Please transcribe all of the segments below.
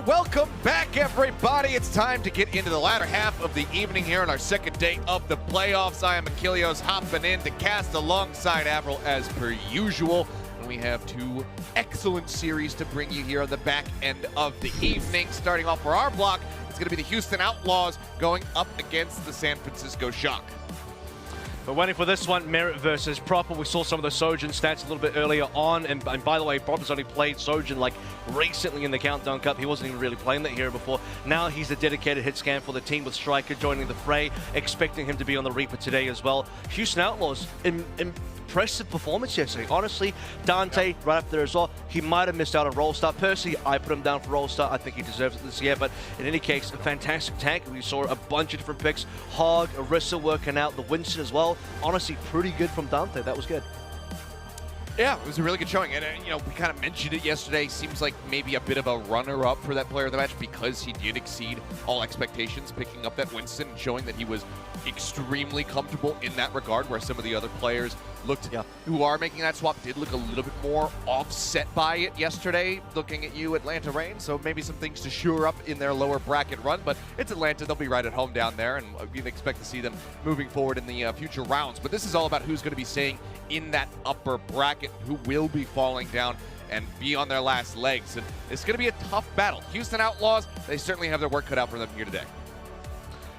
And welcome back, everybody. It's time to get into the latter half of the evening here on our second day of the playoffs. I am Ilios, hopping in to cast alongside Avril as per usual. And we have two excellent series to bring you here on the back end of the evening. Starting off for our block, it's going to be the Houston Outlaws going up against the San Francisco Shock. We're waiting for this one, Merit versus Proper. We saw some of the Sojin stats a little bit earlier on, and by the way, Proper's only played Sojin like recently in the Countdown Cup. He wasn't even really playing that hero before. Now he's a dedicated hit scan for the team with Striker joining the fray, expecting him to be on the Reaper today as well. Houston Outlaws, impressive performance yesterday. Honestly, Dante right up there as well. He might have missed out on Roll Start. Personally, I put him down for Roll Start. I think he deserves it this year, but in any case, a fantastic tank. We saw a bunch of different picks. Hog, Orisa working out, the Winston as well. Honestly, pretty good from Dante. That was good. Yeah, it was a really good showing. And, you know, we kind of mentioned it yesterday. Seems like maybe a bit of a runner-up for that player of the match because he did exceed all expectations, picking up that Winston and showing that he was extremely comfortable in that regard, where some of the other players looked, who are making that swap, did look a little bit more offset by it yesterday, looking at you, Atlanta Reign. So maybe some things to shore up in their lower bracket run, but it's Atlanta. They'll be right at home down there, and we can expect to see them moving forward in the future rounds. But this is all about who's going to be staying in that upper bracket, who will be falling down and be on their last legs. And it's going to be a tough battle. Houston Outlaws, they certainly have their work cut out for them here today.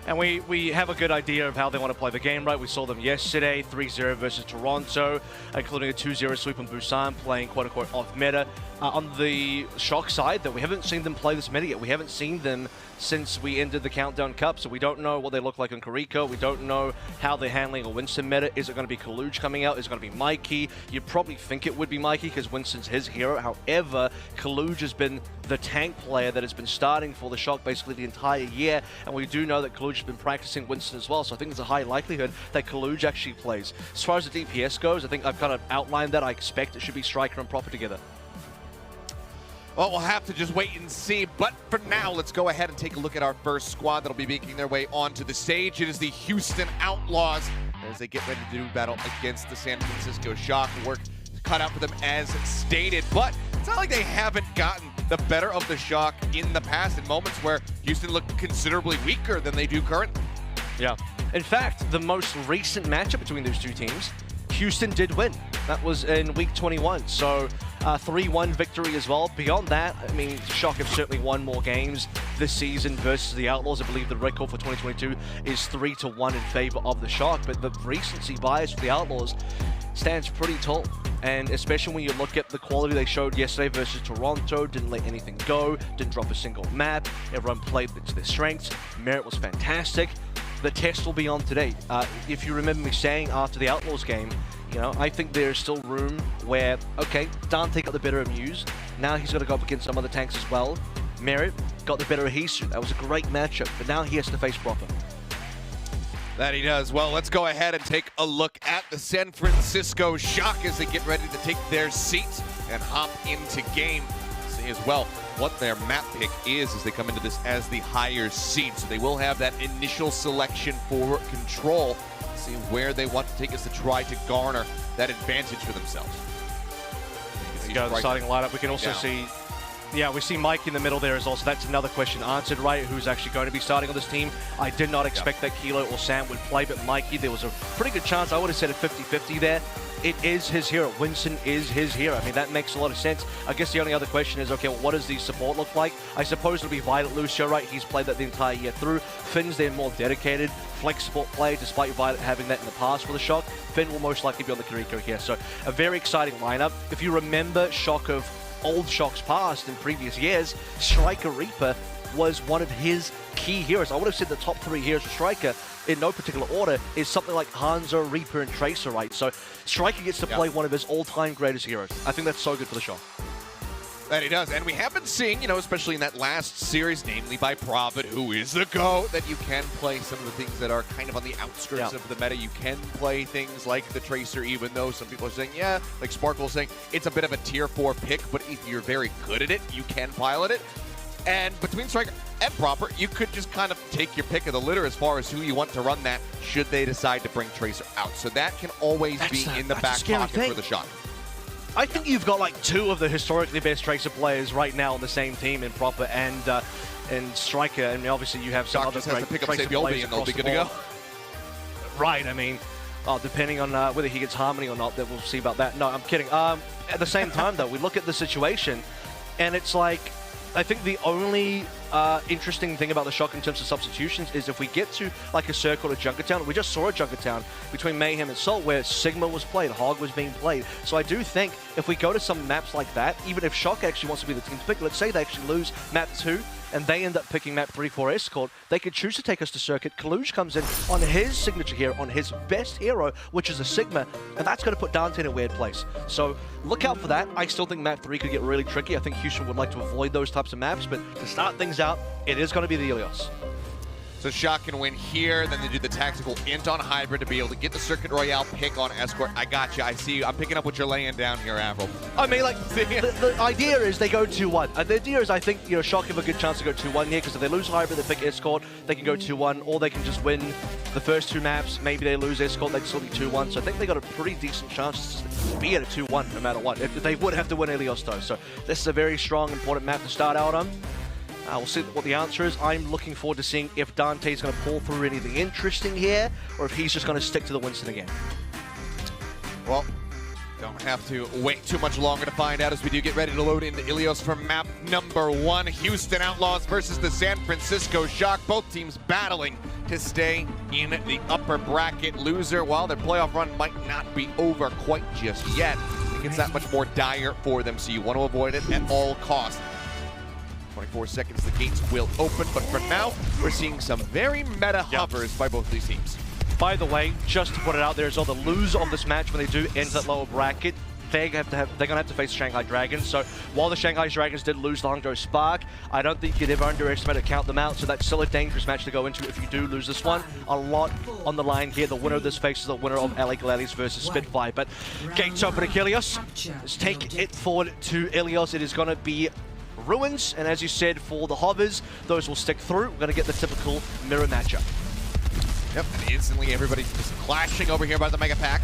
And we have a good idea of how they want to play the game, right? We saw them yesterday, 3-0 versus Toronto, including a 2-0 sweep on Busan, playing quote-unquote off-meta. On the Shock side, though, we haven't seen them play this meta yet. We haven't seen them since we ended the Countdown Cup, so we don't know what they look like on Kariko. We don't know how they're handling a Winston meta. Is it going to be Kaluj coming out? Is it going to be Mikey? You'd probably think it would be Mikey because Winston's his hero. However, Kaluj has been the tank player that has been starting for the Shock basically the entire year, and we do know that Kaluj has been practicing Winston as well, so I think there's a high likelihood that Kaluj actually plays. As far as the DPS goes, I think I've kind of outlined that. I expect it should be Striker and Proper together. Well, we'll have to just wait and see, but for now, let's go ahead and take a look at our first squad that'll be making their way onto the stage. It is the Houston Outlaws as they get ready to do battle against the San Francisco Shock. Work cut out for them as stated, but it's not like they haven't gotten the better of the Shock in the past in moments where Houston looked considerably weaker than they do currently. Yeah. In fact, the most recent matchup between those two teams, Houston did win. That was in week 21, so 3-1 victory as well. Beyond that, I mean, Shock have certainly won more games this season versus the Outlaws. I believe the record for 2022 is 3-1 in favor of the Shock, but the recency bias for the Outlaws stands pretty tall. And especially when you look at the quality they showed yesterday versus Toronto, didn't let anything go, didn't drop a single map, everyone played to their strengths. Merit was fantastic. The test will be on today. If you remember me saying after the Outlaws game, you know, I think there's still room where, okay, Dante got the better of Muse. Now he's got to go up against some other tanks as well. Merit got the better of Hisu. That was a great matchup, but now he has to face Proper. That he does. Well, let's go ahead and take a look at the San Francisco Shock as they get ready to take their seats and hop into game. See as well what their map pick is as they come into this as the higher seed. So they will have that initial selection for control. See where they want to take us to try to garner that advantage for themselves. There you go, the starting lineup. We can also see, we see Mike in the middle there as well, so that's another question answered, right? Who's actually going to be starting on this team? I did not expect that Kilo or Sam would play, but Mikey, there was a pretty good chance. I would have said a 50-50 there. It is his hero. Winston is his hero. I mean, that makes a lot of sense. I guess the only other question is, okay, well, what does the support look like? I suppose it'll be Violet Lucio, right? He's played that the entire year through. Finn's their more dedicated flex support play, despite Violet having that in the past for the Shock. Finn will most likely be on the Kariko here. So a very exciting lineup. If you remember Shock of old Shock's past in previous years, Striker Reaper was one of his key heroes. I would have said the top 3 heroes for Striker, in no particular order, is something like Hanzo, Reaper, and Tracer, right? So Striker gets to play one of his all-time greatest heroes. I think that's so good for the Shock. That he does, and we have been seeing, you know, especially in that last series, namely by Prophet, who is the GOAT, that you can play some of the things that are kind of on the outskirts of the meta. You can play things like the Tracer, even though some people are saying, yeah, like Sparkle's saying, it's a bit of a tier 4 pick, but if you're very good at it, you can pilot it. And between Striker and Proper, you could just kind of take your pick of the litter as far as who you want to run that, should they decide to bring Tracer out. So that can always be in the back pocket for the Shock. I think you've got like two of the historically best Tracer players right now on the same team in Proper and Striker, and obviously you have some Shock other just has great to pick up Tracer Savioli players and they'll be across good the to board. go. Right, I mean, depending on whether he gets Harmony or not, then we'll see about that. No, I'm kidding. At the same time, though, we look at the situation, and it's like, I think the only interesting thing about the Shock in terms of substitutions is if we get to like a Circle or Junkertown, we just saw a Junkertown between Mayhem and Salt where Sigma was played, Hog was being played. So I do think if we go to some maps like that, even if Shock actually wants to be the team to pick, let's say they actually lose map 2 and they end up picking map 3 for Escort, they could choose to take us to Circuit. Kaluj comes in on his signature hero, on his best hero, which is a Sigma, and that's going to put Dante in a weird place. So look out for that. I still think map 3 could get really tricky. I think Houston would like to avoid those types of maps, but to start things out, it is going to be the Ilios. So Shock can win here, then they do the tactical int on Hybrid to be able to get the Circuit Royale pick on Escort. I got you. I see you. I'm picking up what you're laying down here, Avril. I mean, like, the idea is they go 2-1. The idea is I think, you know, Shock have a good chance to go 2-1 here, because if they lose Hybrid, they pick Escort, they can go 2-1, or they can just win the first 2 maps. Maybe they lose Escort, they can still be 2-1. So I think they got a pretty decent chance to be at a 2-1 no matter what. If they would have to win Ilios, though. So this is a very strong, important map to start out on. We'll see what the answer is. I'm looking forward to seeing if Dante's going to pull through anything interesting here, or if he's just going to stick to the Winston again. Well, don't have to wait too much longer to find out as we do get ready to load into Ilios for map number 1. Houston Outlaws versus the San Francisco Shock. Both teams battling to stay in the upper bracket. Loser, while their playoff run might not be over quite just yet, it gets that much more dire for them, so you want to avoid it at all costs. 24 seconds, the gates will open, but for now, we're seeing some very meta hovers by both these teams. By the way, just to put it out there as well, the loser of this match when they do enter that lower bracket, they're gonna have to face Shanghai Dragons. So while the Shanghai Dragons did lose the Hangzhou Spark, I don't think you could ever underestimate or count them out. So that's still a dangerous match to go into if you do lose this one. A lot on the line here. The winner of this faces the winner of LA Gladiators versus Spitfire. But gates open to Ilios. Let's take it forward to Ilios. It is going to be Ruins, and as you said, for the hovers, those will stick through. We're going to get the typical mirror matchup. Yep, and instantly everybody's just clashing over here by the Mega Pack.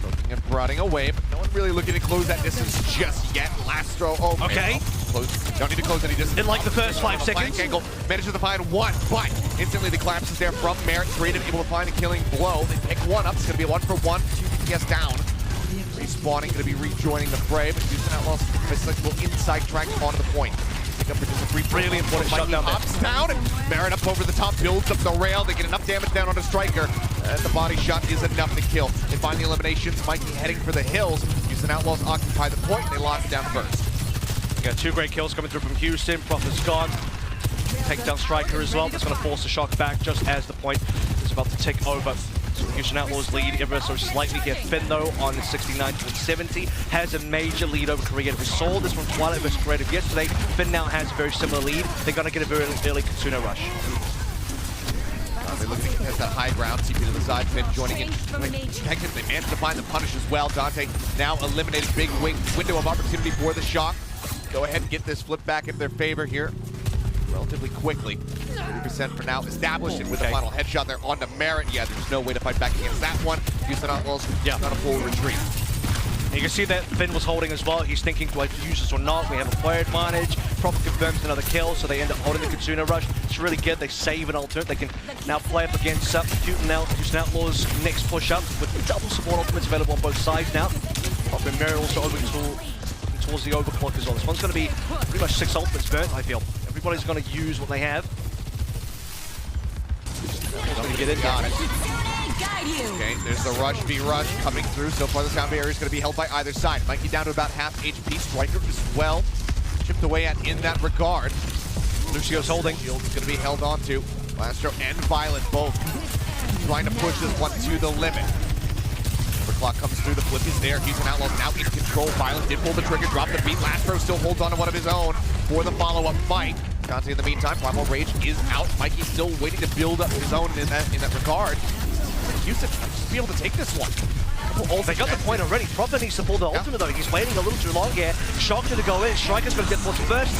Looking and prodding away, but no one really looking to close that distance just yet. Last throw, okay. Close. Don't need to close any distance. In like the first 5 seconds. Angle manages to find one, but instantly the collapse is there from Merit. Creative able to find a killing blow. They pick one up. It's going to be a 1-for-1. 2 DPS down. Respawning, going to be rejoining the fray, but Houston Outlaws misses a little inside track onto the point. Pick up for just a brief, really important shot down there. Hops down, and Merit up over the top, builds up the rail. They get enough damage down on the Striker, and the body shot is enough to kill. They find the eliminations. Mikey heading for the hills. Houston Outlaws occupy the point, and they lock it down first. We got 2 great kills coming through from Houston. Prophet's gone. Take down Striker as well. That's going to force the Shock back just as the point is about to take over. So Houston Outlaws lead ever so slightly here. Finn, though, on 69 to 70, has a major lead over Creative. We saw this from Twilight versus Creative yesterday. Finn now has a very similar lead. They're going to get a very early Kitsuna rush. They're looking to contest that high ground. CP to the side, Finn joining in. They managed to find the punish as well. Dante now eliminated. Big window of opportunity for the Shock. Go ahead and get this flip back in their favor here relatively quickly. 30% for now. Established it with the final headshot there onto Merit. Yeah, there's no way to fight back against that one. Houston Outlaws not a full retreat. You can see that Finn was holding as well. He's thinking, do I use this or not? We have a player advantage. Proper confirms another kill, so they end up holding the Kitsuna rush. It's really good. They save an alternate. They can now play up against Houston Outlaws' next push up with double support ultimates available on both sides now. Proper Merit also over towards the overclock as well. This one's going to be pretty much 6 ultimates burnt, I feel. Everybody's going to use what they have. Going to get in. Got it. Okay, there's the rush, V-rush coming through. So far the sound barrier is going to be held by either side. Mikey down to about half HP. Striker as well. Chipped away at in that regard. Lucio's holding. Shield's going to be held onto. Lastro and Violet both trying to push this one to the limit. Clock comes through, the flip is there. Houston Outlaws now in control. Violent did pull the trigger, drop the beat. Lastro still holds on to one of his own for the follow-up fight. Dante in the meantime, Primal Rage is out. Mikey's still waiting to build up his own in that regard. Houston should be able to take this one. They got the point already. Prophet needs to pull the ultimate though. He's waiting a little too long here. Shock to go in. Striker's going to get forced first.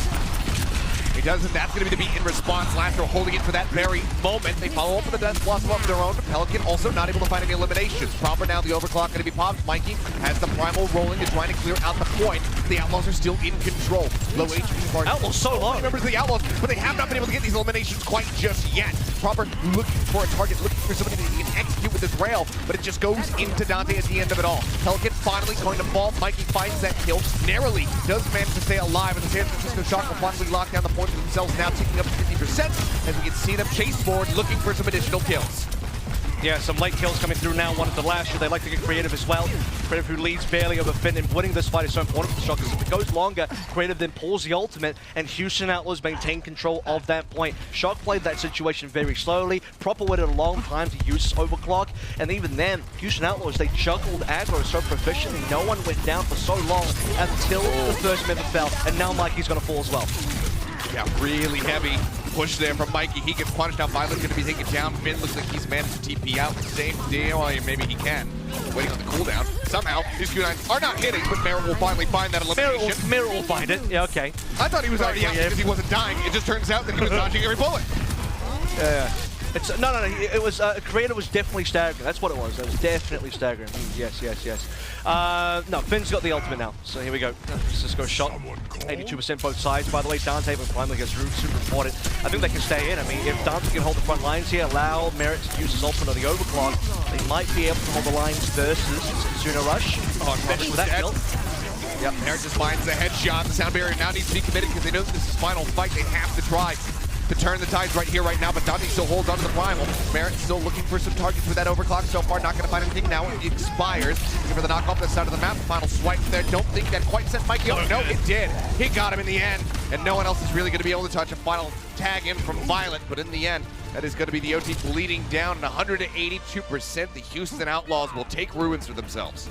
He doesn't. That's going to be the beat in response. Lastro holding it for that very moment. They follow up with a Death Blossom of their own. Pelican also not able to find any eliminations. Proper now, the overclock going to be popped. Mikey has the primal rolling and trying to clear out the point. The Outlaws are still in control. Low HP bar. Outlaws so low. Members of the Outlaws, but they have not been able to get these eliminations quite just yet. Proper looking for a target, looking for somebody that he can execute with his rail, but it just goes into Dante at the end of it all. Pelican finally going to fall. Mikey finds that kill. Narrowly does manage to stay alive, and the San Francisco Shock will finally lock down the points for themselves, now ticking up to 50%, as we can see them chase forward, looking for some additional kills. Yeah, some late kills coming through now. One at the last year. They like to get creative as well. Creative, who leads barely over Finn, and winning this fight is so important for the Shock, because if it goes longer, Creative then pulls the ultimate, and Houston Outlaws maintain control of that point. Shock played that situation very slowly. Proper waited a long time to use his overclock, and even then, Houston Outlaws, they juggled aggro so proficiently. No one went down for so long until the first member fell, and now Mikey's going to fall as well. Yeah, really heavy push there from Mikey. He gets punished. Now Violet's going to be taken down. Finn looks like he's managed to TP out. Same deal. Well, maybe he can. Waiting on the cooldown. Somehow, these Q9s are not hitting, but Merritt will finally find that elimination. Merritt will find it. Yeah, okay. I thought he was already out because he wasn't dying. It just turns out that he was dodging every bullet. It's no. It was Creator was definitely staggering. That's what it was. It was definitely staggering. Yes. No, Finn's got the ultimate now. So here we go. Cisco shot. 82% both sides. By the way, Dante but finally gets super important. I think they can stay in. I mean, if Dante can hold the front lines here, allow Merritt to use his ultimate on the overclock, they might be able to hold the lines versus Suna Rush. Oh, especially with that kill. Yep, Merritt just finds the headshot. The sound barrier now needs to be committed because they know that this is final fight. They have to try to turn the tides right here, right now, but Dante still holds onto the primal. Merritt still looking for some targets with that overclock. So far, not going to find anything now. It expires. Looking for the knock off the side of the map. Final swipe there. Don't think that quite sent Mikey over. No, it did. He got him in the end, and no one else is really going to be able to touch a final tag in from Violet, but in the end, that is going to be the OT bleeding down, and 182%. The Houston Outlaws will take ruins for themselves.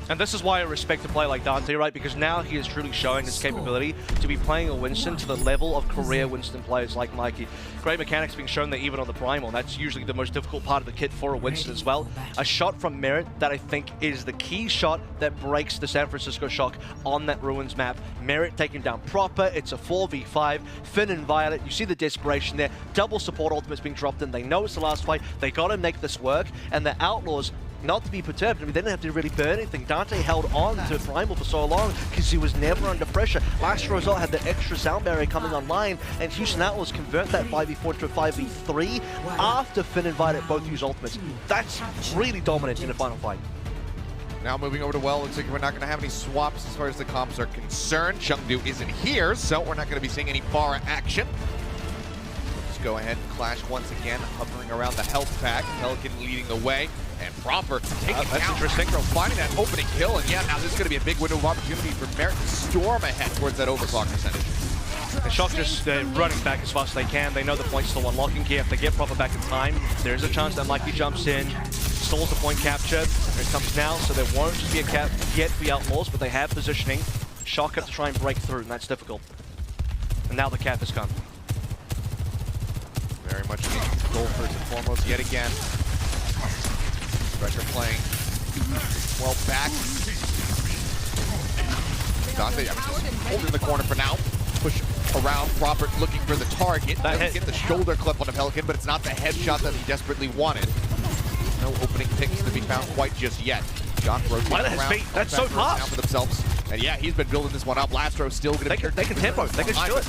And this is why I respect a player like Dante, right? Because now he is truly showing his capability to be playing a Winston to the level of career Winston players like Mikey. Great mechanics being shown there even on the Primal. That's usually the most difficult part of the kit for a Winston as well. A shot from Merritt that I think is the key shot that breaks the San Francisco Shock on that Ruins map. Merritt taken down proper. It's a 4v5. Finn and Violet, you see the desperation there. Double support ultimates being dropped in. They know it's the last fight. They got to make this work. And the Outlaws, not to be perturbed, I mean, they didn't have to really burn anything. Dante held on to Primal for so long because he was never under pressure. Last result had the extra sound barrier coming online, and Houston Outlaws convert that 5v4 to a 5v3 after Finn and Violet both use ultimates. That's really dominant in a final fight. Now moving over to Well, looks like we're not going to have any swaps as far as the comps are concerned. Chengdu isn't here, so we're not going to be seeing any Pharah action. Let's go ahead and clash once again, hovering around the health pack. Pelican leading the way. And Proper taking that's down interesting. Synchro, finding that opening kill, and yeah, now this is going to be a big window of opportunity for Merritt to storm ahead towards that overclock percentage. The Shock just running back as fast as they can. They know the point's still unlocking here. If they get Proper back in time, there is a chance that Mikey jumps in, stalls the point capture. Here it comes now, so there won't just be a cap yet for the Outlaws, but they have positioning. Shock have to try and break through, and that's difficult. And now the cap has come. Very much in control first and foremost yet again. Striker playing well back. Dante, just holding the corner for now. Push around, Proper looking for the target. Doesn't get the shoulder clip on the Pelican, but it's not the headshot that he desperately wanted. No opening picks to be found quite just yet. Shock rotating around. That's so fast. For themselves. And yeah, he's been building this one up. Lastro's still going to be... They can tempo. They can do it.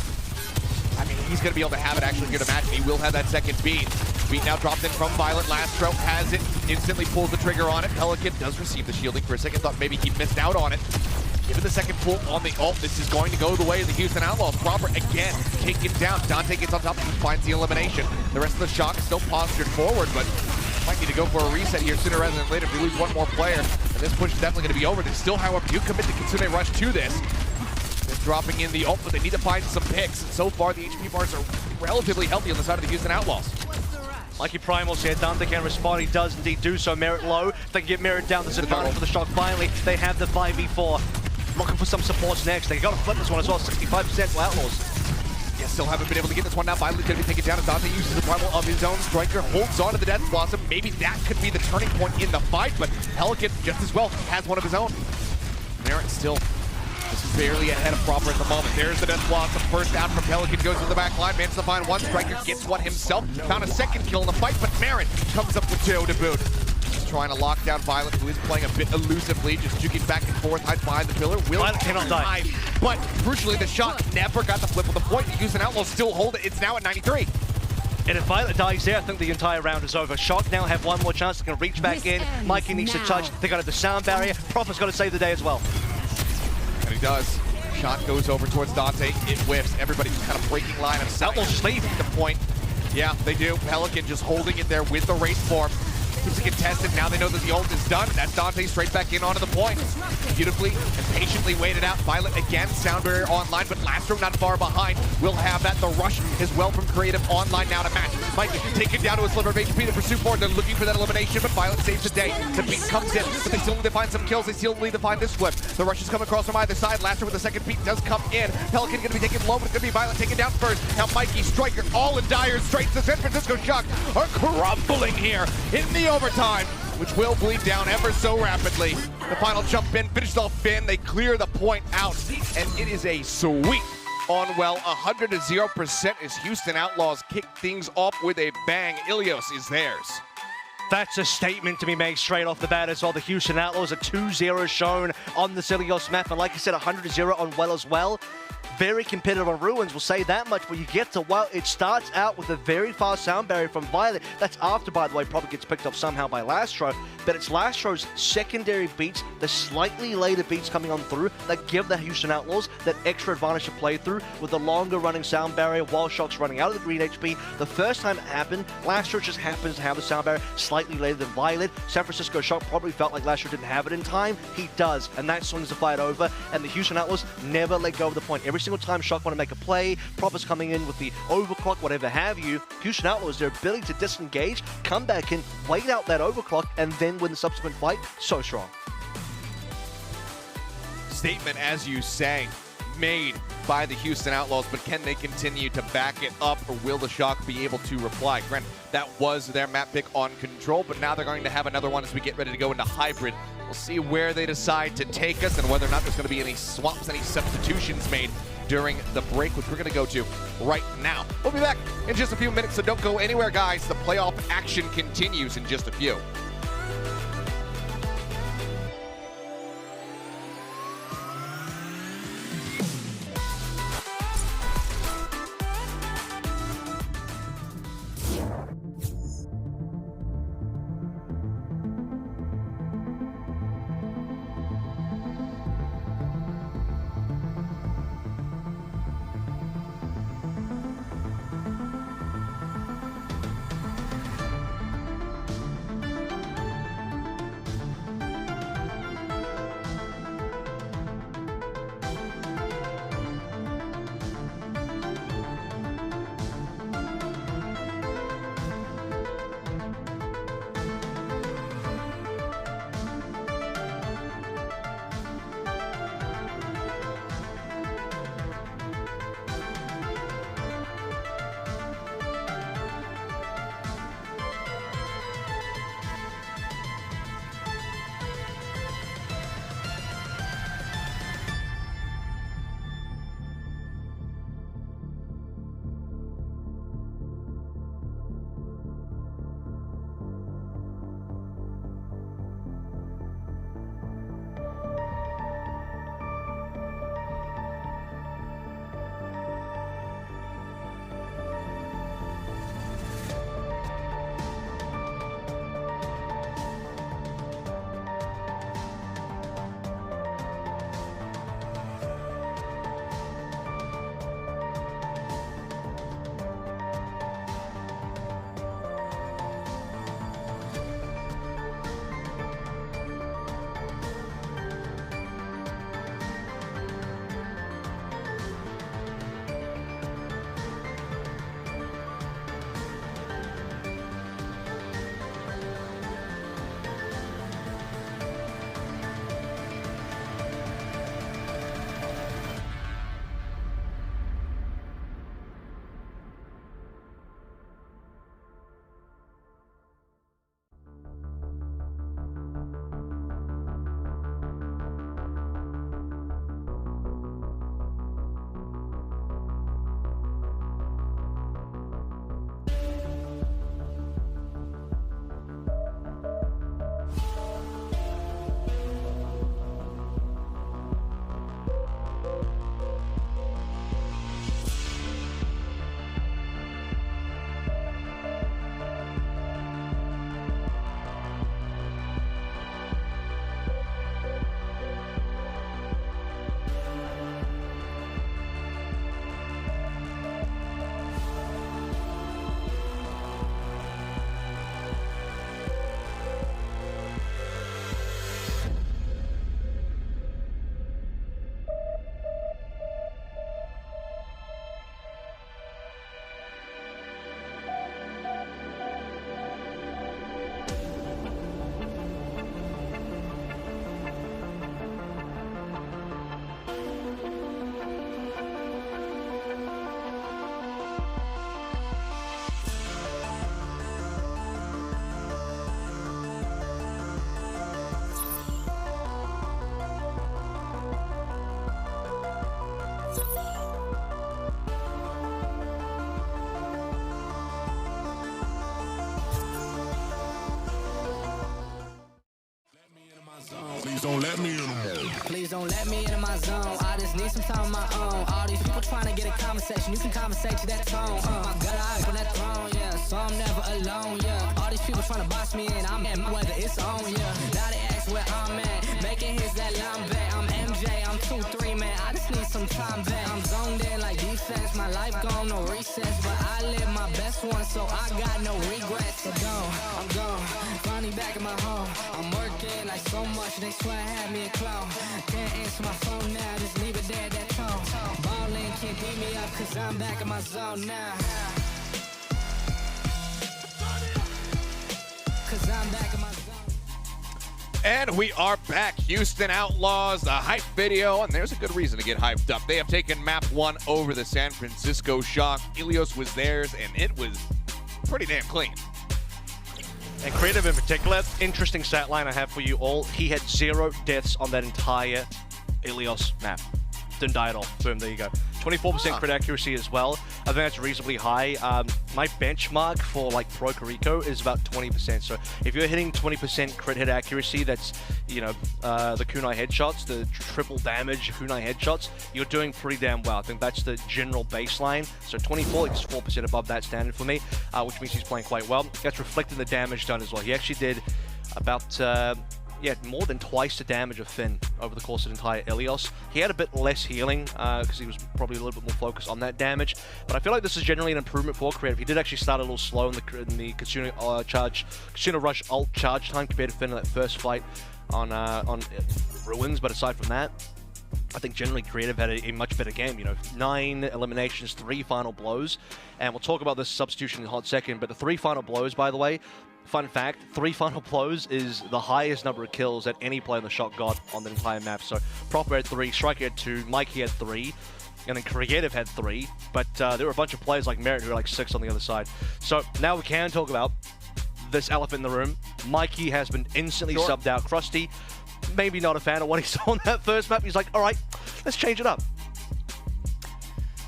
I mean, he's going to be able to have it actually here to match. He will have that second beat. Beat now dropped in from Violet. Lastro has it. Instantly pulls the trigger on it. Pelican does receive the shielding for a second. Thought maybe he missed out on it. Given the second pull on the ult, this is going to go the way of the Houston Outlaws. Proper again taken down. Dante gets on top and finds the elimination. The rest of the Shock still postured forward, but might need to go for a reset here sooner rather than later if we lose one more player. And this push is definitely going to be over. They still, however, do commit the Kitsune Rush to this. They're dropping in the ult, but they need to find some picks. And so far, the HP bars are relatively healthy on the side of the Houston Outlaws. Mikey Primal's here. Dante can respond. He does indeed do so. Merritt low. If they can get Merritt down, there's advantage for the Shock. Finally, they have the 5v4. Looking for some supports next. They got to flip this one as well. 65% for Outlaws. Yeah, still haven't been able to get this one now. Violet's going to be taken down as Dante uses the primal of his own. Striker holds on to the Death Blossom. Maybe that could be the turning point in the fight, but Pelican just as well has one of his own. Merritt still This is barely ahead of Proper at the moment. There's the death block. The first out from Pelican goes to the back line. Manages to find one. Striker gets one himself. Found a second kill in the fight, but Marin comes up with two to boot. He's trying to lock down Violet, who is playing a bit elusively, just juking back and forth, hides behind the pillar. Violet cannot die. But crucially, the shot never got the flip of the point. The Houston Outlaws still hold it. It's now at 93. And if Violet dies there, I think the entire round is over. Shock now have one more chance. They can reach back in. Mikey needs to touch. They got the sound barrier. Proper's got to save the day as well. And he does. Shot goes over towards Dante. It whiffs. Everybody just kind of breaking line of sight. Outlaws just leave the point. Yeah, they do. Pelican just holding it there with the race form. Keeps it contested. Now they know that the ult is done. That's Dante straight back in onto the point. Beautifully and patiently waited out. Violet again, sound barrier online, but Lastro not far behind. Will have that. The rush as well from Creative online now to match. Mikey taken down to a sliver of HP to pursue forward. They're looking for that elimination, but Violet saves the day. The beat comes in, but they still need to find some kills. They still need to find this flip. The rush is coming across from either side. Lastro with the second beat does come in. Pelican going to be taken low, but it's going to be Violet taken down first. Now Mikey, Striker, all in dire straits. The San Francisco Shock are crumbling here in the overtime, which will bleed down ever so rapidly. The final jump in, finished off Finn. They clear the point out, and it is a sweep on, well, 100 to 0% as Houston Outlaws kick things off with a bang. Ilios is theirs. That's a statement to be made straight off the bat as well. The Houston Outlaws, a 2-0 shown on the Ilios map, and like I said, 100 to 0 on well as well. Very competitive on Ruins, we'll say that much. When you get to WoW, it starts out with a very fast sound barrier from Violet. That's after, by the way, probably gets picked up somehow by Lastro. But it's Lastro's secondary beats, the slightly later beats coming on through, that give the Houston Outlaws that extra advantage to play through with the longer running sound barrier while Shock's running out of the green HP. The first time it happened, Lastro just happens to have the sound barrier slightly later than Violet. San Francisco Shock probably felt like Lastro didn't have it in time. He does, and that swings the fight over. And the Houston Outlaws never let go of the point. Every single time Shock want to make a play, Proper's coming in with the overclock, whatever have you, Houston Outlaws, their ability to disengage, come back in, wait out that overclock, and then win the subsequent fight, so strong. Statement, as you say, made by the Houston Outlaws, but can they continue to back it up, or will the Shock be able to reply? Granted, that was their map pick on Control, but now they're going to have another one as we get ready to go into Hybrid. We'll see where they decide to take us and whether or not there's going to be any swaps, any substitutions made during the break, which we're going to go to right now. We'll be back in just a few minutes, so don't go anywhere, guys. The playoff action continues in just a few. don't let me in. Please don't let me into my zone. I just need some time of my own. All these people trying to get a conversation. You can conversate to that tone. My gut, I on that throne, yeah. So I'm never alone, yeah. All these people trying to box me in. I'm in whether it's on, yeah. Now they ask where I'm at. Making hits that line back. I'm MJ, I'm 2-3, man. I just need some time back. I'm zoned in like defense. My life gone, no recess. But I live my best one, so I got no regrets. So I'm gone. Finally back in my home. I'm working like so much. They swear I had me a clone. Can't answer my phone now. Just leave it there, that tone. Ballin' can't beat me up, cause I'm back in my zone now. Cause I'm back in my zone. And we are back. Houston Outlaws, the hype video, and there's a good reason to get hyped up. They have taken map 1 over the San Francisco Shock. Ilios was theirs, and it was pretty damn clean. And Creative in particular, interesting stat line I have for you all. He had 0 deaths on that entire Ilios map. Didn't die at all. Boom, there you go. 24% crit accuracy as well. I think that's reasonably high. My benchmark for like Pro Carico is about 20%. So if you're hitting 20% crit hit accuracy, that's, you know, the kunai headshots, the triple damage kunai headshots, you're doing pretty damn well. I think that's the general baseline. So 24 is 4% above that standard for me, which means he's playing quite well. That's reflecting the damage done as well. He actually did about more than twice the damage of Finn over the course of the entire Ilios. He had a bit less healing because he was probably a little bit more focused on that damage. But I feel like this is generally an improvement for Creative. He did actually start a little slow in the Kitsune Rush ult charge time compared to Finn in that first fight on Ruins. But aside from that, I think generally Creative had a much better game. You know, 9 eliminations, 3 final blows. And we'll talk about this substitution in a hot second. But the 3 final blows, by the way, fun fact, 3 final blows is the highest number of kills that any player in the Shock got on the entire map. So Proper had 3, Striker had 2, Mikey had 3, and then Creative had 3. But there were a bunch of players like Merit who were like 6 on the other side. So now we can talk about this elephant in the room. Mikey has been instantly subbed out. Krusty, maybe not a fan of what he saw on that first map. He's like, all right, let's change it up.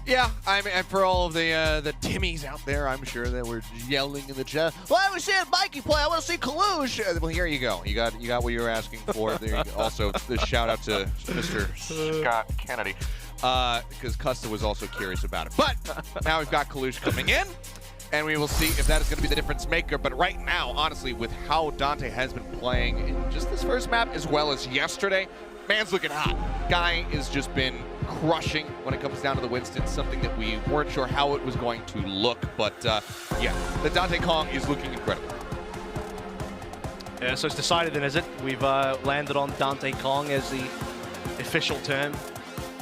Yeah, I mean, for all of the Timmies out there, I'm sure that we're yelling in the chat. Well, I was seeing Mikey play. I want to see Kalush. Well, here you go. You got what you were asking for. There you go. Also, the shout out to Mr. Scott Kennedy, because Custa was also curious about it. But now we've got Kalush coming in, and we will see if that is going to be the difference maker. But right now, honestly, with how Dante has been playing in just this first map as well as yesterday, man's looking hot. Guy has just been crushing when it comes down to the Winston, something that we weren't sure how it was going to look, but yeah, the Dante Kong is looking incredible. Yeah, so it's decided then, is it? We've landed on Dante Kong as the official term.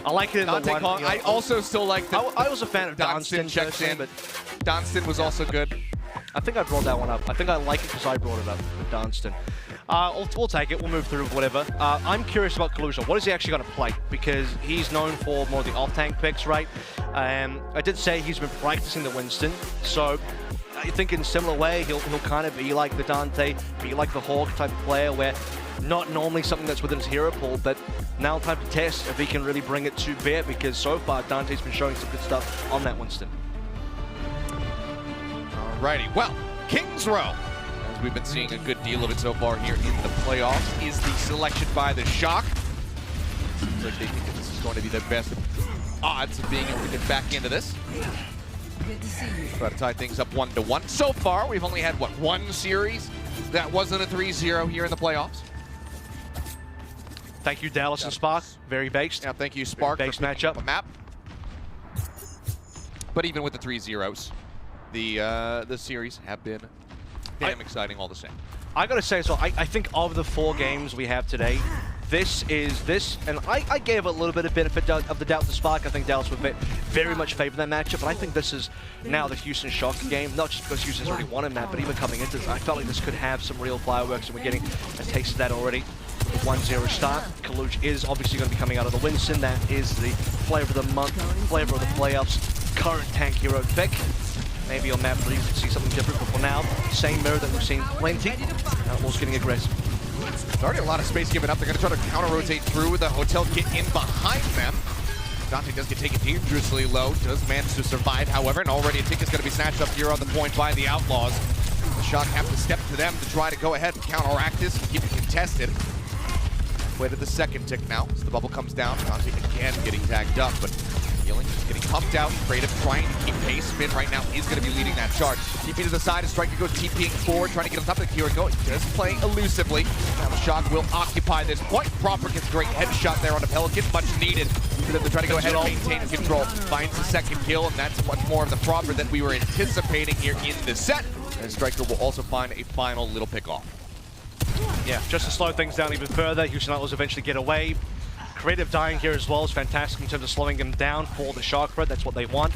I like it in Dante the one. Kong. You know, I also still like that. I was a fan of Dunstan checks in, but Dunstan was also good. I think I brought that one up. I think I like it because I brought it up with Dunstan. We'll take it. We'll move through whatever. I'm curious about Kalush. What is he actually going to play? Because he's known for more of the off-tank picks, right? I did say he's been practicing the Winston, so I think in a similar way he'll kind of be like the Dante, be like the Hawk type of player, where not normally something that's within his hero pool, but now time to test if he can really bring it to bear, because so far Dante's been showing some good stuff on that Winston. Alrighty, well, Kings Row, as we've been seeing a good deal of it so far here in the playoffs, is the selection by the Shock. Seems like they think that this is going to be the best odds of being able to get back into this. Try to tie things up 1-1. So far, we've only had, what, 1 series that wasn't a 3-0 here in the playoffs. Thank you, Dallas and Spark. Very based. Yeah, thank you, Spark, based for picking up matchup. a map. But even with the 3-0s, the series have been damn exciting all the same. I gotta say, so I think of the 4 games we have today, this, and I gave a little bit of benefit of the doubt to Spark. I think Dallas would very much favor that matchup, but I think this is now the Houston Shock game, not just because Houston's already won a map, but even coming into this, I felt like this could have some real fireworks, and we're getting a taste of that already. 1-0 start. Kalush is obviously going to be coming out of the Winston. That is the flavor of the month, flavor of the playoffs, current tank hero pick. Maybe on map 3 you can see something different, but for now, same mirror that we've seen plenty. Outlaws getting aggressive. There's already a lot of space given up. They're going to try to counter-rotate through with the Hotel get in behind them. Dante does get taken dangerously low, does manage to survive, however, and already a ticket's going to be snatched up here on the point by the Outlaws. The Shock have to step to them to try to go ahead and counteract this and keep it contested. Way to the second tick now, as the bubble comes down. Dante again getting tagged up, but Healing is getting pumped out. Creative trying to keep pace. Spin right now is going to be leading that charge. TP to the side, a Striker goes TPing forward, trying to get on top of the Kira. Just playing elusively. Now the Shock will occupy this point. Proper gets a great headshot there on the Pelican, much needed. For them to try to go ahead and maintain control. Finds the second kill, and that's much more of the Proper that we were anticipating here in the set. And Striker will also find a final little pick off. Yeah, just to slow things down even further, Houston Outlaws eventually get away. Creative dying here as well is fantastic in terms of slowing them down for the Shark Threat. That's what they want.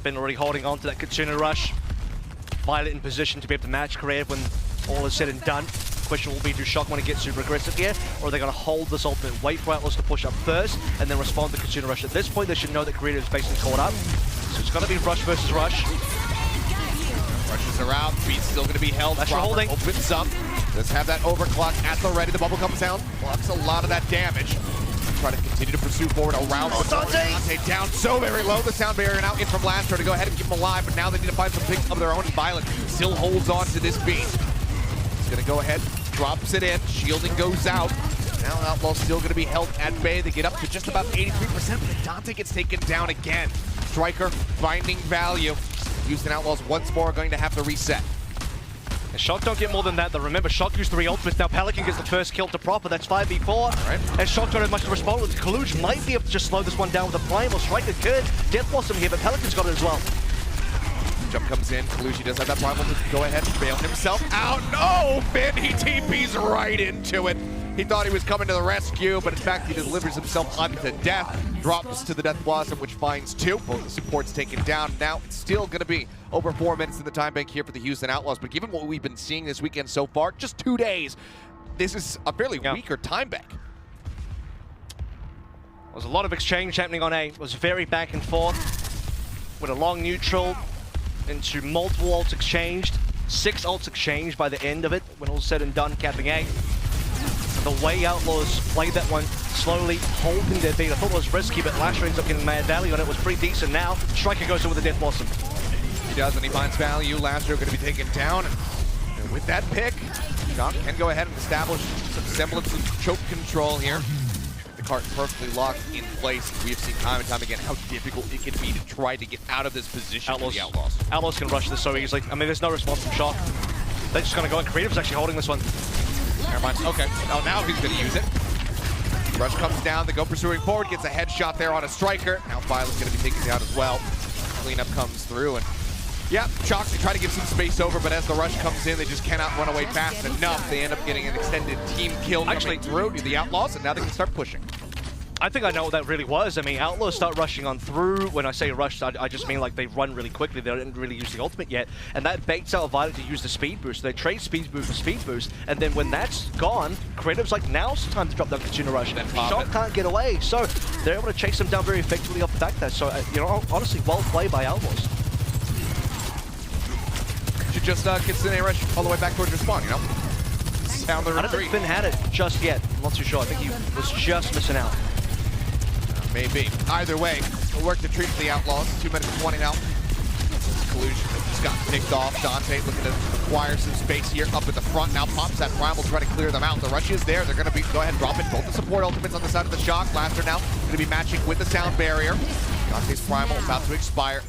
Been already holding on to that Kitsune rush. Violet in position to be able to match Creative when all is said and done. Question will be, do Shock want to get super aggressive here, or are they going to hold this ultimate, wait for Outlaws to push up first, and then respond to Kitsune rush? At this point, they should know that Creative is basically caught up. So it's going to be rush versus rush. Rushes around, Beat's still going to be held. That's holding. Opens up. Let's have that overclock at the ready. The bubble comes down, blocks a lot of that damage. Try to continue to pursue forward around. Dante down so very low. The sound barrier now in from Lastro to go ahead and keep him alive, but now they need to find some picks of their own. Violet still holds on to this beat. He's going to go ahead, drops it in. Shielding goes out. Now Outlaws still going to be held at bay. They get up to just about 83%, but Dante gets taken down again. Striker finding value. Houston Outlaws once more going to have to reset. And Shock don't get more than that, though. Remember, Shock used 3 ultimates. Now Pelican gets the first kill to Proper. That's 5v4. Right. And Shock don't have much to respond with. Kaluj might be able to just slow this one down with a Primal. Striker could. Death Blossom here, but Pelican's got it as well. Jump comes in. Kaluji does have that Primal to go ahead and bail himself out. No! Finn, he TP's right into it. He thought he was coming to the rescue, but in fact he delivers himself unto death. Drops to the Death Blossom, which finds 2. Both the supports taken down. Now it's still going to be over 4 minutes in the time bank here for the Houston Outlaws. But given what we've been seeing this weekend so far, just 2 days, this is a fairly weaker time bank. There was a lot of exchange happening on A. It was very back and forth with a long neutral into multiple ults exchanged. 6 ults exchanged by the end of it when all's said and done, capping A. The way Outlaws played that one, slowly holding their beat. I thought it was risky, but Lasher ends up getting mad value on it. It was pretty decent. Now, Striker goes in with the Death Blossom. He does, and he finds value. Lasher going to be taken down. And with that pick, Shock can go ahead and establish some semblance of choke control here. The cart perfectly locked in place. We have seen time and time again how difficult it can be to try to get out of this position for the Outlaws. Outlaws can rush this so easily. I mean, there's no response from Shock. They're just going to go in. Creative's actually holding this one. Never mind. Okay. Oh, now he's going to use it. Rush comes down. They go pursuing forward. Gets a headshot there on a Striker. Now Violet's going to be taken down as well. Cleanup comes through. And yeah, Shock, they try to give some space over, but as the rush comes in, they just cannot run away fast enough. They end up getting an extended team kill coming through to the Outlaws, and now they can start pushing. I think I know what that really was. I mean, Outlaws start rushing on through. When I say rush, I just mean like they run really quickly. They didn't really use the ultimate yet. And that baits out Violet to use the speed boost. They trade speed boost for speed boost. And then when that's gone, Creative's like, now's the time to drop down Kitsune rush. And Shock can't get away. So they're able to chase them down very effectively off the back there. So, you know, honestly, well played by Outlaws. Should just Kitsune rush all the way back towards your spawn, you know? Sound the I don't think Finn had it just yet. I'm not too sure. I think he was just missing out. Maybe. Either way, it'll work to treat the Outlaws. 2 minutes and 20 now. Collusion just got picked off. Dante looking to acquire some space here up at the front. Now pops that Primal, try to clear them out. The rush is there. They're going to be go ahead and drop it. Both the support ultimates on the side of the Shock. Laster now going to be matching with the sound barrier. Dante's Primal about to expire.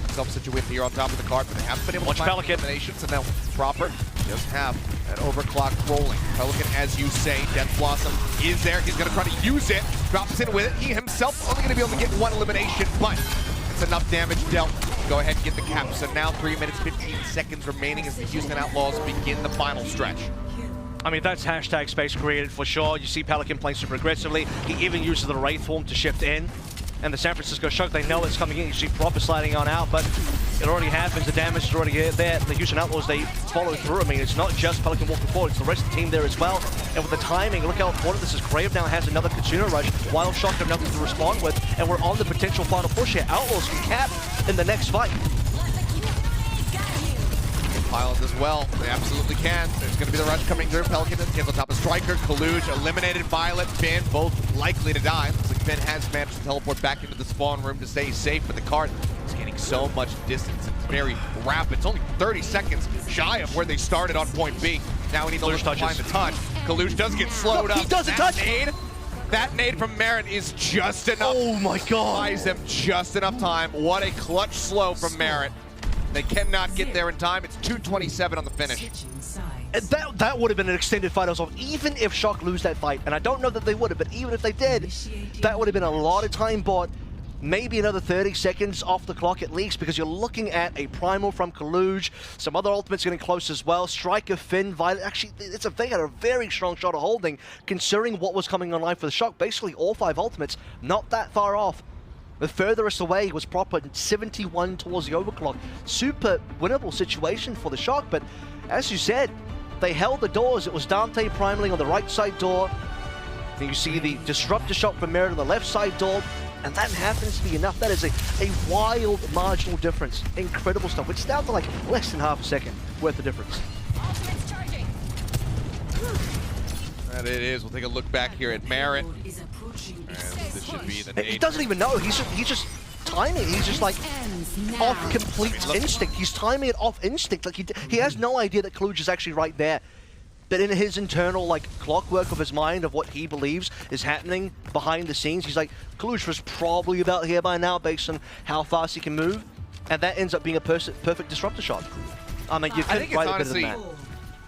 Self-situated here on top of the cart, but they haven't been able to find eliminations. And now Proper does have that overclock rolling. Pelican, as you say, Death Blossom is there. He's going to try to use it. Drops in with it. He himself only going to be able to get 1 elimination, but it's enough damage dealt. Go ahead and get the cap. So now 3 minutes, 15 seconds remaining as the Houston Outlaws begin the final stretch. I mean, that's hashtag space created for sure. You see Pelican playing super aggressively. He even uses the Wraith form to shift in. And the San Francisco Shock, they know it's coming in. You see Proper sliding on out, but it already happens. The damage is already there. The Houston Outlaws, they follow through. I mean, it's not just Pelican walking forward, it's the rest of the team there as well. And with the timing, look how important this is. Crave now has another Kitsune rush, while Shock have nothing to respond with, and we're on the potential final push here. Outlaws can cap in the next fight. Pilot as well. They absolutely can. There's going to be the rush coming through. Pelican gets on top of Striker. Kaluj eliminated. Violet, Finn, both likely to die. Looks like Finn has managed to teleport back into the spawn room to stay safe, but the cart is gaining so much distance. It's very rapid. It's only 30 seconds shy of where they started on point B. Now we need to find the touch. Kalush does get slowed up. He doesn't touch. That nade from Merit is just enough. Oh my God. Buys them just enough time. What a clutch slow from Merit. They cannot get there in time. It's 2:27 on the finish. And that would have been an extended fight as well. Even if Shock lose that fight, and I don't know that they would have, but even if they did, that would have been a lot of time bought. Maybe another 30 seconds off the clock at least, because you're looking at a primal from Kaluj, some other ultimates getting close as well. Striker, Finn, Violet. Actually, they had a very strong shot of holding, considering what was coming online for the Shock. Basically, all 5 ultimates, not that far off. The furthest away was proper 71 towards the overclock. Super winnable situation for the Shock, but as you said, they held the doors. It was Dante primaling on the right side door. Then you see the disruptor shot from Merit on the left side door, and that happens to be enough. That is a wild marginal difference. Incredible stuff. It's down to like less than half a second worth of difference. And it is. We'll take a look back here at Merit. And this should be the nade. He doesn't even know. He's just timing. He's just like off complete instinct. He's timing it off instinct. Like he has no idea that Kaluj is actually right there. But in his internal like clockwork of his mind of what he believes is happening behind the scenes, he's like, Kaluj was probably about here by now based on how fast he can move. And that ends up being a perfect disruptor shot. I mean, you couldn't write it better than that.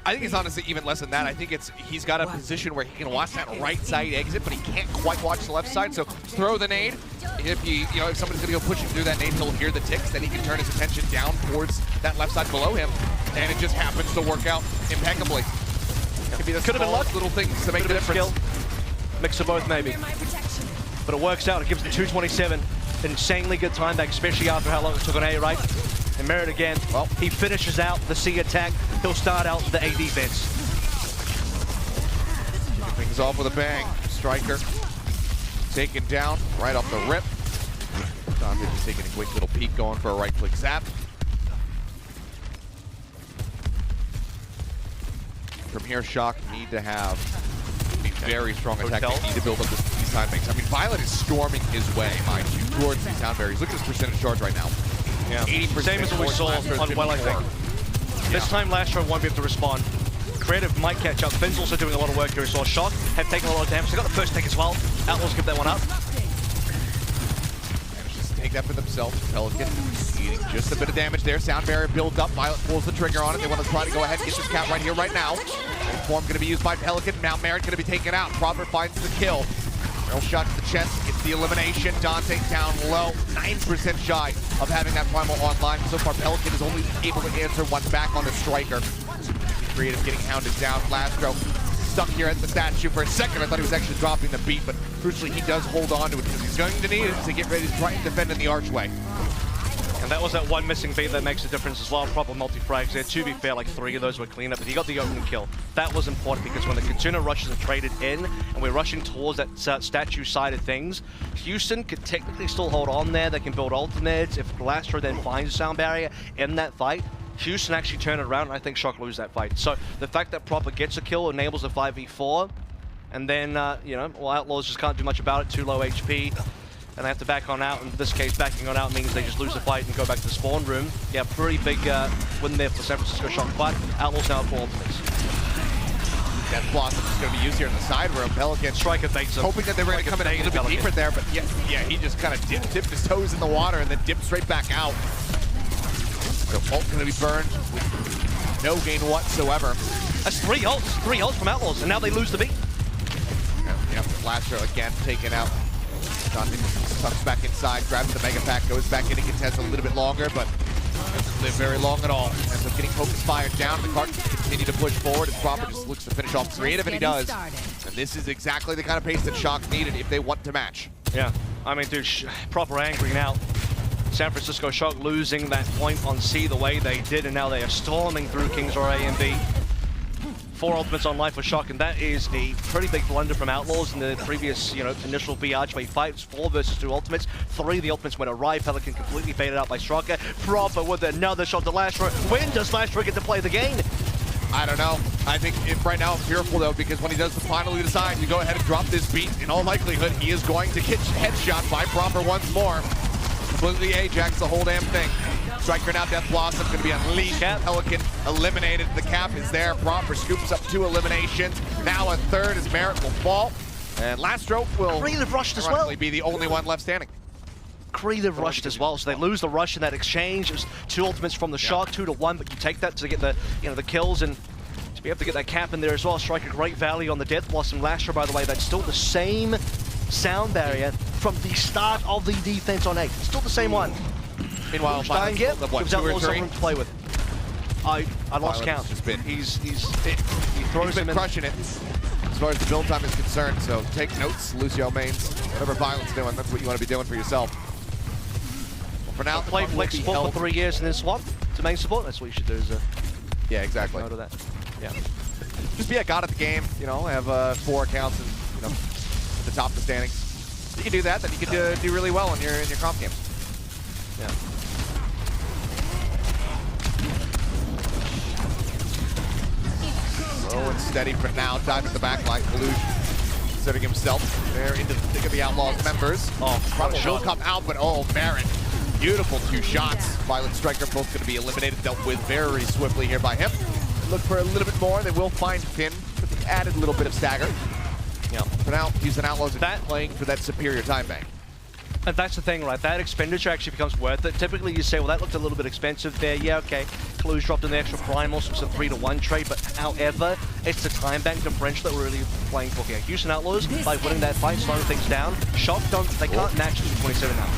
I think it's honestly even less than that. I think he's got a position where he can watch that right side exit, but he can't quite watch the left side. So throw the nade. If if somebody's gonna go pushing through that nade, he'll hear the ticks. Then he can turn his attention down towards that left side below him, and it just happens to work out impeccably. Could be the Could have been luck. Little things to make the difference. Skill. Mix of both maybe. But it works out. It gives the 227 insanely good time back, especially after how long it took on A, right? And Merit again, well, he finishes out the C attack. He'll start out the A defense. Things off with a bang. Striker taken down right off the rip. Dante just taking a quick little peek, going for a right-click zap. From here, Shock need to have a very strong attack. They need to build up these time banks. I mean, Violet is storming his way, mind you, towards these sound barriers. Look at his percentage charge right now. Yeah. 80%. Same as what we saw on Well, I think. This time Lastro won't be able to respond. Creative might catch up. Finn's also doing a lot of work here. We saw Shock have taken a lot of damage. They got the first take as well. Outlaws give that one up. Managed to take that for themselves. Pelican eating just a bit of damage there. Sound barrier builds up. Violet pulls the trigger on it. They want to try to go ahead and get this count right here, right now. Form going to be used by Pelican. Now Merit going to be taken out. Proper finds the kill. Barrel shot to the chest, gets the elimination. Dante down low, 9% shy of having that primal online. So far, Pelican is only able to answer one back on the striker. Creative getting hounded down. Lastro stuck here at the statue for a second. I thought he was actually dropping the beat, but crucially, he does hold on to it because he's going to need it to get ready to try and defend in the archway. And that was that one missing beat that makes a difference as well. Proper multi-frags there. To be fair, like 3 of those were clean up, but he got the opening kill. That was important because when the Kitsuna rushes are traded in, and we're rushing towards that statue side of things, Houston could technically still hold on there. They can build ultimates. If Lastro then finds a sound barrier in that fight, Houston actually turn it around, and I think Shock lose that fight. So the fact that Proper gets a kill enables a 5v4, and then, Outlaws just can't do much about it. Too low HP. And they have to back on out. In this case, backing on out means they just lose the fight and go back to the spawn room. Yeah, pretty big win there for San Francisco Shock, but Outlaws now have 4 ultimates. Death Blossom is going to be used here in the side room. Pelican Striker baits him. Hoping that they were going to come in a little bit deeper there, but yeah, he just kind of dipped his toes in the water and then dipped straight back out. So ult going to be burned with no gain whatsoever. That's 3 ults from Outlaws, and now they lose the beat. Yeah, Lastro again taken out. Dante tucks back inside, grabs the Mega Pack, goes back in and contests a little bit longer, but doesn't live very long at all. Ends up getting focus fired down. The cart can continue to push forward, and Proper just looks to finish off Creative, and he does. And this is exactly the kind of pace that Shock needed if they want to match. Yeah, I mean, dude, Proper angry now. San Francisco Shock losing that point on C the way they did, and now they are storming through Kings Row A and B. 4 ultimates on life for Shock, and that is a pretty big blunder from Outlaws in the previous, initial B archway fights. 4 versus 2 ultimates. 3 of the ultimates went awry. Pelican completely faded out by Striker. Proper with another shot to Lastro. When does Lastro get to play the game? I don't know. I think right now I'm fearful though, because when he does finally decide to go ahead and drop this beat, in all likelihood he is going to get headshot by Proper once more. completely Ajax the whole damn thing. Striker now, Death Blossom going to be unleashed. Pelican eliminated. The cap is there. Proper scoops up 2 eliminations. Now a third as Merit will fall. And Lastro will rushed as well. Be the only one left standing. Creative rushed as well, so they lose the rush in that exchange. It was 2 ultimates from the Shock, 2-1, but you take that to get the the kills and to be able to get that cap in there as well. Strike a great value on the Death Blossom. Lastro, by the way, that's still the same sound barrier from the start of the defense on A. Still the same one. Meanwhile, Stein gives Outlaws something to play with. I lost count. Just been, he throws him in. Crushing it as far as the build time is concerned. So take notes, Lucio mains. Whatever Violent's doing, that's what you want to be doing for yourself. Well, for now, play flex support for 3 years and then swap to main support. That's what you should do. Is yeah, exactly. Note of that. Yeah. Just be a god at the game. You know, have 4 accounts and at the top of the standings. You can do that. Then you can do really well in your comp games. Yeah. Slow and steady for now. Dive at the back line. Kalush setting himself there into the thick of the Outlaws members. Probably will come out, but Merit. Beautiful 2 shots. Violent Striker both going to be eliminated. Dealt with very swiftly here by him. Look for a little bit more. They will find Finn with the added little bit of stagger. Yeah. For now, Houston Outlaws are playing for that superior time bank. And that's the thing, right? That expenditure actually becomes worth it. Typically, you say, well, that looked a little bit expensive there. Yeah, okay. Clues dropped in the extra primal, so it's a 3-to-1 trade. But however, it's the time bank differential that we're really playing for here. Houston Outlaws, by winning that fight, slowing things down. Shock, they can't match it to 27 now.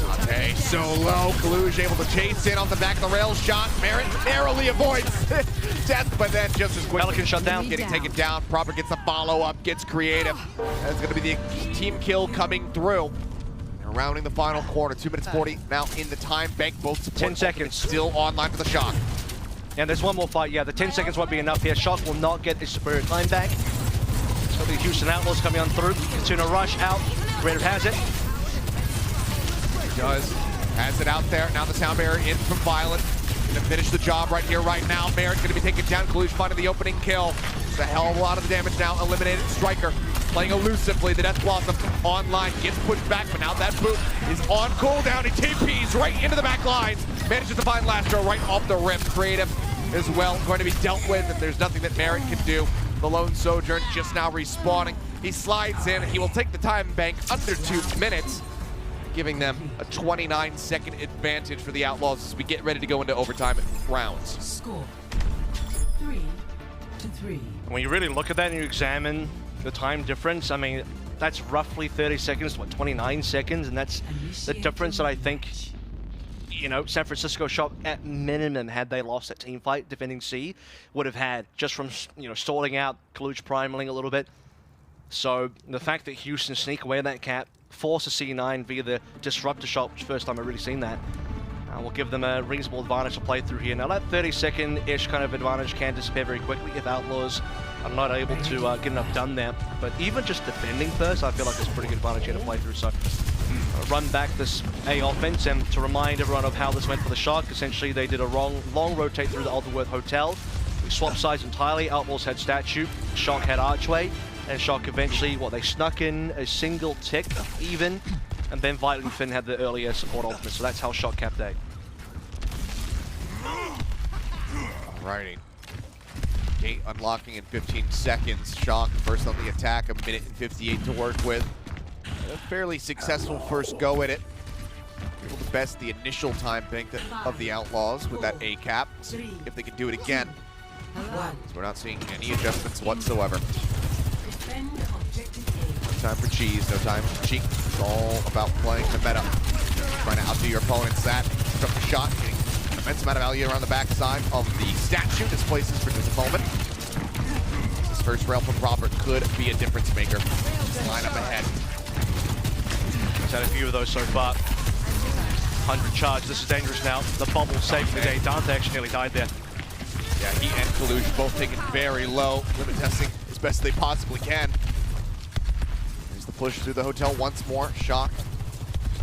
Dante so low. Kalush able to chase in off the back of the rail shot. Merit narrowly avoids death, but then just as quick. Pelican shut down. Getting taken down. Proper gets a follow-up, gets creative. That's going to be the team kill coming through. Rounding the final quarter, 2 minutes 40 now in the time bank. Both support 10 seconds. Still online for the Shock. And there's one more fight. Yeah, the 10 seconds won't be enough here. Shock will not get his superior time back. It's going to be Houston Outlaws coming on through. It's in a rush out. Creative has it. He does. Has it out there. Now the sound barrier in from Violent. Going to finish the job right here, right now. Merit going to be taken down. Kalush finding the opening kill. It's a hell of a lot of the damage now. Eliminated. Striker playing elusively. The Death Blossom online gets pushed back, but now that boot is on cooldown. He TPs right into the back lines. Manages to find Lastro right off the rim. Creative as well, going to be dealt with, and there's nothing that Merit can do. The lone Sojourn just now respawning. He slides in. He will take the time bank under 2 minutes, giving them a 29-second advantage for the Outlaws as we get ready to go into overtime rounds. Score 3-3. When you really look at that and you examine the time difference, I mean, that's roughly 30 seconds to 29 seconds, and that's the difference that I think, San Francisco Shock at minimum, had they lost that team fight defending C, would have had, just from, stalling out, Kalush primaling a little bit. So the fact that Houston sneak away that cap, force a C9 via the Disruptor shot, which is the first time I've really seen that, will give them a reasonable advantage to play through here. Now that 30-second-ish kind of advantage can disappear very quickly if Outlaws are not able to get enough done there. But even just defending first, I feel like there's a pretty good advantage here to play through. So run back this A offense, and to remind everyone of how this went for the Shock, essentially they did a long rotate through the Alderworth Hotel. We swapped sides entirely. Outlaws had Statue, Shock had Archway, and Shock eventually, they snuck in a single tick even, and then Violent Finn had the earlier support ultimate, so that's how Shock capped A. Alrighty. Gate unlocking in 15 seconds. Shock first on the attack, 1 minute and 58 to work with. And a fairly successful first go at it. Able to best the initial time bank of the Outlaws with that A cap. See if they can do it again. So we're not seeing any adjustments whatsoever. No time for cheese, no time for cheek. It's all about playing the meta. Trying to outdo your opponent's that. Struck the shot, getting an immense amount of value around the backside of the Statue. Displaces for just a moment. This first rail from Robert could be a difference maker. Line up ahead. He's had a few of those so far. 100 charge, this is dangerous now. The bubble saved the day. Dante actually nearly died there. Yeah, he and Kalush both taken very low. Limit testing as best they possibly can. There's the push through the hotel once more. Shock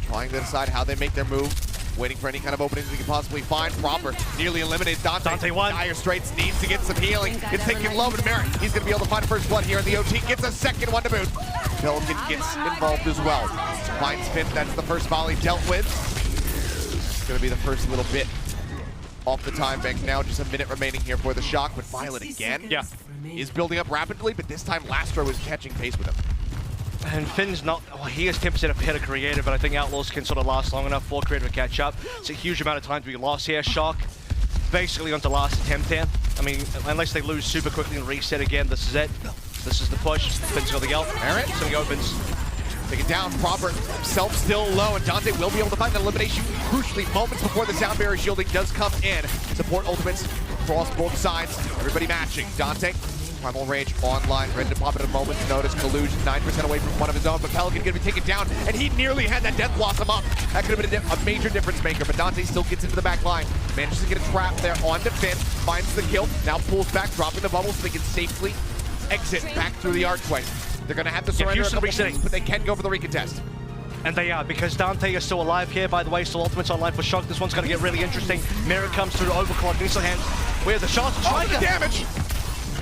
trying to decide how they make their move. Waiting for any kind of openings we can possibly find. Proper nearly eliminated Dante. Dante won. Dire Straits needs to get some healing. It's taking low, but Merit, he's going to be able to find a first blood here in the OT. Gets a second one to boot. Pelican gets involved as well. Finds Finn, that's the first volley dealt with. That's gonna be the first little bit off the time bank now. Just a minute remaining here for the Shock, but Violet again is building up rapidly, but this time Lastro is catching pace with him. And Finn's not, well, he is 10% ahead of Creative, but I think Outlaws can sort of last long enough for Creative to catch up. It's a huge amount of time to be lost here. Shock basically onto last attempt here. I mean, unless they lose super quickly and reset again, this is it. This is the push. Finn's got the ult. Merritt, so he opens. Take it down, Proper himself still low, and Dante will be able to find an elimination crucially moments before the sound barrier shielding does come in. Support ultimates across both sides, everybody matching. Dante, Primal Rage online, ready to pop at a moment's notice. Kaluj 9% away from one of his own, but Pelican gonna be taken down, and he nearly had that Death Blossom up. That could have been a major difference maker, but Dante still gets into the back line. Manages to get a trap there onto Finn, finds the kill, now pulls back, dropping the bubble so they can safely exit back through the archway. They're gonna have to surrender a couple things, but they can go for the recontest. And they are, because Dante is still alive here, by the way, so ultimates online for Shock. This one's gonna get really interesting. Merritt comes through to overclock, initial hand. Where the shots? Oh, the damage!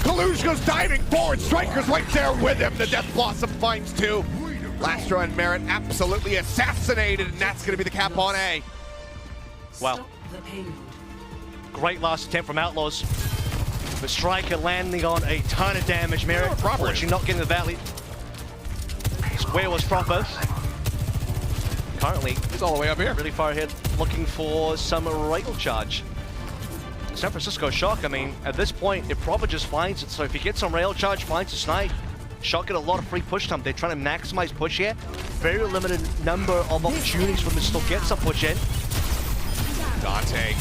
Kaluj goes diving forward, Striker's right there with him. The Death Blossom finds two. Lastro and Merritt absolutely assassinated, and that's gonna be the cap on A. Wow. Great last attempt from Outlaws. But Striker landing on a ton of damage. Merritt, unfortunately not getting the valley. Where was Proper? Currently, he's all the way up here. Really far ahead, looking for some rail charge. San Francisco Shock, I mean, at this point, it Proper just finds it. So if he gets some rail charge, finds a snipe. Shock get a lot of free push time. They're trying to maximize push here. Very limited number of opportunities for them to still get some push in. Dante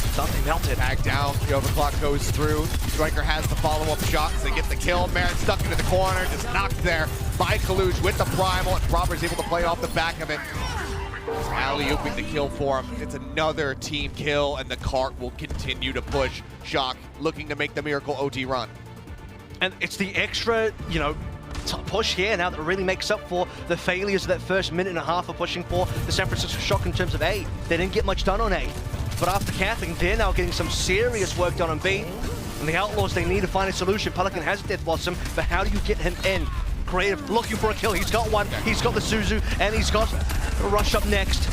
melted. Tag down, the overclock goes through. Striker has the follow-up shots. They get the kill. Merritt stuck into the corner, just knocked there by Kaluj with the primal, and Proper's able to play off the back of it. Alley-ooping the kill for him. It's another team kill, and the cart will continue to push. Shock looking to make the Miracle OT run. And it's the extra, you know, push here now that really makes up for the failures of that first minute and a half of pushing for the San Francisco Shock in terms of A. They didn't get much done on A. But after capping, they're now getting some serious work done on B. And the Outlaws, they need to find a solution. Pelican has a Death Blossom, but how do you get him in? Creative looking for a kill. He's got one. He's got the Suzu, and he's got a rush up next.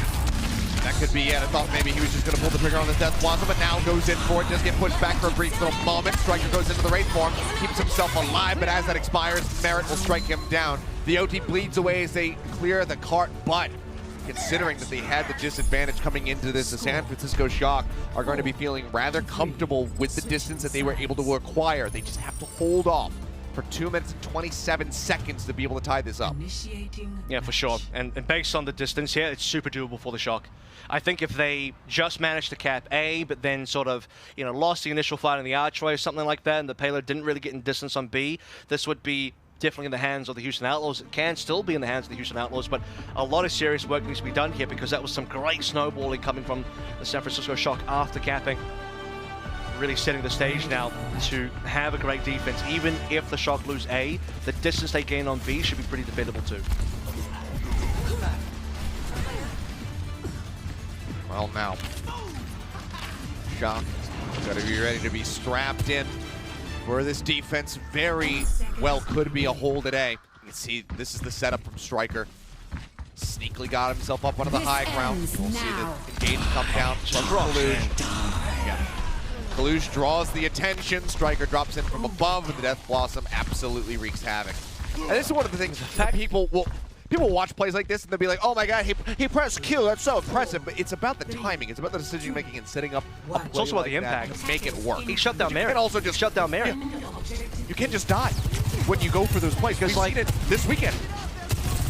That could be it. I thought maybe he was just going to pull the trigger on the Death Blossom, but now goes in for it. Does get pushed back for a brief little moment. Striker goes into the raid form, keeps himself alive, but as that expires, Merritt will strike him down. The OT bleeds away as they clear the cart, but considering that they had the disadvantage coming into this, the San Francisco Shock are going to be feeling rather comfortable with the distance that they were able to acquire. They just have to hold off for 2 minutes and 27 seconds to be able to tie this up. Yeah, for sure. And based on the distance here, it's super doable for the Shock. I think if they just managed to cap A, but then sort of, you know, lost the initial fight in the archway or something like that, and the payload didn't really get in distance on B, this would be definitely in the hands of the Houston Outlaws. It can still be in the hands of the Houston Outlaws, but a lot of serious work needs to be done here because that was some great snowballing coming from the San Francisco Shock after capping. Really setting the stage now to have a great defense. Even if the Shock lose A, the distance they gain on B should be pretty defendable too. Well, now, Shock got to be ready to be strapped in for this defense. Very well could be a hole today. You can see this is the setup from Striker. Sneakily got himself up onto the high ground. We'll see the engage come down from Kaluj. Yeah. Kaluj draws the attention. Striker drops in from above, and the Death Blossom absolutely wreaks havoc. And this is one of the things that people will watch plays like this and they'll be like, oh my god, he pressed Q, that's so impressive. But it's about the timing, it's about the decision making and setting up a play. It's also about like the impact to make it work. He shut down Merritt. You can also just shut down Merritt. Yeah. You can't just die when you go for those plays. Because like it this weekend.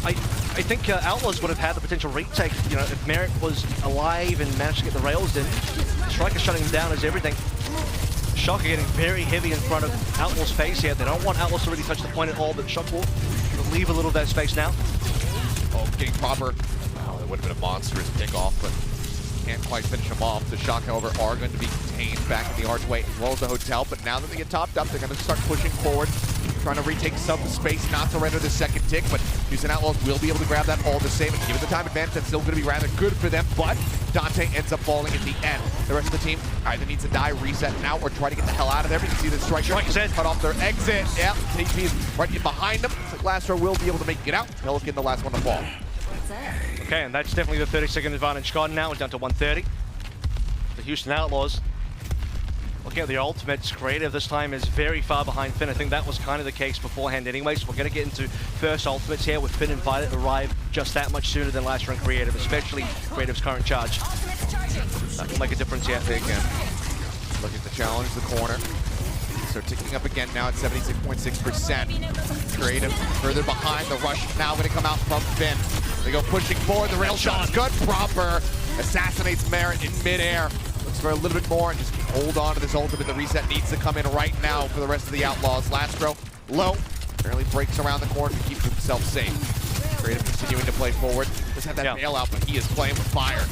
I think Outlaws would have had the potential retake, you know, if Merritt was alive and managed to get the rails in. Striker shutting him down is everything. Shock are getting very heavy in front of Outlaws' face here. They don't want Outlaws to really touch the point at all, but Shock will leave a little of that space now. Oh, getting Proper. Oh, that would have been a monstrous pickoff, but can't quite finish him off. The Shock, however, are going to be contained back in the archway as well as the hotel. But now that they get topped up, they're going to start pushing forward, trying to retake some space, not surrender the second tick. But Busan Outlaws will be able to grab that all the same. And given the time advantage, that's still going to be rather good for them. But Dante ends up falling at the end. The rest of the team either needs to die, reset now, or try to get the hell out of there. You can see the Striker cut off their exit. Yep, TP is right in behind them. So Glassrow will be able to make it out. Pelican, the last one to fall. Okay, and that's definitely the 30-second advantage gone now. It's down to 130. The Houston Outlaws, looking at the ultimates, Creative this time is very far behind Finn. I think that was kind of the case beforehand anyway, so we're going to get into first ultimates here with Finn invited to arrive just that much sooner than last run Creative, especially Creative's current charge. That will make a difference yet. Big again. Looking to challenge the corner. So ticking up again now at 76.6%. Creative further behind. The rush now going to come out from Finn. They go pushing forward. The rail shot is good. Proper. Assassinates Merit in midair. Looks for a little bit more and just hold on to this ultimate. The reset needs to come in right now for the rest of the Outlaws. Lastro low. Barely breaks around the corner to keep himself safe. Creative continuing to play forward. Doesn't have that bailout, but he is playing with fire.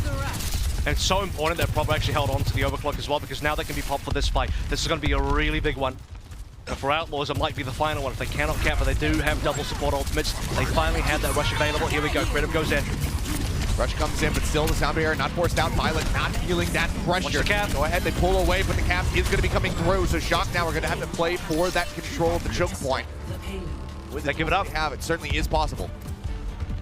And it's so important that Proper actually held on to the overclock as well, because now they can be popped for this fight. This is going to be a really big one. And for Outlaws, it might be the final one. If they cannot cap, but they do have double support ultimates. They finally have that rush available. Here we go. Creative goes in. Rush comes in, but still the sound barrier not forced out. Violet not feeling that pressure. Go ahead, they pull away, but the cap is going to be coming through. So Shock now are going to have to play for that control of the choke point. Would they give it up? They have it. Certainly is possible.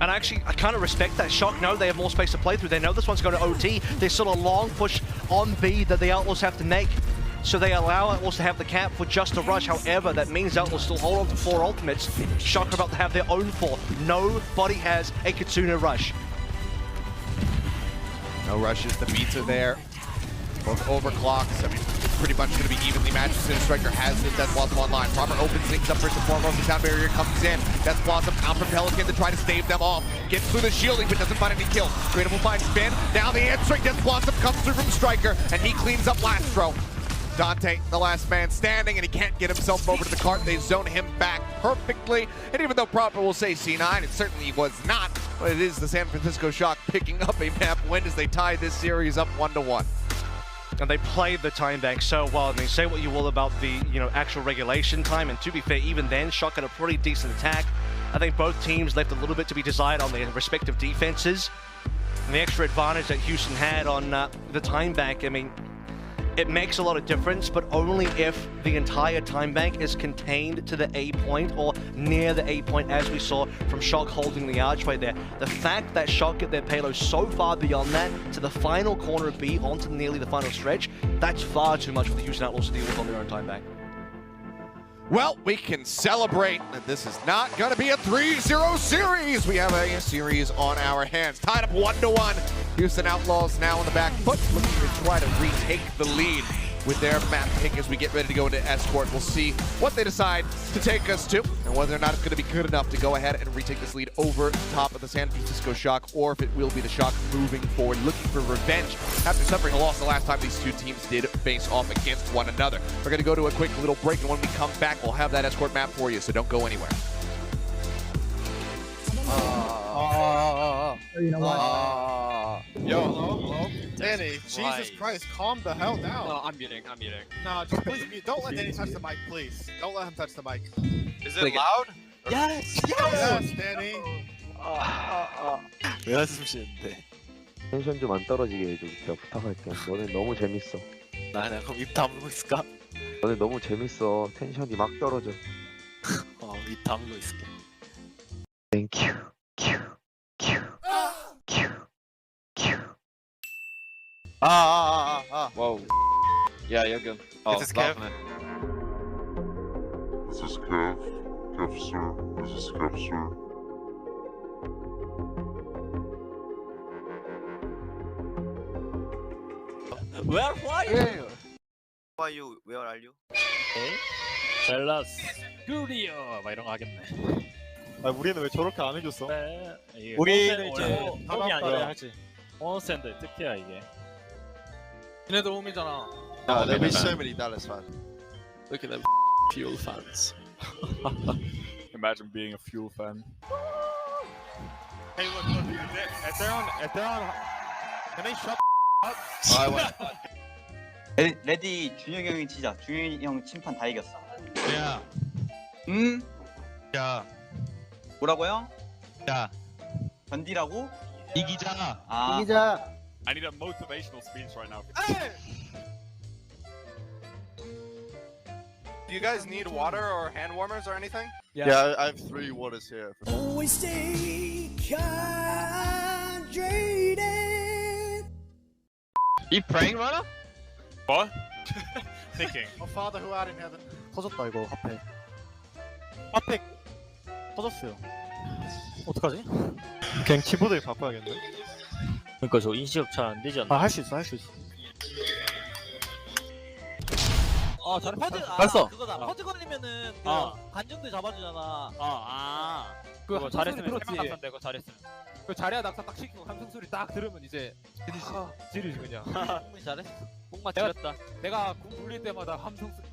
And actually, I kind of respect that. Shock know they have more space to play through. They know this one's going to OT. There's still a long push on B that the Outlaws have to make. So they allow Outlaws to have the cap for just a rush. However, that means Outlaws still hold on to 4 ultimates. Shock are about to have their own 4. Nobody has a Kitsune rush. No rushes. The beats are there. Both overclocks. I mean, it's pretty much going to be evenly matched. As soon as Striker has it, Death Blossom online. Proper opens things up first and foremost. The sound barrier comes in. Death Blossom out from Pelican to try to stave them off. Gets through the shielding, but doesn't find any kills. Creative will find Finn. Now the answering. Death Blossom comes through from Striker, and he cleans up Lastro. Dante, the last man standing, and he can't get himself over to the cart. They zone him back perfectly. And even though Proper will say C9, it certainly was not. But it is the San Francisco Shock picking up a map win as they tie this series up 1-1. And they played the time bank so well. I mean, say what you will about the actual regulation time, and to be fair, even then, Shock had a pretty decent attack. I think both teams left a little bit to be desired on their respective defenses. And the extra advantage that Houston had on the time bank, I mean, it makes a lot of difference, but only if the entire time bank is contained to the A point or near the A point, as we saw from Shock holding the archway there. The fact that Shock get their payload so far beyond that to the final corner of B onto nearly the final stretch, that's far too much for the Houston Outlaws to deal with on their own time bank. Well, we can celebrate that this is not going to be a 3-0 series. We have a series on our hands. Tied up 1-1. Houston Outlaws now on the back foot, looking to try to retake the lead with their map pick as we get ready to go into Escort. We'll see what they decide to take us to and whether or not it's going to be good enough to go ahead and retake this lead over top of the San Francisco Shock, or if it will be the Shock moving forward, looking for revenge after suffering a loss the last time these two teams did face off against one another. We're going to go to a quick little break, and when we come back, we'll have that Escort map for you, so don't go anywhere. You know what? Yo, Danny, Jesus Christ, calm the hell down. No, I'm muting. No, just please mute. Don't let Danny touch the mic, please. Don't let him touch the mic. Is it loud? Yes, Danny. 왜 한숨 쉬는데? 텐션 좀 안 떨어지게 해줘. 진짜 부탁할게. 너네 너무 재밌어. 나 그럼 입 다물고 있을까? 너네 너무 재밌어. 텐션이 막 떨어져. 입 다물고 있을게. 땡큐. 큐. Whoa. Yeah, you're good. Oh, This is Kev. This is Kev. Kev, sir. This is Kev, sir. Where are you? Where are you? 젤라스 큐리어 막 이런 거 하겠네. 우리는 왜 저렇게 안 해줬어? 네, 이게 우리는 이제 홈이 다음 달에 아니라 하지. 홈스탠드 특혜야 이게. 얘네들 홈이잖아. No, there'll be so many Dallas fans. Look at them fuel fans. Imagine being a fuel fan. Hey, look, if they're on, can they shut 레디 준영이 형이 치자. 준영이 형 심판 다 이겼어. 야, 응? 야, 뭐라고요? 야, 견디라고? 이기자. 아. 이기자. I need a motivational speech right now. Do you guys need water or hand warmers or anything? Yeah, I have 3 waters here. Always stay hydrated. You praying, runner? What? Thinking. Our Father who art in heaven. 터졌다 이거 핫팩. 핫팩 터졌어요. 어떡하지? 그냥 키보드를 바꿔야겠네. 그러니까 저 인식업 잘 안 되지 않나? 아 할 수 있어 할 수 있어. 잘했어. 됐어. 그거다. 퍼즈 걸리면은 그 관중들 잡아주잖아. 그거 잘했으면 그렇지. 그거 잘했으면. 그 자리야 낙사 딱 시키고 함성 소리 딱 들으면 이제 지르지 그냥. 충분히 잘했어. 뽕 맞췄다. 내가 공 돌릴 때마다 함성 소리.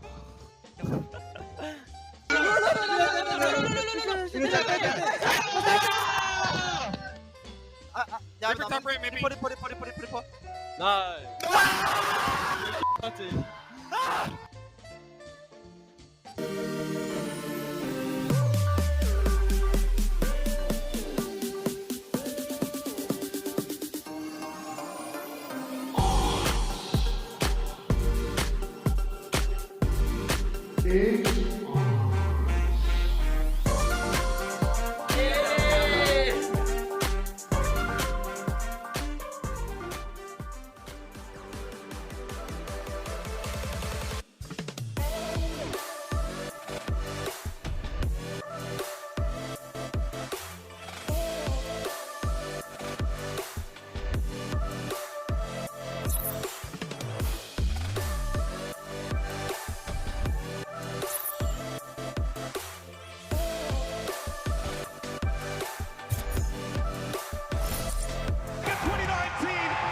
야, 리퍼. 나.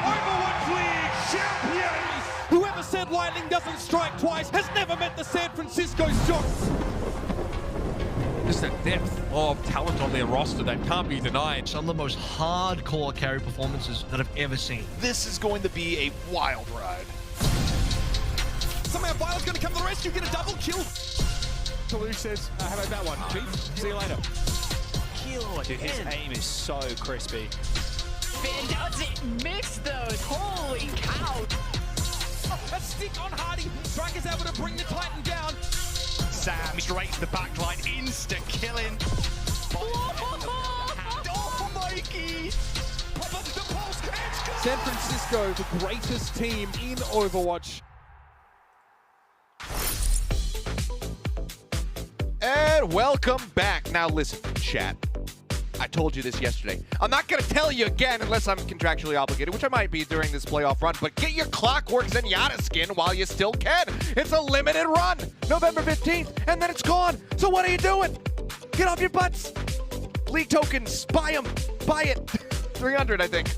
Overwatch League champions! Whoever said lightning doesn't strike twice has never met the San Francisco Shocks! Just the depth of talent on their roster that can't be denied. Some of the most hardcore carry performances that I've ever seen. This is going to be a wild ride. Somehow Violet's going to come to the rescue, get a double kill! Toulouse says, how about that one, Chief? See you later. Dude, his aim is so crispy. Finn doesn't miss those, holy cow! A stick on Hardy, Striker's able to bring the Titan down. Sam straight to the backline, insta killing. Oh, Mikey! San Francisco, the greatest team in Overwatch. And welcome back. Now listen, chat. I told you this yesterday. I'm not going to tell you again unless I'm contractually obligated, which I might be during this playoff run, but get your Clockwork Zenyatta skin while you still can. It's a limited run, November 15th, and then it's gone. So what are you doing? Get off your butts. League tokens, buy them. Buy it. 300, I think.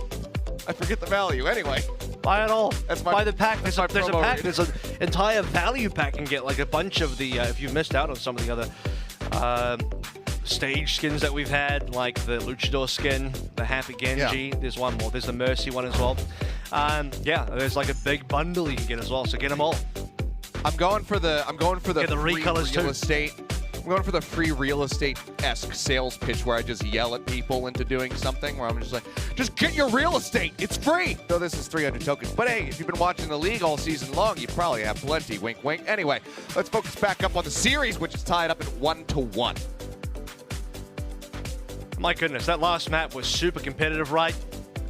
I forget the value. Anyway. Buy it all. That's my, buy the pack. There's a promo pack. rate. There's an entire value pack and get like a bunch of the, if you missed out on some of the other stage skins that we've had, like the Luchador skin, the Happy Genji. Yeah. There's one more. There's the Mercy one as well. Yeah, there's like a big bundle you can get as well. So get them all. I'm going for the free recolors real too. estate. I'm going for the free real estate-esque sales pitch where I just yell at people into doing something where I'm just like, just get your real estate. It's free. So this is 300 tokens. But hey, if you've been watching the league all season long, you probably have plenty. Wink, wink. Anyway, let's focus back up on the series, which is tied up at 1-1. My goodness, that last map was super competitive, right?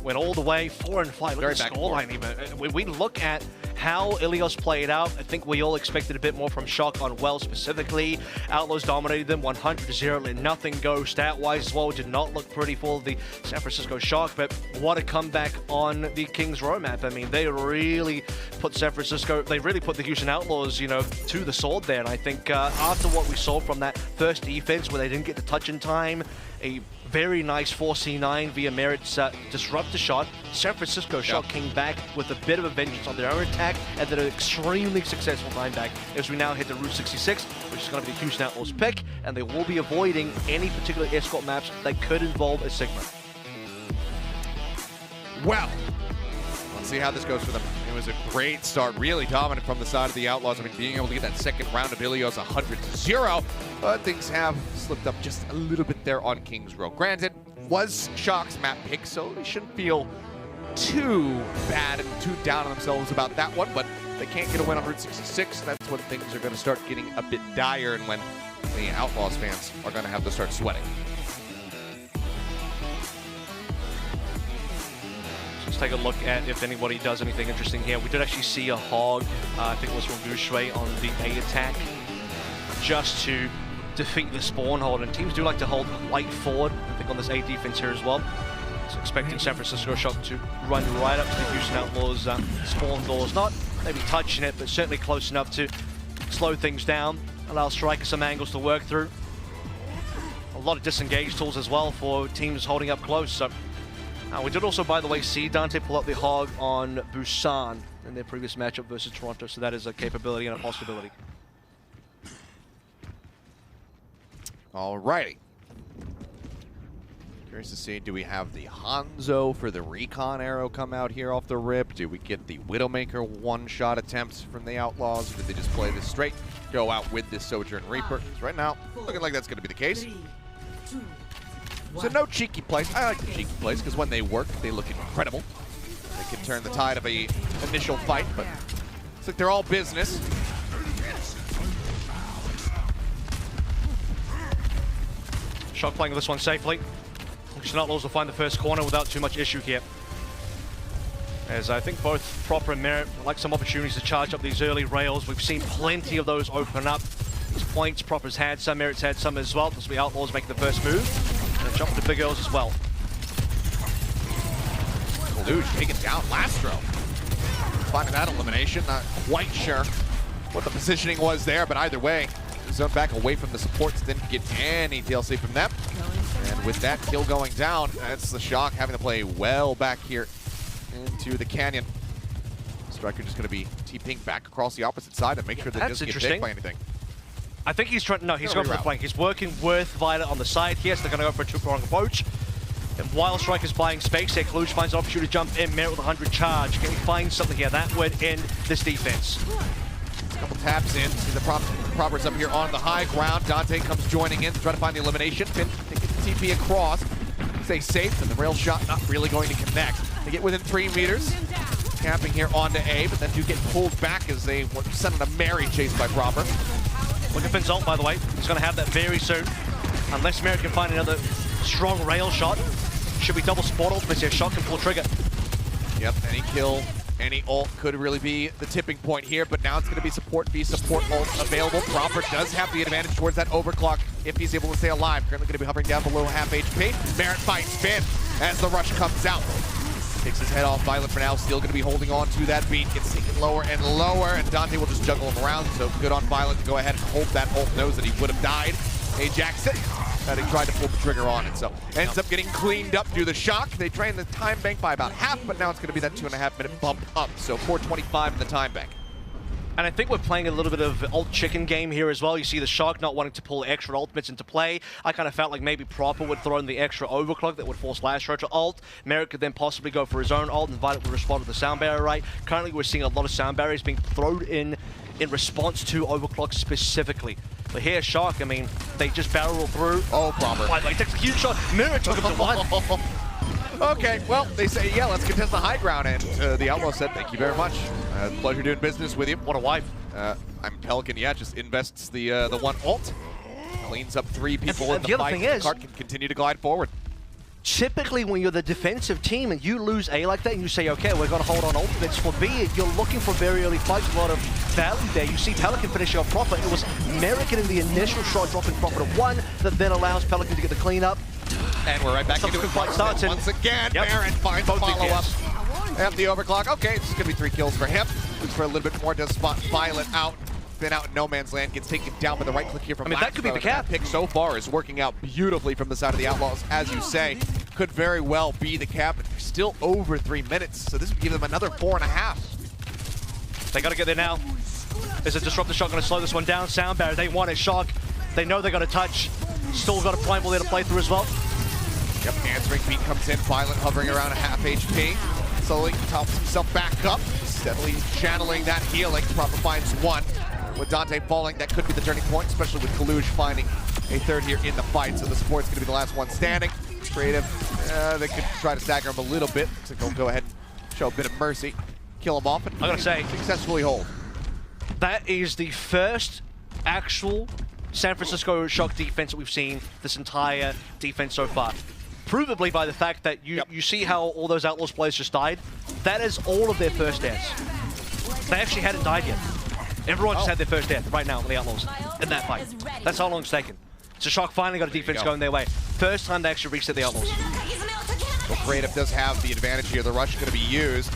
Went all the way, 4-5. Look at the scoreline even. When we look at how Ilios played out, I think we all expected a bit more from Shock on Well specifically. Outlaws dominated them 100-0, let nothing go stat-wise as well. Did not look pretty for the San Francisco Shock, but what a comeback on the Kings Row map. I mean, they really put San Francisco, they really put the Houston Outlaws, you know, to the sword there. And I think after what we saw from that first defense where they didn't get the touch in time, a very nice 4C9 via Merit's disruptor shot. San Francisco Shock came back with a bit of a vengeance on their own attack and then an extremely successful time back as we now hit the Route 66, which is going to be the Houston Outlaws pick, and they will be avoiding any particular escort maps that could involve a Sigma. Well, Let's see how this goes for them. It was a great start, really dominant from the side of the Outlaws. I mean, being able to get that second round of Ilios 100-0, but things have slipped up just a little bit there on Kings Row. Granted, was Shock's map pick, so they shouldn't feel too bad and too down on themselves about that one, but they can't get a win on Route 66. That's when things are going to start getting a bit dire and when the Outlaws fans are going to have to start sweating. Let's take a look at if anybody does anything interesting here. We did actually see a hog, I think it was from Boucher on the A attack, just to defeat the spawn hold. And teams do like to hold light forward, I think, on this A defense here as well. So expecting San Francisco Shock to run right up to the Houston Outlaws spawn doors. Not maybe touching it, but certainly close enough to slow things down, allow strikers some angles to work through. A lot of disengage tools as well for teams holding up close. So we did also, by the way, see Dante pull up the hog on Busan in their previous matchup versus Toronto. So that is a capability and a possibility. Alrighty. Curious to see, do we have the Hanzo for the recon arrow come out here off the rip? Do we get the Widowmaker one-shot attempts from the Outlaws? Or did they just play this straight, go out with this Sojourn Reaper? So right now, looking like that's going to be the case. So no cheeky plays. I like the cheeky plays because when they work, they look incredible. They can turn the tide of a initial fight, but it's like they're all business. Shock playing this one safely. Houston Outlaws will find the first corner without too much issue here. As I think both Proper and Merit like some opportunities to charge up these early rails. We've seen plenty of those open up. These points, Proper's had some, Merit's had some as well. This will be Outlaws making the first move. And a jump to Big Girls as well. Kaluge taking down Lastro. Finding that elimination, not quite sure what the positioning was there, but either way, zone back away from the supports, didn't get any TLC from them. And with that kill going down, that's the Shock having to play well back here into the canyon. Striker just going to be TPing back across the opposite side to make sure that it doesn't get picked by anything. I think he's trying, no, he's going for the flank. He's working with Violet on the side. Yes, they're going to go for a two-pronged approach. And while Striker's buying space here, Kaluge finds an opportunity to jump in, Merit with 100 charge. Can he find something here? That would end this defense. Couple taps in. See the Proper's up here on the high ground. Dante comes joining in to try to find the elimination. Finn taking the TP across. Stay safe, and the rail shot not really going to connect. They get within 3 meters. Camping here onto A, but then do get pulled back as they send in a merry chase by Proper. Look at Finn's ult, by the way. He's going to have that very soon. Unless Merit can find another strong rail shot. Should be double support ult, but here, Shock can pull trigger. Yep, any kill, any ult could really be the tipping point here, but now it's going to be support ult available. Proper does have the advantage towards that overclock if he's able to stay alive. Currently going to be hovering down below half HP. Merit fights Finn as the rush comes out. Takes his head off. Violet for now, still going to be holding on to that beat. Gets taken lower and lower, and Dante will just juggle him around. So good on Violet to go ahead and hold that ult. Knows that he would have died. Ajax that he tried to pull the trigger on it. So ends up getting cleaned up due to the Shock. They drained the time bank by about half, but now it's going to be that 2.5 minute bump up. So 4:25 in the time bank. And I think we're playing a little bit of ult chicken game here as well. You see the Shock not wanting to pull extra ultimates into play. I kind of felt like maybe Proper would throw in the extra overclock that would force Lastro to ult. Merit could then possibly go for his own ult, and Violet would respond with the sound barrier, right? Currently we're seeing a lot of sound barriers being thrown in response to overclock specifically. But here, Shock, I mean, they just barrel through. Oh, Proper. By the way, takes a huge shot. Merit took him to one. Okay, well, they say, yeah, let's contest the high ground, and the Outlaw said, thank you very much. Pleasure doing business with you. What a wife. I'm Pelican, yeah, just invests the one ult. Cleans up 3 people in the fight. Thing is, the cart can continue to glide forward. Typically, when you're the defensive team and you lose A like that, and you say, okay, we're going to hold on ultimates for B, you're looking for very early fights, a lot of value there. You see Pelican finishing off Proper. It was Merit getting the initial shot, dropping Proper to 1, that then allows Pelican to get the cleanup. And we're right back into it. Fight starts once again, Merit finds the follow-up. At the overclock. Okay, it's going to be 3 kills for him. Looks for a little bit more, does spot Violet out. Been out in no man's land, gets taken down by the right click here from that could be the cap. That pick so far is working out beautifully from the side of the Outlaws, as you say. Could very well be the cap, but still over 3 minutes, so this would give them another 4.5. They got to get there now. Is a disruptor shot going to slow this one down? Sound barrier, they want it. Shock. They know they got to touch. Still got a primal there to play through as well. Yep, answering beat comes in. Violet hovering around a half HP. slowly tops himself back up, steadily channeling that healing. Proper finds one. With Dante falling, that could be the turning point, especially with Kaluj finding a third here in the fight. So the support's going to be the last one standing. Creative, they could try to stagger him a little bit. So they'll go ahead and show a bit of mercy, kill him off, and I gotta say, successfully hold. That is the first actual San Francisco Shock defense that we've seen this entire defense so far. Provably by the fact that you see how all those Outlaws players just died. That is all of their first deaths. They actually hadn't died yet. Everyone just had their first death right now with the Outlaws in that fight. That's how long it's taken. So Shock finally got a defense going their way. First time they actually reached the Outlaws. Well, Creative does have the advantage here. The rush is going to be used.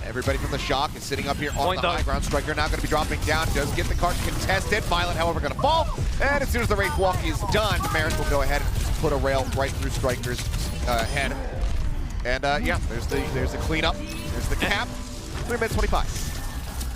Everybody from the Shock is sitting up here on the high ground. Striker now going to be dropping down. Does get the cart contested. Violet, however, going to fall. And as soon as the Wraith walk is done, Maris will go ahead and put a rail right through Striker's head. And yeah, there's the cleanup. There's the cap. 3 minutes 25.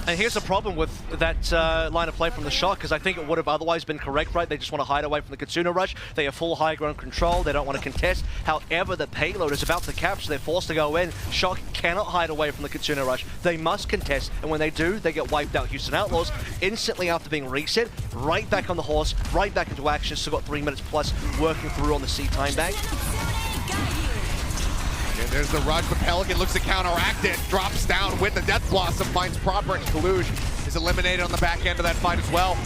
And here's the problem with that line of play from the Shock, because I think it would have otherwise been correct, right? They just want to hide away from the Kitsuna rush. They have full high ground control. They don't want to contest. However, the payload is about to capture. They're forced to go in. Shock cannot hide away from the Kitsuna rush. They must contest, and when they do, they get wiped out. Houston Outlaws, instantly after being reset, right back on the horse, right back into action. Still got 3 minutes plus working through on the C time bank. And there's the rush, but Pelican looks to counteract it, drops down with the Death Blossom, finds Proper, and Kaluj is eliminated on the back end of that fight as well.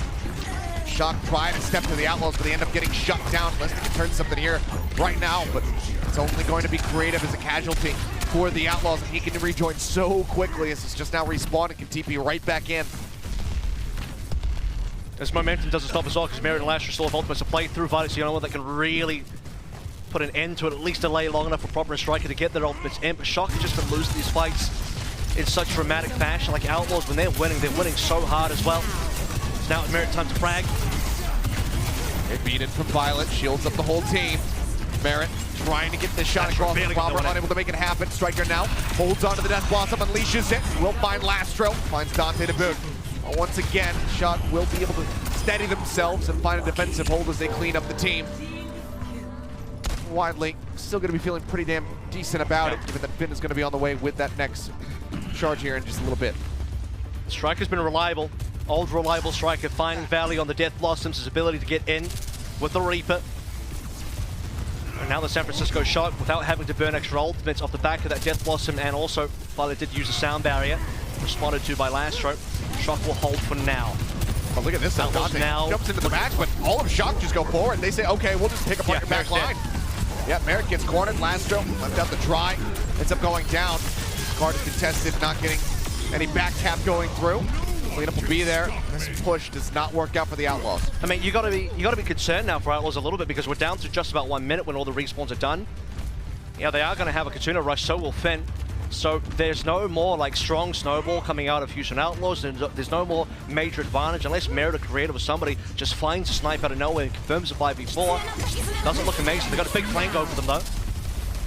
Shock tried to step to the Outlaws, but they end up getting shut down. Unless they can turn something here right now, but it's only going to be Creative as a casualty for the Outlaws, and he can rejoin so quickly as it's just now respawned and can TP right back in. This momentum doesn't stop us all, because Merit and Lasher still have ultimates to play through. Violet's the only one that can really put an end to it, at least delay long enough for Proper and Striker to get their ultimates in. But Shock just been losing these fights in such dramatic fashion. Like Outlaws, when they're winning so hard as well. So now it's Merit time to frag. They beat it from Violet, shields up the whole team. Merit trying to get this shot across the Proper, unable to make it happen. Striker now holds onto the Death Blossom, unleashes it. Will find Lastro, finds Dante to boot. Once again, Shock will be able to steady themselves and find a defensive hold as they clean up the team. Widely, still going to be feeling pretty damn decent about it, given that Finn is going to be on the way with that next charge here in just a little bit. Striker's been reliable, old reliable Striker, finding value on the Death Blossoms, his ability to get in with the Reaper. And now the San Francisco Shock, without having to burn extra ultimates off the back of that Death Blossom, and also, while they did use a sound barrier, responded to by Lastro, Shock will hold for now. Oh, look at this, Dante now jumps into the back, but all of Shock just go forward. They say, okay, we'll just pick apart your back line. Yeah, Merritt gets cornered. Lastro left out the try. Ends up going down. Card is contested, not getting any back cap going through. Cleanup will be there. This push does not work out for the Outlaws. I mean, you gotta be concerned now for Outlaws a little bit, because we're down to just about 1 minute when all the respawns are done. Yeah, they are gonna have a Kitsuna rush, so will Finn. So there's no more like strong snowball coming out of Houston Outlaws. There's no more major advantage unless Merit or Creative or somebody just finds a snipe out of nowhere and confirms a 5v4. Doesn't look amazing. They got a big flank over them though.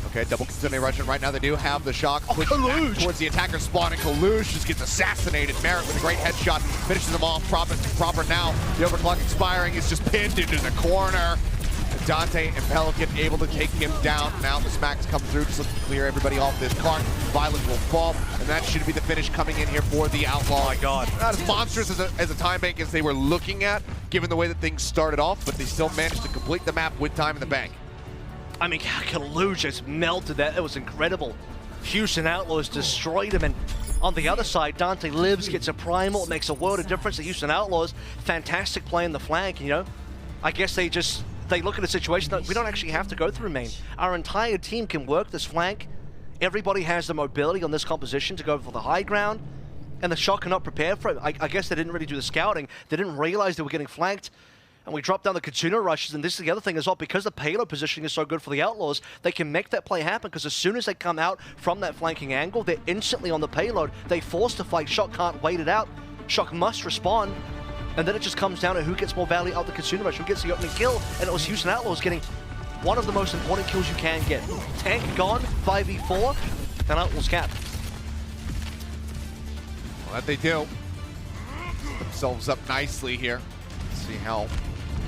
Okay, double Kitsune rushing right now. They do have the Shock pushing back towards the attacker spawn, and Kaluj just gets assassinated. Merit with a great headshot finishes them off. Proper now. The overclock expiring is just pinned into the corner. Dante and Pelican able to take him down. Now the smacks come through, just looking to clear everybody off this cart. Violet will fall, and that should be the finish coming in here for the Outlaw. Oh my God. Not as monstrous as a time bank as they were looking at, given the way that things started off, but they still managed to complete the map with time in the bank. I mean, Kaluj just melted that. It was incredible. Houston Outlaws destroyed him, and on the other side, Dante lives, gets a primal. It makes a world of difference. The Houston Outlaws, fantastic play in the flank, you know. I guess they look at a situation that we don't actually have to go through main. Our entire team can work this flank. Everybody has the mobility on this composition to go for the high ground, and the Shock are not prepared for it. I guess they didn't really do the scouting. They didn't realize they were getting flanked, and we dropped down the Kitsuna rushes. And this is the other thing as well, because the payload positioning is so good for the Outlaws, they can make that play happen, because as soon as they come out from that flanking angle, they're instantly on the payload. They force the fight. Shock can't wait it out. Shock must respond. And then it just comes down to who gets more value out the Kitsuna rush, who gets the opening kill, and it was Houston Outlaws getting one of the most important kills you can get. Tank gone, 5v4, and Outlaws cap. Well, that they do. Put themselves up nicely here. See how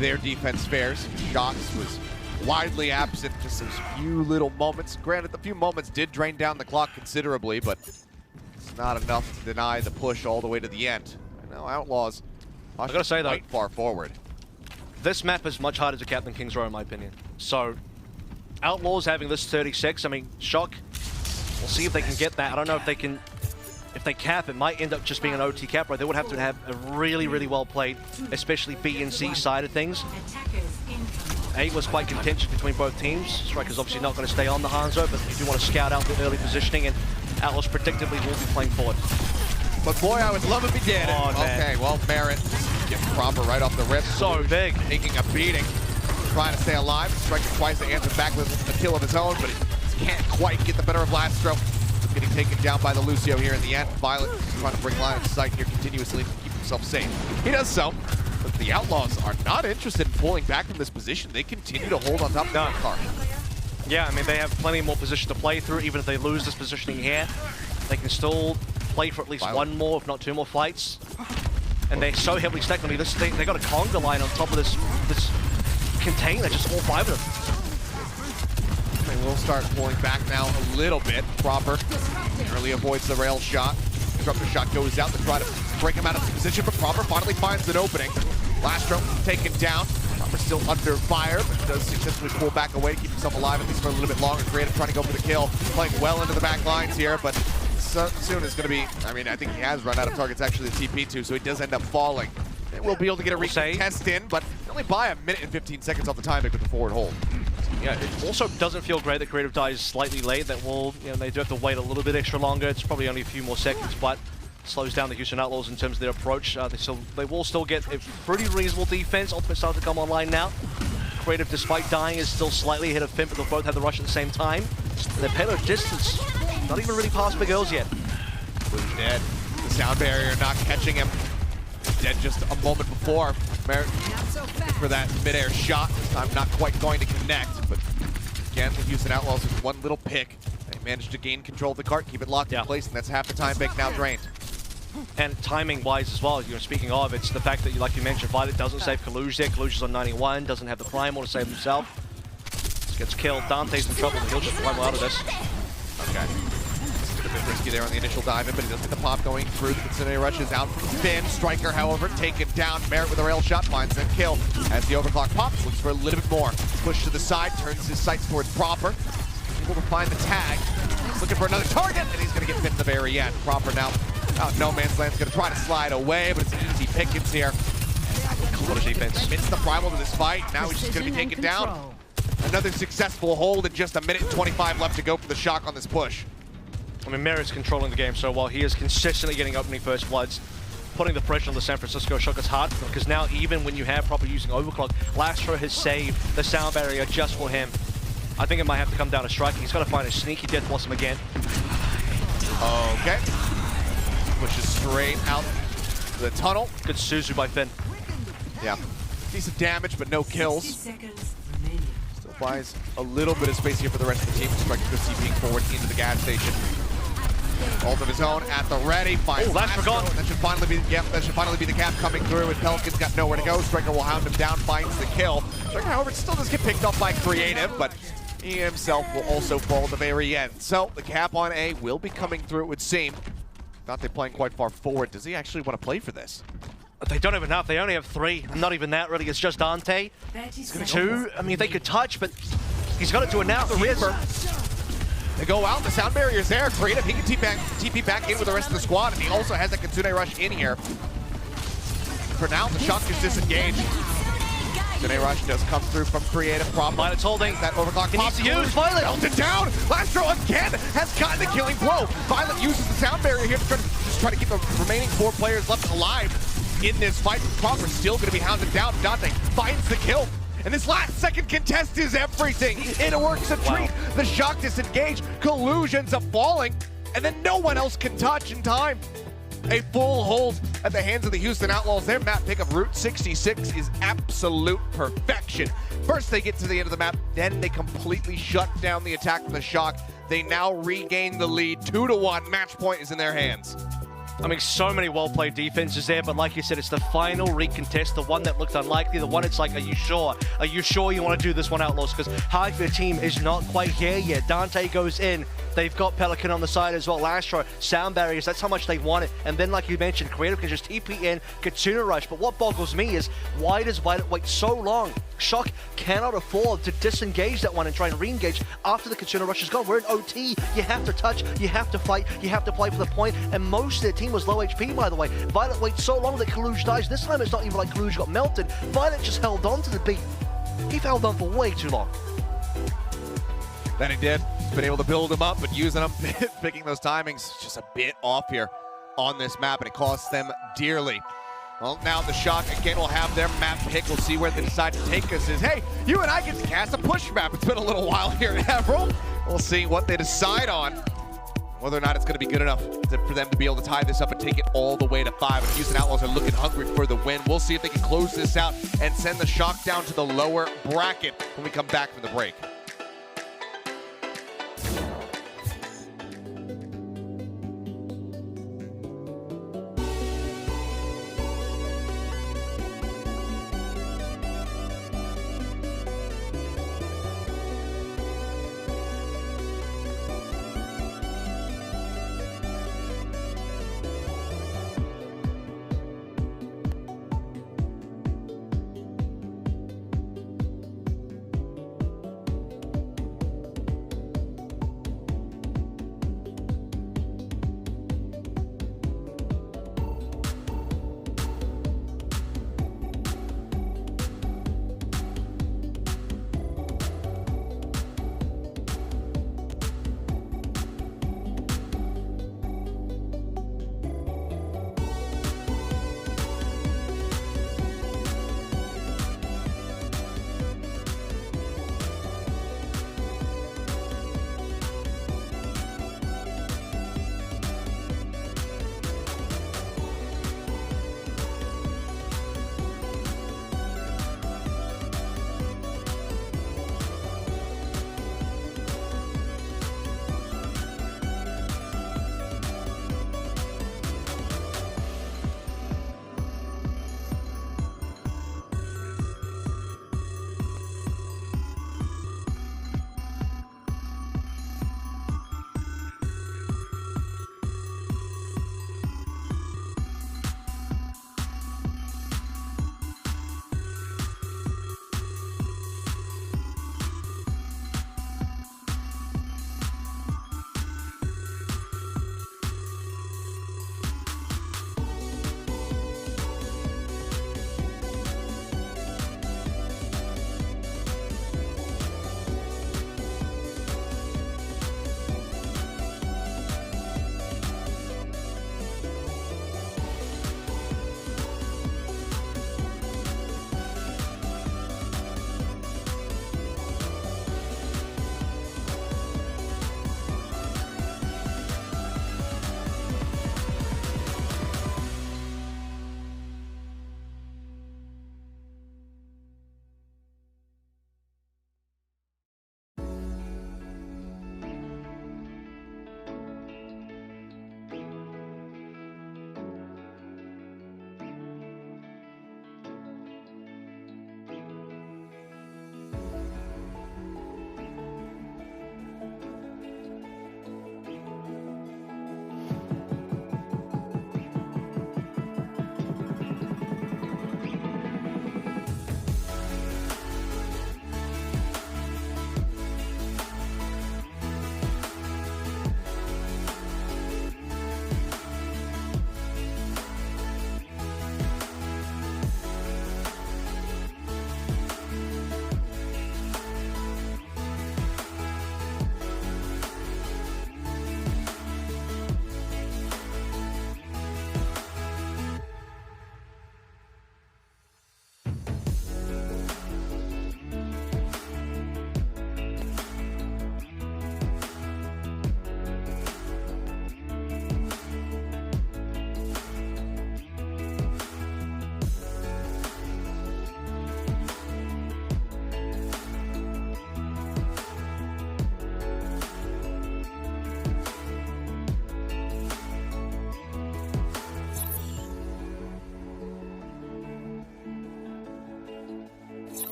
their defense fares. Shox was widely absent. Just those few little moments. Granted, the few moments did drain down the clock considerably, but it's not enough to deny the push all the way to the end. And now Outlaws, I gotta say though, quite far forward. This map is much harder to cap than King's Row, in my opinion. So, Outlaws having this 36, I mean, Shock, we'll see if they can get that. I don't know if they can, if they cap, it might end up just being an OT cap, right? They would have to have a really, really well played, especially B and C side of things. A was quite contentious between both teams. Striker's obviously not going to stay on the Hanzo, but you do want to scout out the early positioning, and Outlaws predictably will be playing forward. But boy, I would love if he did. Oh, okay, well, Merritt get proper right off the rip. So big. Taking a beating, trying to stay alive. Striker twice to answer back with a kill of his own, but he can't quite get the better of Lastro. Getting taken down by the Lucio here in the end. Violet trying to bring line of sight here continuously to keep himself safe. He does so, but the Outlaws are not interested in pulling back from this position. They continue to hold on top of the car. Yeah, I mean, they have plenty more position to play through. Even if they lose this positioning here, they can still play for at least one more, if not two more fights. And they're so heavily stacked. I mean, they got a conga line on top of this container, just all five of them. They will start pulling back now a little bit. Proper early avoids the rail shot. Disruptor shot goes out to try to break him out of the position, but Proper finally finds an opening. Lastro taken down. Proper still under fire, but does successfully pull back away to keep himself alive at least for a little bit longer. Creative trying to go for the kill, playing well into the back lines here, but soon is going to be, I mean, I think he has run out of targets actually to TP to, so he does end up falling. They will be able to get a retest in, but only by a minute and 15 seconds off the time with the forward hold. Yeah, it also doesn't feel great that Creative dies slightly late. That will, you know, they do have to wait a little bit extra longer. It's probably only a few more seconds, but slows down the Houston Outlaws in terms of their approach. They will still get a pretty reasonable defense. Ultimate starting to come online now. Creative, despite dying, is still slightly ahead of Finn, but they'll both have the rush at the same time. And their payload distance, not even really past Big Girls yet. Luge dead. The sound barrier not catching him. Dead just a moment before. Merritt for that midair shot. This time not quite going to connect, but again, the Houston Outlaws with one little pick. They managed to gain control of the cart, keep it locked in place, and that's half the time bank now drained. And timing-wise as well, you know, speaking of, it's the fact that, like you mentioned, Violet doesn't save Kaluge there. Kaluge is on 91, doesn't have the Primal to save himself. Just gets killed. Dante's in trouble, and he'll just Primal out of this. Okay. A bit risky there on the initial dive in, but he does get the pop going through. The Kitsune rushes out from Finn. Striker, however, taken down. Merritt with a rail shot finds the kill. As the overclock pops, looks for a little bit more. Push to the side, turns his sights towards Proper. Able to find the tag. He's looking for another target, and he's going to get pinned at the very end. Proper now out no man's land's going to try to slide away, but it's easy pickings here. What a defense. It's the Primal to this fight. Now he's just going to be taken down. Another successful hold and just a minute and 25 left to go for the Shock on this push. I mean, Merritt's controlling the game so well. He is consistently getting opening first bloods, putting the pressure on the San Francisco Shockers hard, because now even when you have Proper using overclock, Lastro has saved the sound barrier just for him. I think it might have to come down to striking. He's got to find a sneaky Death Blossom again. Okay. Pushes straight out the tunnel. Good Suzu by Finn. Yeah. Decent damage, but no kills. Still buys a little bit of space here for the rest of the team. Striker goes TPing forward into the gas station. Ult of his own at the ready. Finds that's forgotten. That should finally be, that should finally be the cap coming through, and Pelican's got nowhere to go. Striker will hound him down, finds the kill. Striker, however, still does get picked up by Creative, but he himself will also fall at the very end. So the cap on A will be coming through, it would seem. Dante playing quite far forward. Does he actually want to play for this? They don't even have. They only have 3. Not even that, really. It's just Dante. 2. I mean, they could touch, but he's got to do it now. The Reaper. They go out. The sound barrier's there. Creative. He can TP back in with the rest of the squad, and he also has that Kitsune rush in here. For now, the Shock is disengaged. Kitsune rush does come through from Creative. Problem. Violet's holding. That overclock He needs to use Violet. Melted down. Lastro again has gotten the killing blow. Violet uses the sound barrier here to try to keep the remaining 4 players left alive in this fight. Proper still going to be hounded down. Dante finds the kill. And this last second contest is everything. It works a treat. The Shock disengaged. Collusions of falling. And then no one else can touch in time. A full hold at the hands of the Houston Outlaws. Their map pick of Route 66 is absolute perfection. First they get to the end of the map, then they completely shut down the attack from the Shock. They now regain the lead. 2-1. Match point is in their hands. I mean, so many well-played defenses there, but like you said, it's the final recontest, the one that looked unlikely, the one it's like, are you sure? Are you sure you want to do this one, Outlaws? Because half your team is not quite here yet. Dante goes in. They've got Pelican on the side as well. Lastro, sound barriers, that's how much they want it. And then, like you mentioned, Creative can just TP in, Katsuna Rush. But what boggles me is, why does Violet wait so long? Shock cannot afford to disengage that one and try and re-engage after the Katsuna Rush is gone. We're in OT. You have to touch, you have to fight, you have to play for the point. And most of their team was low HP, by the way. Violet waits so long that Kaluj dies. This time it's not even like Kaluj got melted. Violet just held on to the beat. He held on for way too long. Then he did. Been able to build him up, but using them, picking those timings just a bit off here on this map, and it costs them dearly. Well, now the Shock again will have their map pick. We'll see where they decide to take us. Is, hey, you and I get to cast a push map. It's been a little while here at Everal. We'll see what they decide on, whether or not it's going to be good enough for them to be able to tie this up and take it all the way to 5. And Houston Outlaws are looking hungry for the win. We'll see if they can close this out and send the Shock down to the lower bracket when we come back from the break.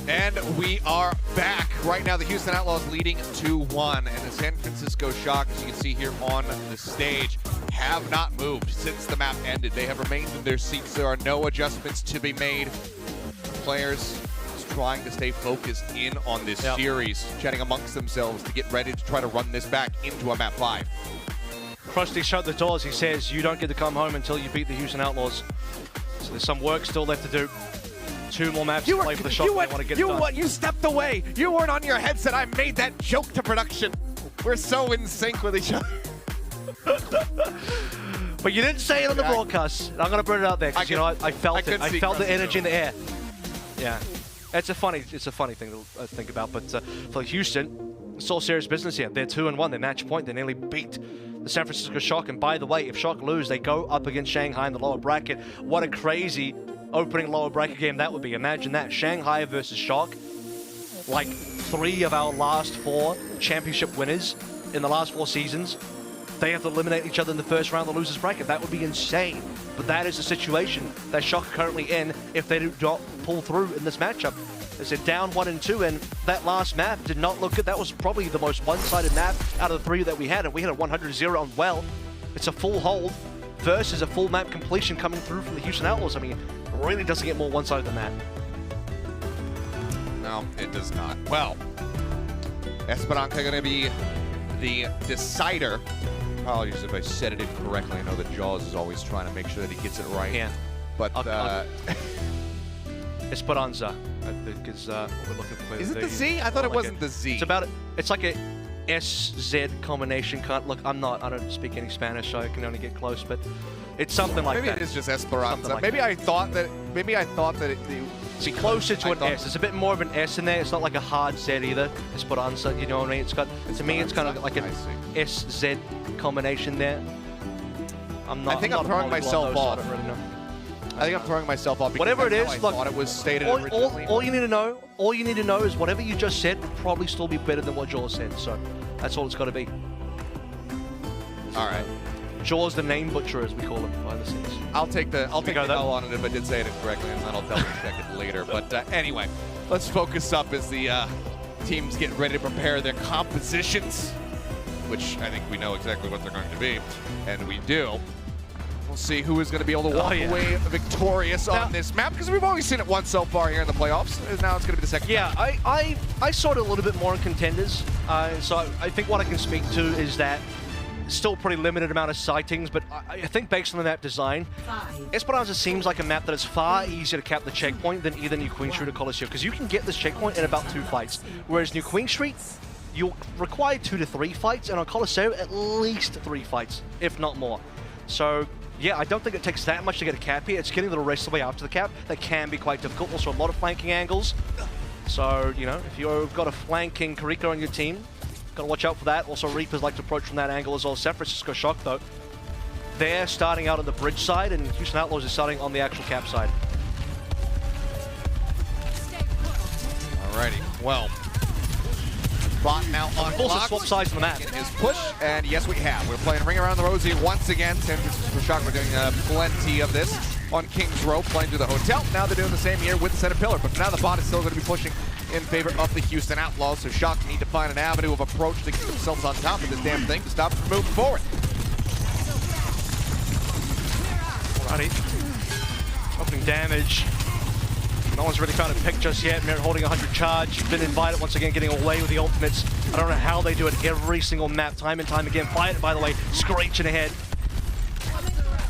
And we are back. Right now, the Houston Outlaws leading 2-1. And the San Francisco Shock, as you can see here on the stage, have not moved since the map ended. They have remained in their seats. There are no adjustments to be made. Players just trying to stay focused in on this series, chatting amongst themselves to get ready to try to run this back into a map 5. Krusty shut the doors. He says, you don't get to come home until you beat the Houston Outlaws. So there's some work still left to do. 2 more maps to play for the Shock. You stepped away. You weren't on your headset. I made that joke to production. We're so in sync with each other. But you didn't say it on the broadcast. I'm going to put it out there because, you know, I felt it. I felt the energy in the air. Yeah. It's a funny thing to think about. But for Houston, it's all serious business here. They're 2-1. They're match point. They nearly beat the San Francisco Shock. And by the way, if Shock lose, they go up against Shanghai in the lower bracket. What a crazy opening lower bracket game that would be. Imagine that. Shanghai versus Shock. Like 3 of our last 4 championship winners in the last 4 seasons. They have to eliminate each other in the first round of the losers bracket. That would be insane. But that is the situation that Shock are currently in if they do not pull through in this matchup. They're down 1-2, and that last map did not look good. That was probably the most one-sided map out of the 3 that we had, and we had a 100-0 on well. It's a full hold versus a full map completion coming through from the Houston Outlaws. I mean, it really doesn't get more one-sided than that. No, it does not. Well, Esperanza going to be the decider. Apologies if I said it incorrectly. I know that Jaws is always trying to make sure that he gets it right. Yeah. But Esperanza, I think, is what we're looking for. Is it the Z? I thought it wasn't the Z. It's like a SZ combination. I don't speak any Spanish, so I can only get close, but it's something like maybe that. Maybe it is just Esperanza. Like maybe I thought that it's closer to an S. There's a bit more of an S in there. It's not like a hard Z either. Esperanza, you know what I mean? It's got, to me, it's kind of like an SZ combination there. I think I'm throwing myself off. I don't really know. I think I'm throwing myself off because whatever it is, I thought it was stated originally. All you need to know is whatever you just said would probably still be better than what Jaws said. So that's all it's got to be. All right. Jaws, the name butcher, as we call him behind the scenes. I'll take the L on it if I did say it incorrectly, and then I'll double check it later. But anyway, let's focus up as the teams get ready to prepare their compositions, which I think we know exactly what they're going to be, and we do. We'll see who is going to be able to walk away victorious on this map, because we've only seen it once so far here in the playoffs. Now it's going to be the second time. I saw it a little bit more in contenders. So I think what I can speak to is that still pretty limited amount of sightings, but I think based on the map design, Esperanza seems like a map that is far easier to cap the checkpoint than either New Queen Street or Coliseum, because you can get this checkpoint in about 2 fights, whereas New Queen Street, you'll require 2 to 3 fights, and on Coliseum, at least 3 fights, if not more. So yeah, I don't think it takes that much to get a cap here. It's getting the rest of the way after the cap that can be quite difficult. Also, a lot of flanking angles. So, you know, if you've got a flanking Karika on your team, gotta watch out for that. Also, Reapers like to approach from that angle as well. San Francisco Shock, though, they're starting out on the bridge side, and Houston Outlaws is starting on the actual cap side. Alrighty, well. Bot now unlocked. Swap sides on the map. Is push, and yes, we have. We're playing Ring Around the Rosie once again. San Francisco Shock, we're doing plenty of this on King's Row, playing through the hotel. Now they're doing the same here with the center pillar, but for now the bot is still going to be pushing in favor of the Houston Outlaws, so Shock need to find an avenue of approach to get themselves on top of this damn thing to stop it from moving forward. Alrighty. Opening damage. No one's really found a pick just yet. Merit holding 100 charge. Been invited once again, getting away with the ultimates. I don't know how they do it every single map, time and time again. Fight, by the way, screeching ahead.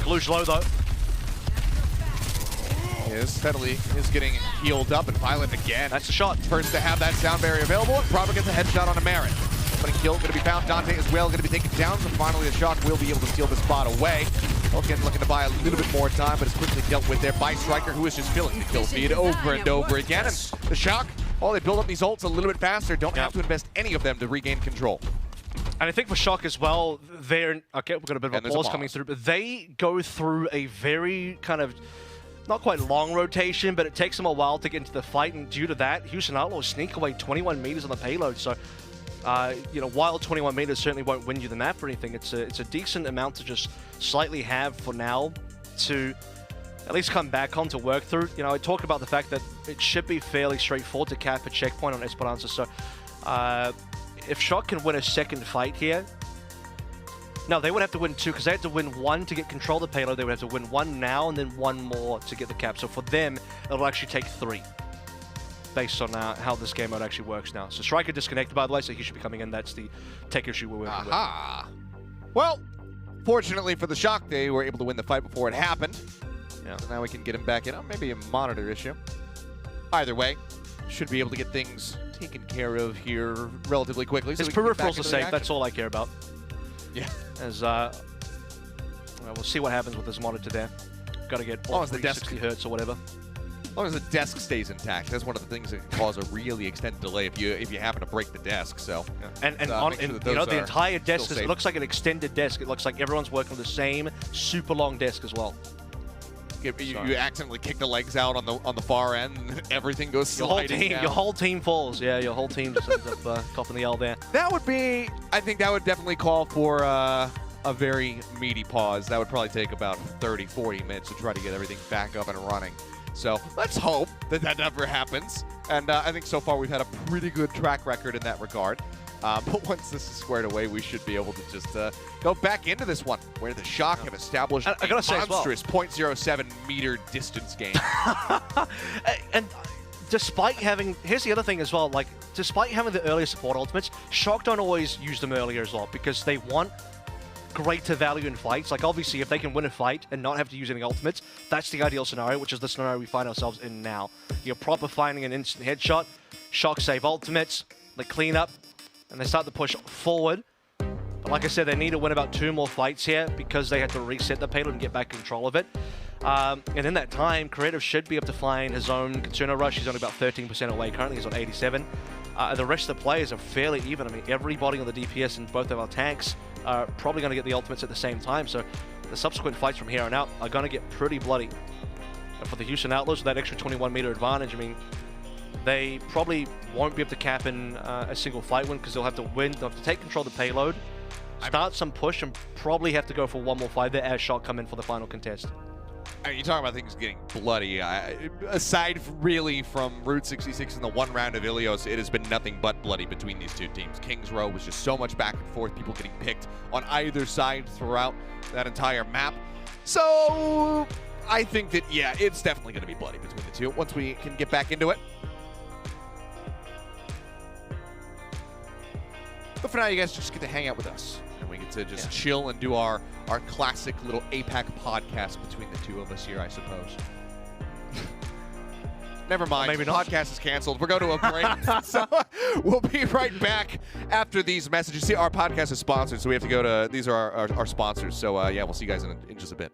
Gluge low, though. Steadily is getting healed up, and Violent again. That's the shot. First to have that sound barrier available, and probably gets a headshot on a Merit. But a kill going to be found. Dante as well going to be taken down, so finally the Shock will be able to steal the spot away. Again, looking to buy a little bit more time, but it's quickly dealt with there by Striker, who is just filling the kill feed over and over again. And the Shock, while they build up these ults a little bit faster, don't have to invest any of them to regain control. And I think for Shock as well, they're... Okay, we've got a bit of a pause coming through, but they go through a very kind of... not quite long rotation, but it takes them a while to get into the fight, and due to that, Houston Outlaws sneak away 21 meters on the payload. So, you know, while 21 meters certainly won't win you the map or anything, it's a decent amount to just slightly have for now to at least come back on to work through. You know, I talked about the fact that it should be fairly straightforward to cap a checkpoint on Esperanza. So if Shock can win a second fight here, no, they would have to win 2 because they had to win 1 to get control of the payload. They would have to win 1 now and then 1 more to get the cap. So for them, it'll actually take 3 based on how this game mode actually works now. So Striker disconnected, by the way, so he should be coming in. That's the tech issue we're working with. Well, fortunately for the Shock, they were able to win the fight before it happened. Yeah. So now we can get him back in. Oh, maybe a monitor issue. Either way, should be able to get things taken care of here relatively quickly. His peripherals are safe. That's all I care about. Yeah. As well, we'll see what happens with this monitor there. Got to get all 360 hertz or whatever. As long as the desk stays intact, that's one of the things that can cause a really extended delay if you happen to break the desk. So, yeah. You know, the entire desk it looks like an extended desk. It looks like everyone's working on the same super long desk as well. You accidentally kick the legs out on the far end, and everything goes sliding down. Your whole team falls. Yeah, your whole team just ends up copping the L there. That would be, I think that would definitely call for a very meaty pause. That would probably take about 30, 40 minutes to try to get everything back up and running. So let's hope that never happens. And I think so far we've had a pretty good track record in that regard. But once this is squared away, we should be able to just go back into this one, where the Shock have established a monstrous 0.07 meter distance game. And despite having, here's the other thing as well, like, despite having the earlier support ultimates, Shock don't always use them earlier as well, because they want greater value in fights. Like, obviously, if they can win a fight and not have to use any ultimates, that's the ideal scenario, which is the scenario we find ourselves in now. You're proper finding an instant headshot, Shock save ultimates, they clean up, and they start to push forward. But like I said, they need to win about 2 more fights here because they had to reset the payload and get back control of it. And in that time, Creative should be able to find his own Concerno Rush. He's only about 13% away. Currently, he's on 87. The rest of the players are fairly even. I mean, everybody on the DPS and both of our tanks are probably going to get the ultimates at the same time. So the subsequent fights from here on out are going to get pretty bloody. And for the Houston Outlaws, with that extra 21 meter advantage, I mean, they probably won't be able to cap in a single fight win because they'll have to win. They'll have to take control of the payload, start some push, and probably have to go for 1 more fight there as Shock come in for the final contest. I mean, you talk about things getting bloody. Aside really from Route 66 and the 1 round of Ilios, it has been nothing but bloody between these 2 teams. Kings Row was just so much back and forth, people getting picked on either side throughout that entire map. So I think that, yeah, it's definitely going to be bloody between the 2 once we can get back into it. But for now, you guys just get to hang out with us, and we get to just chill and do our classic little APAC podcast between the 2 of us here, I suppose. Never mind. Maybe not. Podcast is canceled. We're going to a break. So we'll be right back after these messages. See, our podcast is sponsored, so we have to go to, these are our sponsors. So yeah, we'll see you guys in just a bit.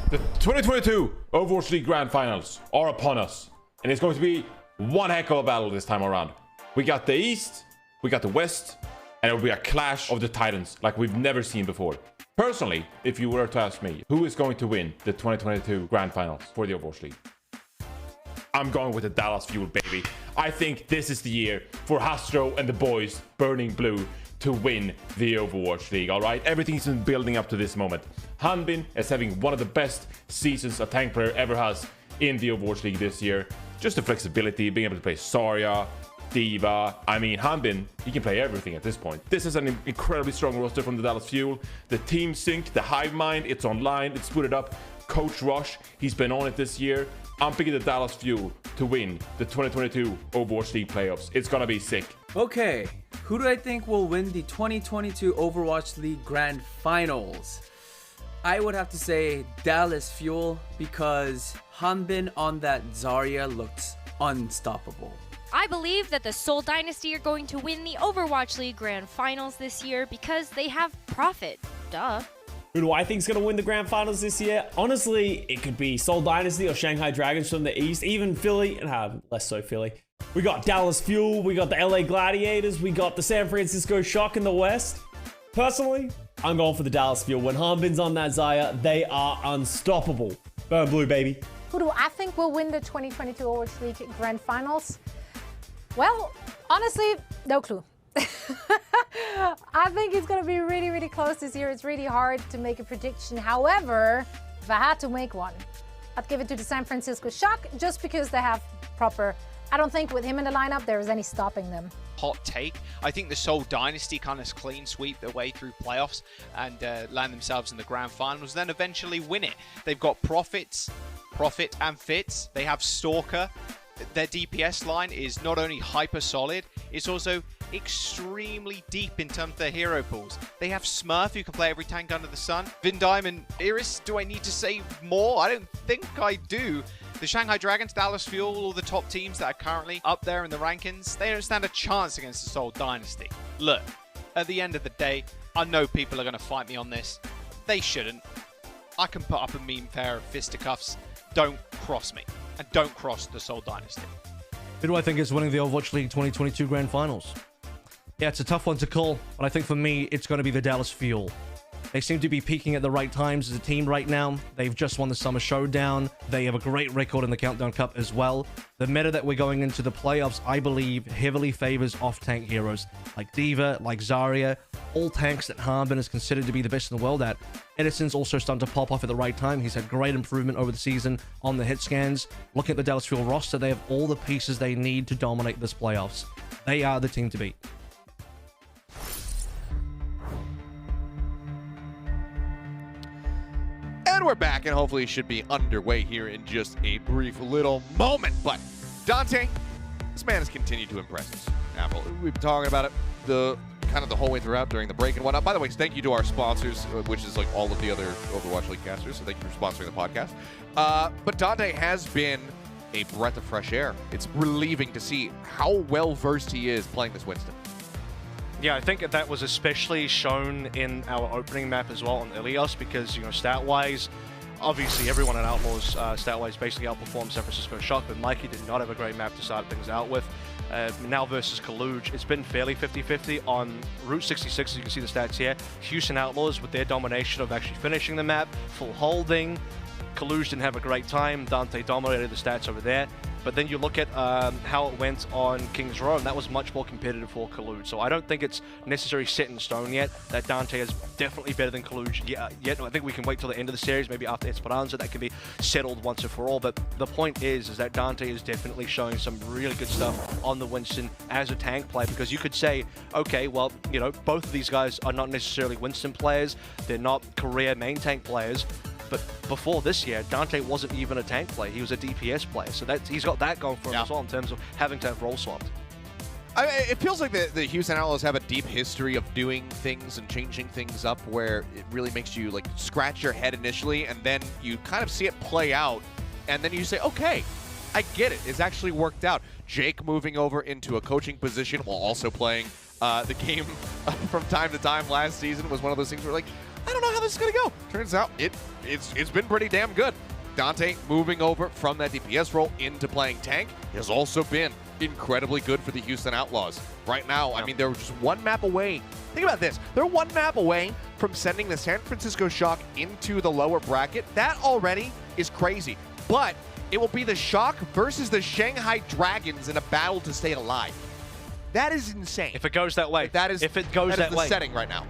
The 2022 Overwatch League Grand Finals are upon us, and it's going to be one heck of a battle this time around. We got the East, we got the West, and it will be a clash of the Titans like we've never seen before. Personally, if you were to ask me, who is going to win the 2022 Grand Finals for the Overwatch League? I'm going with the Dallas Fuel, baby. I think this is the year for Hastro and the boys, Burning Blue, to win the Overwatch League, all right? Everything's been building up to this moment. Hanbin is having one of the best seasons a tank player ever has in the Overwatch League this year. Just the flexibility, being able to play Zarya, Diva. I mean, Hanbin, he can play everything at this point. This is an incredibly strong roster from the Dallas Fuel. The team sync, the hive mind, it's online, it's booted up. Coach Rush, he's been on it this year. I'm picking the Dallas Fuel to win the 2022 Overwatch League Playoffs. It's gonna be sick. Okay, who do I think will win the 2022 Overwatch League Grand Finals? I would have to say Dallas Fuel because Hanbin on that Zarya looks unstoppable. I believe that the Seoul Dynasty are going to win the Overwatch League Grand Finals this year because they have Profit. Duh. Who do I think is going to win the Grand Finals this year? Honestly, it could be Seoul Dynasty or Shanghai Dragons from the East, even Philly, and less so Philly. We got Dallas Fuel, we got the LA Gladiators, we got the San Francisco Shock in the West. Personally, I'm going for the Dallas Fuel. When Hanbin's on that Zarya, they are unstoppable. Burn blue, baby. Who do I think will win the 2022 Overwatch League Grand Finals? Well, honestly, no clue. I think it's going to be really, really close this year. It's really hard to make a prediction. However, if I had to make one, I'd give it to the San Francisco Shock just because they have proper... I don't think with him in the lineup there is any stopping them. Hot take. I think the Seoul Dynasty kind of clean sweep their way through playoffs and land themselves in the grand finals, then eventually win it. They've got Profit and Fitz. They have Stalker. Their DPS line is not only hyper solid, it's also extremely deep in terms of their hero pools. They have Smurf, who can play every tank under the sun. Vindime and Iris, do I need to say more? I don't think I do. The Shanghai Dragons, Dallas Fuel, all the top teams that are currently up there in the rankings, they don't stand a chance against the Seoul Dynasty. Look, at the end of the day, I know people are going to fight me on this. They shouldn't. I can put up a meme pair of fisticuffs. Don't cross me. And don't cross the Seoul Dynasty. Who do I think is winning the Overwatch League 2022 Grand Finals? Yeah, it's a tough one to call, but I think for me, it's going to be the Dallas Fuel. They seem to be peaking at the right times as a team right now. They've just won the Summer Showdown. They have a great record in the Countdown Cup as well. The meta that we're going into the playoffs, I believe, heavily favors off-tank heroes like D.Va, like Zarya, all tanks that Harbin is considered to be the best in the world at. Edison's also starting to pop off at the right time. He's had great improvement over the season on the hit scans. Looking at the Dallas Fuel roster, they have all the pieces they need to dominate this playoffs. They are the team to beat. And we're back, and hopefully it should be underway here in just a brief little moment. But Dante, this man has continued to impress us. Apple, we've been talking about it the whole way throughout during the break and whatnot. By the way, thank you to our sponsors, which is like all of the other Overwatch League casters. So thank you for sponsoring the podcast. But Dante has been a breath of fresh air. It's relieving to see how well versed he is playing this Winston. Yeah, I think that was especially shown in our opening map as well on Ilios because, you know, stat-wise, obviously everyone at Outlaws stat-wise basically outperformed San Francisco Shock, but Mikey did not have a great map to start things out with. Now versus Kaluj, it's been fairly 50-50 on Route 66, as you can see the stats here. Houston Outlaws with their domination of actually finishing the map, full holding. Kaluj didn't have a great time. Dante dominated the stats over there. But then you look at how it went on King's Row, and that was much more competitive for Kaluj. So I don't think it's necessarily set in stone yet that Dante is definitely better than Kaluj yet. I think we can wait till the end of the series, maybe after Esperanza, that can be settled once and for all. But the point is that Dante is definitely showing some really good stuff on the Winston as a tank player, because you could say, okay, well, you know, both of these guys are not necessarily Winston players. They're not career main tank players. But before this year, Dante wasn't even a tank player. He was a DPS player. So he's got that going for him as well in terms of having to have role swapped. I mean, it feels like the Houston Outlaws have a deep history of doing things and changing things up where it really makes you like scratch your head initially, and then you kind of see it play out, and then you say, okay, I get it. It's actually worked out. Jake moving over into a coaching position while also playing the game from time to time last season was one of those things where like, I don't know how this is going to go. Turns out it's been pretty damn good. Dante moving over from that DPS role into playing tank has also been incredibly good for the Houston Outlaws. Right now, I mean, they're just one map away. Think about this. They're one map away from sending the San Francisco Shock into the lower bracket. That already is crazy. But it will be the Shock versus the Shanghai Dragons in a battle to stay alive. That is insane. If it goes that way. If it goes that way. Setting right now.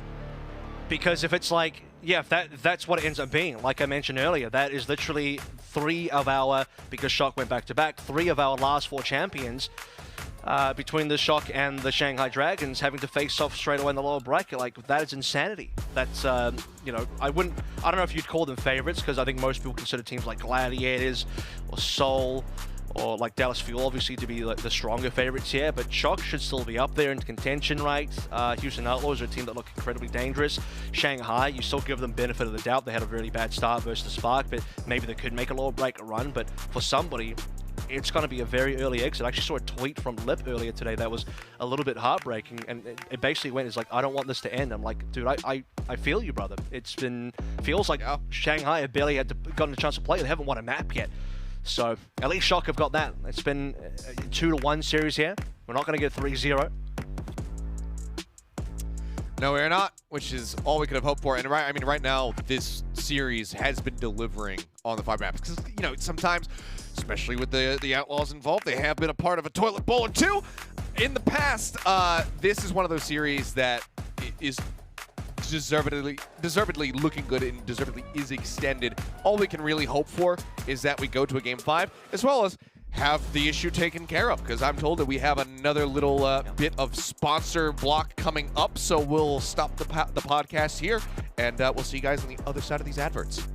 Because if it's like, yeah, if that's what it ends up being, like I mentioned earlier, that is literally because Shock went back-to-back, 3 of our last 4 champions between the Shock and the Shanghai Dragons having to face off straight away in the lower bracket. Like, that is insanity. That's, you know, I don't know if you'd call them favorites, because I think most people consider teams like Gladiators or Seoul or like Dallas Fuel obviously to be like the stronger favorites here, but Shock should still be up there in contention, right? Houston Outlaws are a team that look incredibly dangerous. Shanghai, you still give them benefit of the doubt. They had a really bad start versus the Spark, but maybe they could make a lower bracket run. But for somebody, it's going to be a very early exit. I actually saw a tweet from Lip earlier today that was a little bit heartbreaking, and it basically went, it's like, I don't want this to end. I'm like, dude, I feel you, brother. Feels like Shanghai have barely gotten a chance to play. They haven't won a map yet. So at least Shock have got that. It's been a 2-1 series here. We're not going to get 3-0. No, we're not, which is all we could have hoped for. And right now, this series has been delivering on the 5 maps. Because, you know, sometimes, especially with the Outlaws involved, they have been a part of a toilet bowl or two. In the past, this is one of those series that is deservedly looking good and deservedly is extended. All we can really hope for is that we go to a Game 5, as well as have the issue taken care of, because I'm told that we have another little bit of sponsor block coming up, so we'll stop the podcast here, and we'll see you guys on the other side of these adverts.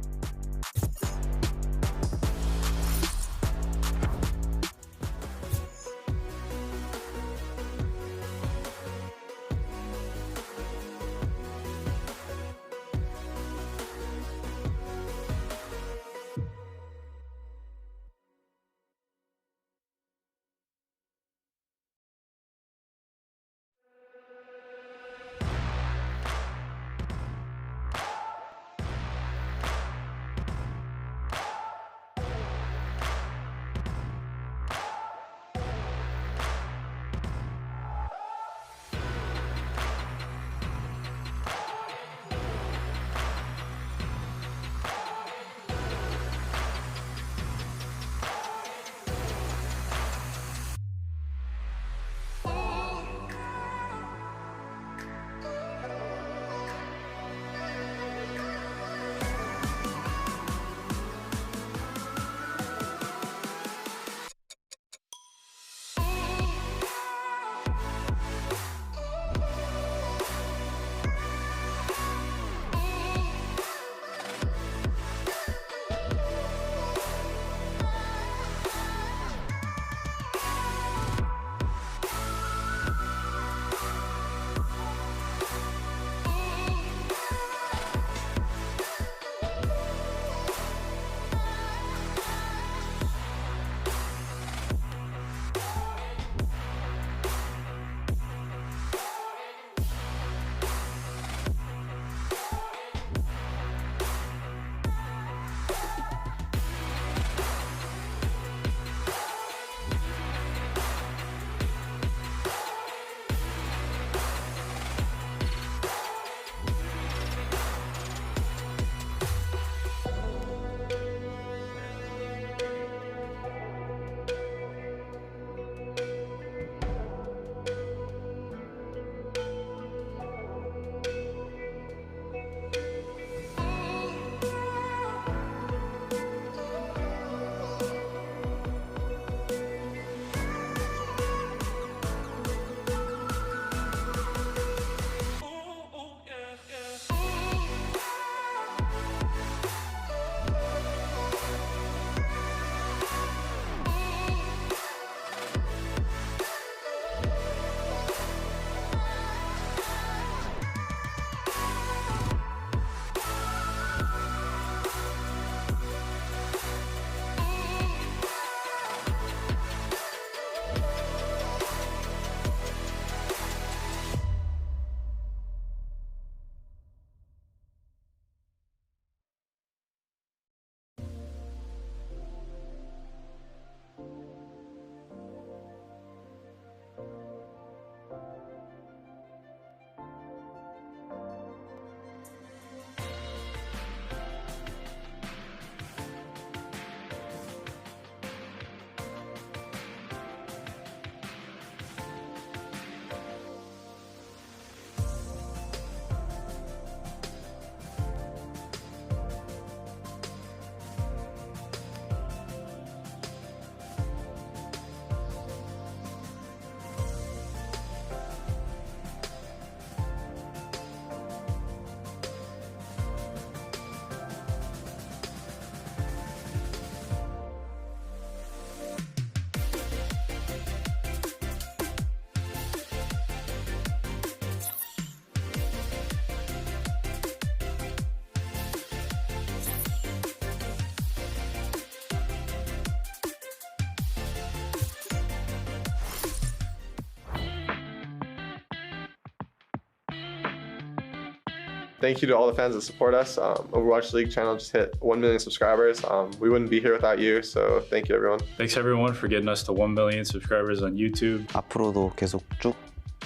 Thank you to all the fans that support us. Overwatch League channel just hit 1 million subscribers. We wouldn't be here without you, so thank you everyone. Thanks everyone for getting us to 1 million subscribers on YouTube. 앞으로도 계속 쭉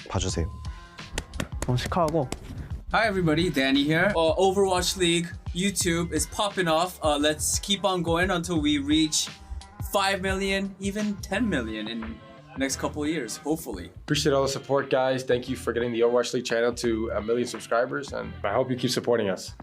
봐주세요. 시카고. Hi everybody, Danny here. Overwatch League YouTube is popping off. Let's keep on going until we reach 5 million, even 10 million in next couple of years, hopefully. Appreciate all the support, guys. Thank you for getting the Overwatch League channel to 1 million subscribers, and I hope you keep supporting us.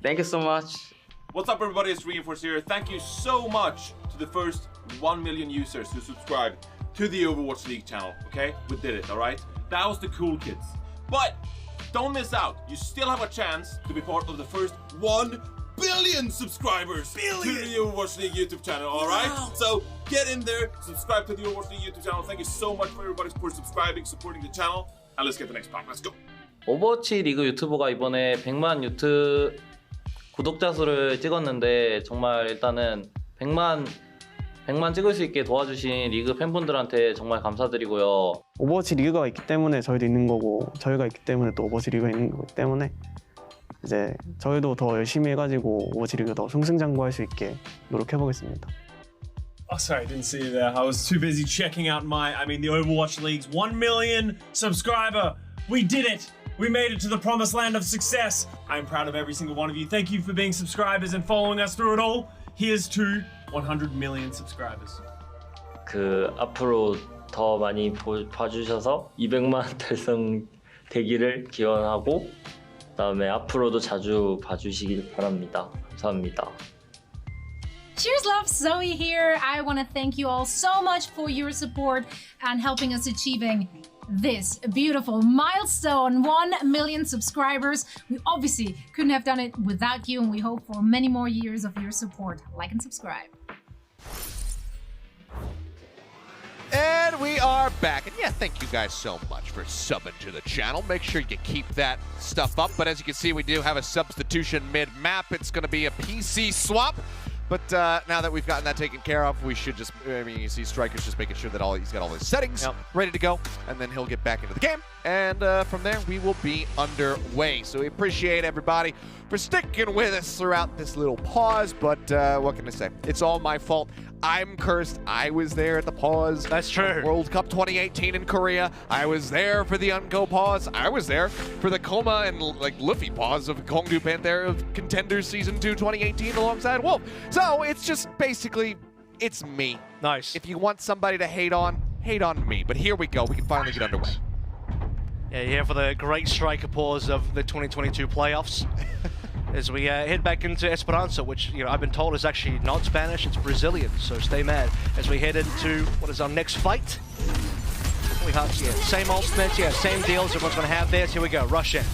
Thank you so much. What's up, everybody? It's Reinforce here. Thank you so much to the first 1 million users who subscribed to the Overwatch League channel, okay? We did it, all right? That was the cool kids. But don't miss out. You still have a chance to be part of the first 1 billion subscribers to the Overwatch League YouTube channel, all right? Wow. So get in there, subscribe to the Overwatch League YouTube channel. Thank you so much for everybody for subscribing, supporting the channel. And let's get the next pack. Let's go. 오버워치 리그 유튜버가 이번에 100만 구독자 수를 찍었는데 정말 일단은 100만 찍을 수 있게 도와주신 리그 팬분들한테 정말 감사드리고요. 오버워치 리그가 있기 때문에 저희도 있는 거고 저희가 있기 때문에 또 오버워치 리그가 있는 거기 때문에 이제 저희도 더 열심히 해가지고 오버워치 리그 더 승승장구할 수 있게 노력해보겠습니다. Oh, sorry, I didn't see you there. I was too busy checking out the Overwatch League's 1 million subscriber. We did it! We made it to the promised land of success. I'm proud of every single one of you. Thank you for being subscribers and following us through it all. Here's to 100 million subscribers. 앞으로 더 많이 봐주셔서 200만 달성되기를 기원하고 그다음에 앞으로도 자주 봐주시길 바랍니다. 감사합니다. Cheers, love, Zoe here. I want to thank you all so much for your support and helping us achieving this beautiful milestone, 1 million subscribers. We obviously couldn't have done it without you, and we hope for many more years of your support. Like and subscribe. And we are back. And yeah, thank you guys so much for subbing to the channel. Make sure you keep that stuff up. But as you can see, we do have a substitution mid-map. It's going to be a PC swap. But now that we've gotten that taken care of, we should just, you see Striker's just making sure that he's got all his settings ready to go, and then he'll get back into the game. And from there, we will be underway. So we appreciate everybody for sticking with us throughout this little pause, but what can I say? It's all my fault. I'm cursed. I was there at the pause. That's true. World Cup 2018 in Korea. I was there for the Unco pause. I was there for the Coma and Luffy pause of Gongdu Panther of Contenders Season 2 2018 alongside Wolf. So it's just basically, it's me. Nice. If you want somebody to hate on me. But here we go. We can finally get underway. Yeah, here for the great striker pause of the 2022 playoffs. As we head back into Esperanza, which I've been told is actually not Spanish, it's Brazilian, so stay mad. As we head into what is our next fight. Same ultimate, same deals everyone's going to have there. So here we go, rush in.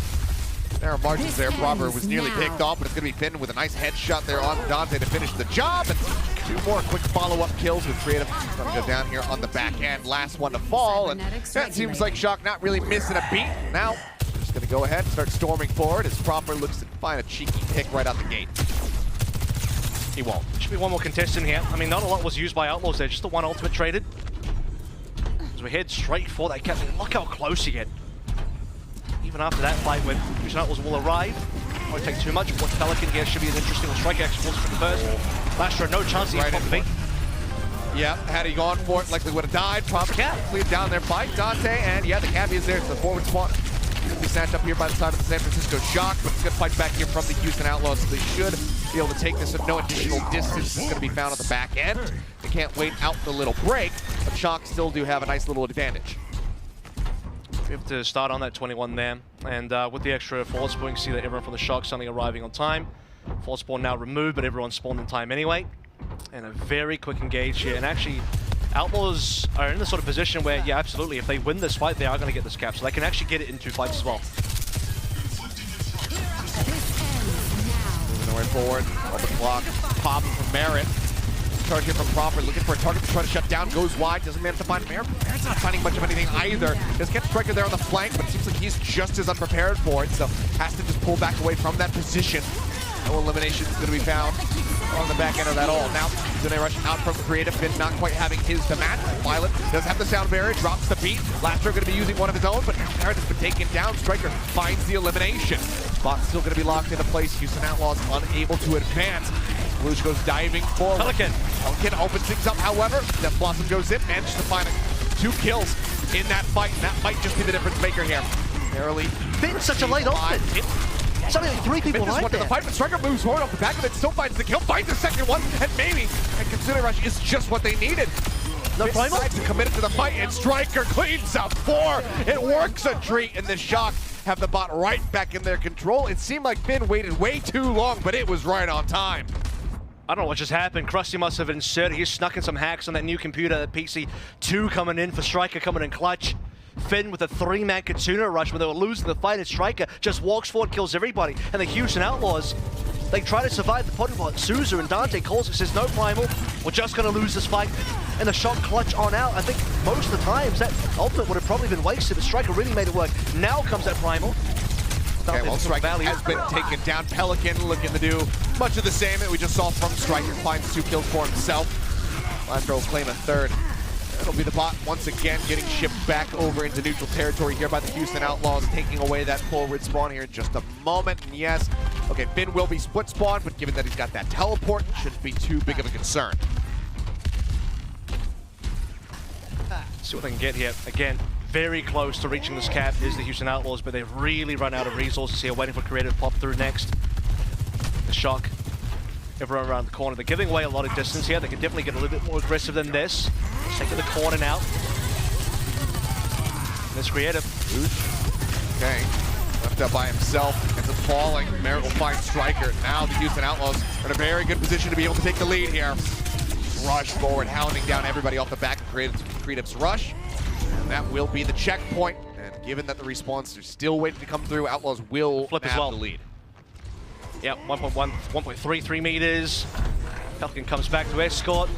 There are margins there. Bravo was nearly picked off, but it's going to be Finn with a nice headshot there on Dante to finish the job. And 2 more quick follow-up kills with Creative. Going to go down here on the back end. Last one to fall, and that seems like Shock not really missing a beat. Now, just going to go ahead and start storming forward as Proper looks to find a cheeky pick right out the gate. He won't. Should be one more contestant here. Not a lot was used by Outlaws there, just the one ultimate traded. As we head straight for that captain, look how close you get. Even after that fight when Busan Outlaws will arrive, won't take too much. What Pelican here should be an interesting one. Strike exports from the first. Lastro, no chance he's from the beat. Yeah, had he gone for it, likely would have died. Proper cleared down there by Dante, and yeah, the Cabby is there. It's the forward spawn. Going to be snatched up here by the side of the San Francisco Shock, but it's going to fight back here from the Houston Outlaws, so they should be able to take this at no additional distance. It's going to be found on the back end. They can't wait out the little break, but Shock still do have a nice little advantage. We have to start on that 21 there, and with the extra forward spawn, you can see that everyone from the Shock suddenly arriving on time. Forward spawn now removed, but everyone spawned in time anyway. And a very quick engage here, and actually, Outlaws are in the sort of position where, yeah, absolutely, if they win this fight, they are going to get this cap, so they can actually get it in 2 fights as well. Moving their way forward, on the clock, popping from Merit. Charge here from Proper, looking for a target to try to shut down, goes wide, doesn't manage to find Merit. Merit's not finding much of anything either. Just gets Striker there on the flank, but it seems like he's just as unprepared for it, so has to just pull back away from that position. No elimination is going to be found on the back end of that all. Now, then they rush out from Creative. Finn not quite having his to match. Violet does have the sound barrier, drops the beat. Lastro going to be using one of his own, but Merit has been taken down. Striker finds the elimination. Spot's still going to be locked into place. Houston Outlaws unable to advance. Luge goes diving forward. Pelican opens things up, however. Death Blossom goes in, manages to find 2 kills in that fight, and that might just be the difference maker here. Narrowly. Finn's such a late ultimate. It's only like 3 people right there. there. The fight, but Striker moves forward off the back of it, still finds the kill, finds the second one, and maybe a Consider Rush is just what they needed. No Primal committed to the fight, and Striker cleans up 4. It works a treat, and the Shock have the bot right back in their control. It seemed like Finn waited way too long, but it was right on time. I don't know what just happened. Krusty must have inserted. He snuck in some hacks on that new computer, that PC. 2 coming in for Striker coming in clutch. Finn with a 3-man Katsuna rush when they were losing the fight, and Striker just walks forward, kills everybody. And the Houston Outlaws, they try to survive the potting pot. Suzu and Dante calls it, says no Primal, we're just going to lose this fight. And the Shock clutch on out. I think most of the times that ultimate would have probably been wasted, but Striker really made it work. Now comes that Primal. Okay, well, Striker has been taken down. Pelican looking to do much of the same that we just saw from Striker. Finds 2 kills for himself. Lastro will claim a 3rd. It'll be the bot once again getting shipped back over into neutral territory here by the Houston Outlaws, taking away that forward spawn here in just a moment. And yes, okay, Finn will be split spawn, but given that he's got that teleport, it shouldn't be too big of a concern. See what they can get here. Again, very close to reaching this cap is the Houston Outlaws, but they've really run out of resources here, waiting for Creative to pop through next. The Shock, everyone around the corner. They're giving away a lot of distance here. They can definitely get a little bit more aggressive than this. Taking the corner now. There's Creative. Okay, left up by himself, ends up falling. Merritt will find Striker. Now the Houston Outlaws are in a very good position to be able to take the lead here. Rush forward, hounding down everybody off the back of Creative's rush. And that will be the checkpoint. And given that the respawns are still waiting to come through, Outlaws will flip as well. The lead. Yep, 1.33 meters. Pelican comes back to escort.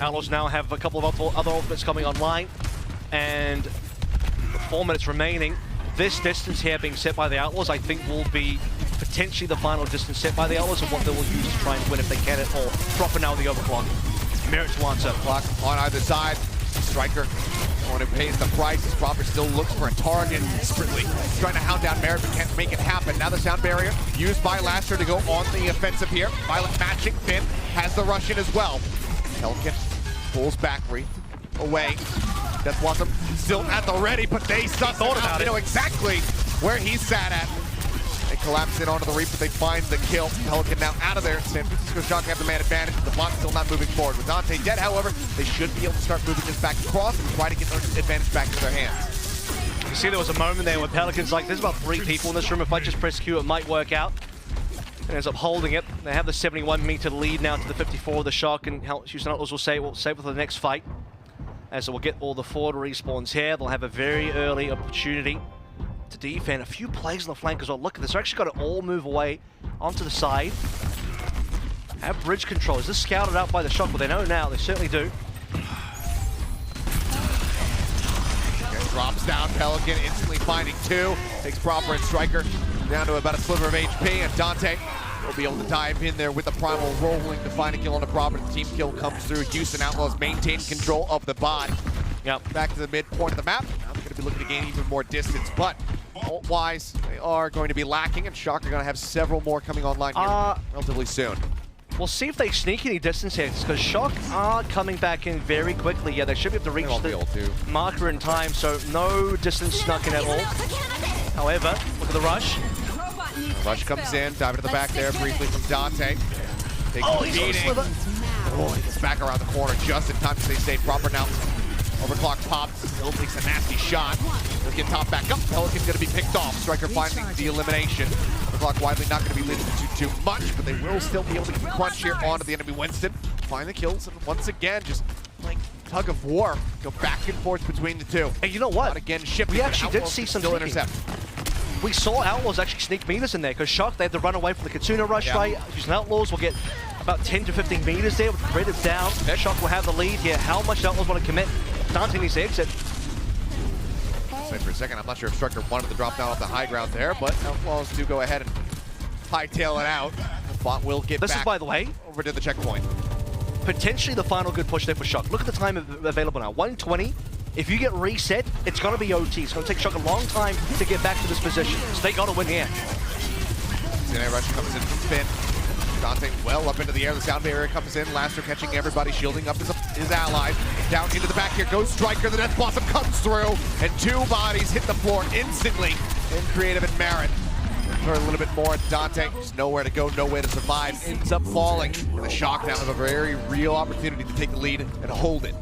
Outlaws now have a couple of other ultimates coming online. And with 4 minutes remaining, this distance here being set by the Outlaws, I think will be potentially the final distance set by the Outlaws and what they will use to try and win if they can at all. Dropping now the overclock. Merritt to answer. Clock on either side. Striker, one who pays the price. His Proper still looks for a target desperately. Trying to hound down Merritt, but can't make it happen. Now the sound barrier used by Laster to go on the offensive here. Violet matching. Finn has the rush in as well. Pelican pulls back, Wreath away. Death Blossom still at the ready, but they suss him out. They know exactly where he sat at. They collapse in onto the Reap, but they find the kill. Pelican now out of there. San Francisco Shock have the man advantage. The bot still not moving forward. With Dante dead, however, they should be able to start moving this back across and try to get their advantage back into their hands. You see there was a moment there where Pelican's like, there's about 3 people in this room. If I just press Q, it might work out. And ends up holding it. They have the 71-meter lead now to the 54 of the Shock, and Houston Outlaws will say, we'll save it for the next fight. As we'll get all the forward respawns here. They'll have a very early opportunity to defend. A few plays on the flank as well. Look at this. They're actually got to all move away onto the side. Have bridge control. Is this scouted out by the Shock? Well, they know now. They certainly do. Okay, drops down. Pelican instantly finding 2. Takes Proper and Striker down to about a sliver of HP. And Dante will be able to dive in there with the Primal rolling to find a kill on the Proper. The team kill comes through. Houston Outlaws maintain control of the bot. Yep. Back to the midpoint of the map. Now they're going to be looking to gain even more distance, but ult-wise, they are going to be lacking, and Shock are going to have several more coming online here relatively soon. We'll see if they sneak any distance here, because Shock are coming back in very quickly. Yeah, they should be able to reach the marker in time, so no distance snuck in at all. However, look at the rush. Rush comes in, diving to the back there briefly from Dante. Takes the beating. Oh, he gets back around the corner just in time to stay Proper now. Overclock pops, still takes a nasty shot. He'll get top back up. Pelican's going to be picked off. Striker finding the elimination. Overclock widely not going to be leading to too much, but they will still be able to get the crunch here onto the enemy Winston. Find the kills, and once again, just like tug of war, go back and forth between the two. And you know what? Not again, shipping. We actually did see some intercept. We saw Outlaws actually sneak meters in there because Shock, they had to run away from the Katsuna rush, right? Houston Outlaws will get about 10 to 15 meters there with the Creative down. Shock will have the lead here. How much Outlaws want to commit? Dante needs to exit. Say for a second, I'm not sure if Striker wanted to drop down off the high ground there, but Outlaws do go ahead and hightail it out. The bot will get back. This is, by the way, over to the checkpoint. Potentially the final good push there for Shock. Look at the time available now, 120. If you get reset, it's going to be OT. It's going to take Shock a long time to get back to this position. So they got to win here. DNA Rush comes in from Finn. Dante well up into the air. The sound barrier comes in. Laster catching everybody, shielding up his allies. Down into the back here goes Striker. The Death Blossom comes through, and 2 bodies hit the floor instantly in Creative and Merritt. for a little bit more. Dante, just nowhere to go, nowhere to survive, ends up falling. And the Shock now have a very real opportunity to take the lead and hold it.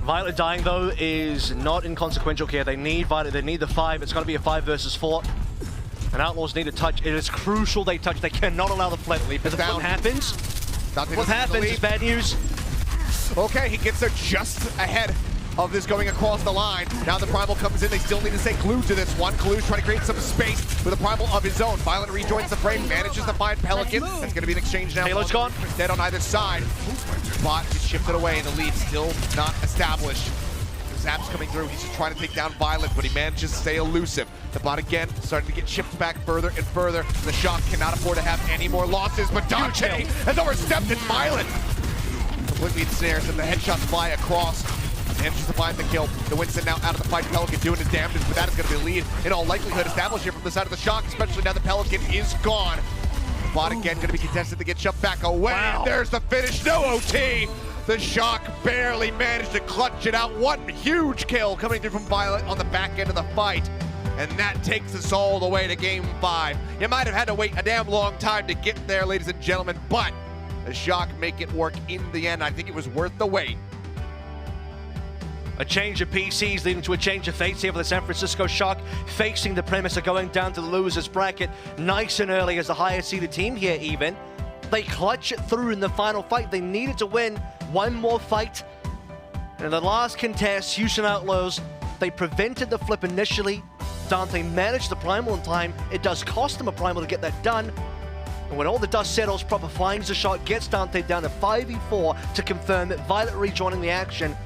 Violet dying, though, is not inconsequential here. They need Violet, they need the 5. It's going to be a 5 versus 4. And Outlaws need to touch. It is crucial they touch. They cannot allow the flip. If the flip happens, what happens is bad news. Okay, he gets there just ahead of this going across the line. Now the Primal comes in. They still need to stay glued to this one. Kalu's trying to create some space with a Primal of his own. Violent rejoins the frame, manages to find Pelican. That's going to be an exchange now. Halo's gone. Dead on either side. Bot is shifted away and the lead still not established. Zap's coming through. He's just trying to take down Violent, but he manages to stay elusive. The bot again starting to get chipped back further and further. The Shock cannot afford to have any more losses, but Dante has overstepped in Violent. Completely ensnares and the headshots fly across. Manages to find the kill. The Winston now out of the fight. Pelican doing his damnedest, but that is going to be a lead in all likelihood established here from the side of the Shock, especially now the Pelican is gone. The bot again going to be contested to get shoved back away. Wow. And there's the finish. No OT. The Shock barely managed to clutch it out. One huge kill coming through from Violet on the back end of the fight. And that takes us all the way to Game 5. You might have had to wait a damn long time to get there, ladies and gentlemen, but the Shock make it work in the end. I think it was worth the wait. A change of PCs leading to a change of fates here for the San Francisco Shock, facing the premise of going down to the losers bracket nice and early as the higher seeded team here even. They clutch it through in the final fight. They needed to win one more fight. And in the last contest, Houston Outlaws, they prevented the flip initially. Dante managed the Primal in time. It does cost them a Primal to get that done. And when all the dust settles, Proper finds the shot, gets Dante down to 5v4 to confirm that Violet rejoining the action.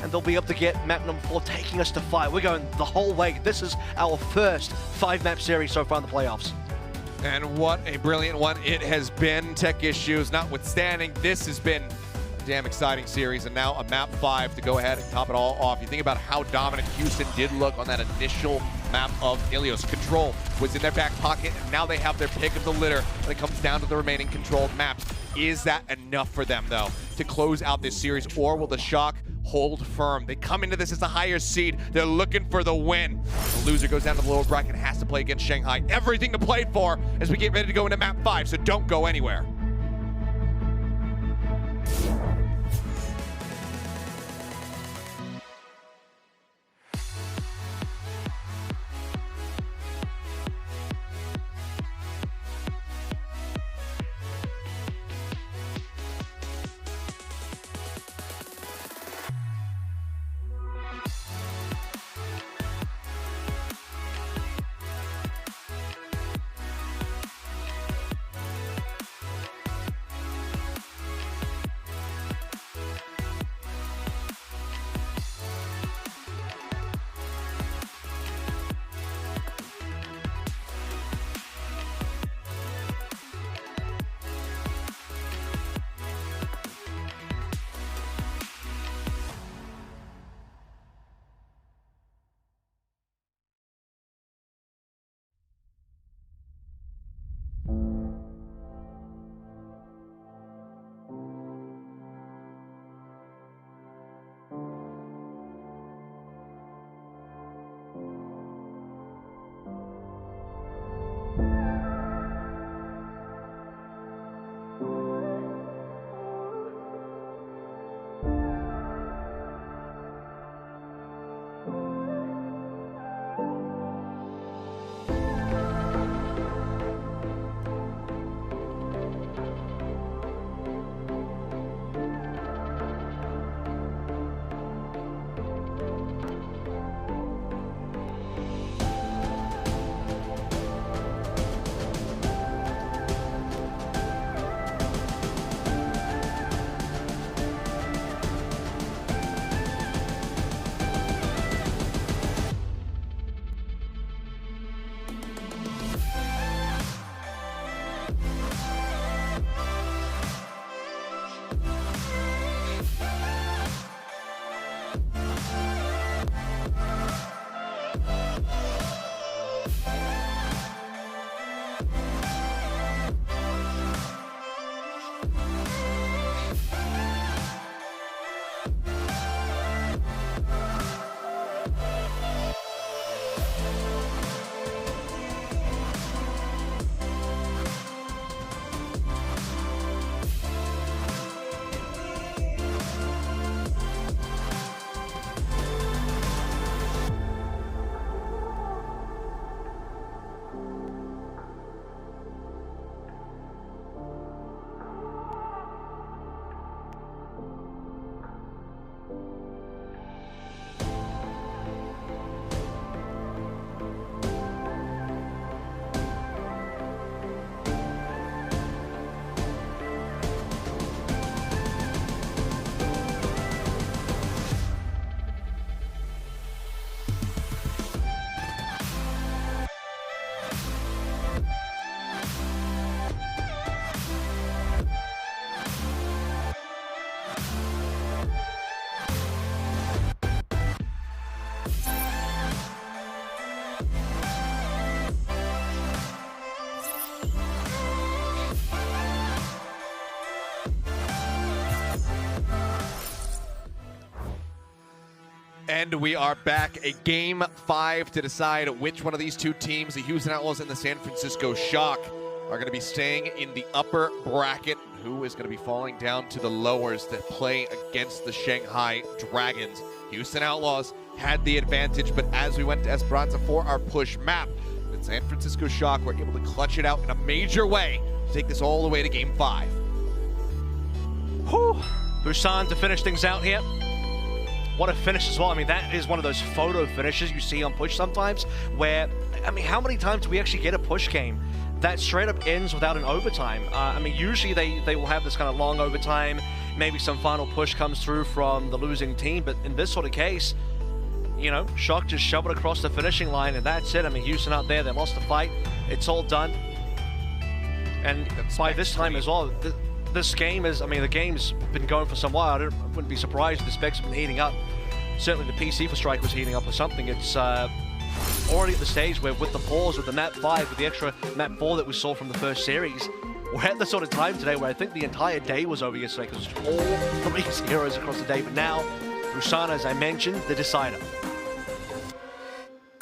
And they'll be able to get map number 4, taking us to 5. We're going the whole way. This is our first 5-map series so far in the playoffs. And what a brilliant one it has been. Tech issues notwithstanding, this has been a damn exciting series. And now a map 5 to go ahead and top it all off. You think about how dominant Houston did look on that initial map of Ilios. Control was in their back pocket, and now they have their pick of the litter when it comes down to the remaining controlled maps. Is that enough for them, though, to close out this series, or will the Shock hold firm? They come into this as a higher seed. They're looking for the win. The loser goes down to the lower bracket and has to play against Shanghai. Everything to play for as we get ready to go into map 5, so don't go anywhere. And we are back. A game 5 to decide which one of these two teams, the Houston Outlaws and the San Francisco Shock, are going to be staying in the upper bracket. Who is going to be falling down to the lowers to play against the Shanghai Dragons? Houston Outlaws had the advantage, but as we went to Esperanza for our push map, the San Francisco Shock were able to clutch it out in a major way to take this all the way to game 5. Whew. Busan to finish things out here. What a finish as well. I mean, that is one of those photo finishes you see on push sometimes where, I mean, how many times do we actually get a push game that straight up ends without an overtime? I mean, usually they will have this kind of long overtime, maybe some final push comes through from the losing team, but in this sort of case, you know, Shock just shove it across the finishing line and that's it. I mean, Houston out there, they lost the fight. It's all done. And by this time as well, this game is, I mean, the game's been going for some while. I wouldn't be surprised if the specs have been heating up. Certainly the PC for Strike was heating up or something. It's already at the stage where with the pause, with the map 5, with the extra map 4 that we saw from the first series, we're at the sort of time today where I think the entire day was over yesterday because all 3 heroes across the day. But now, Busan, as I mentioned, the decider.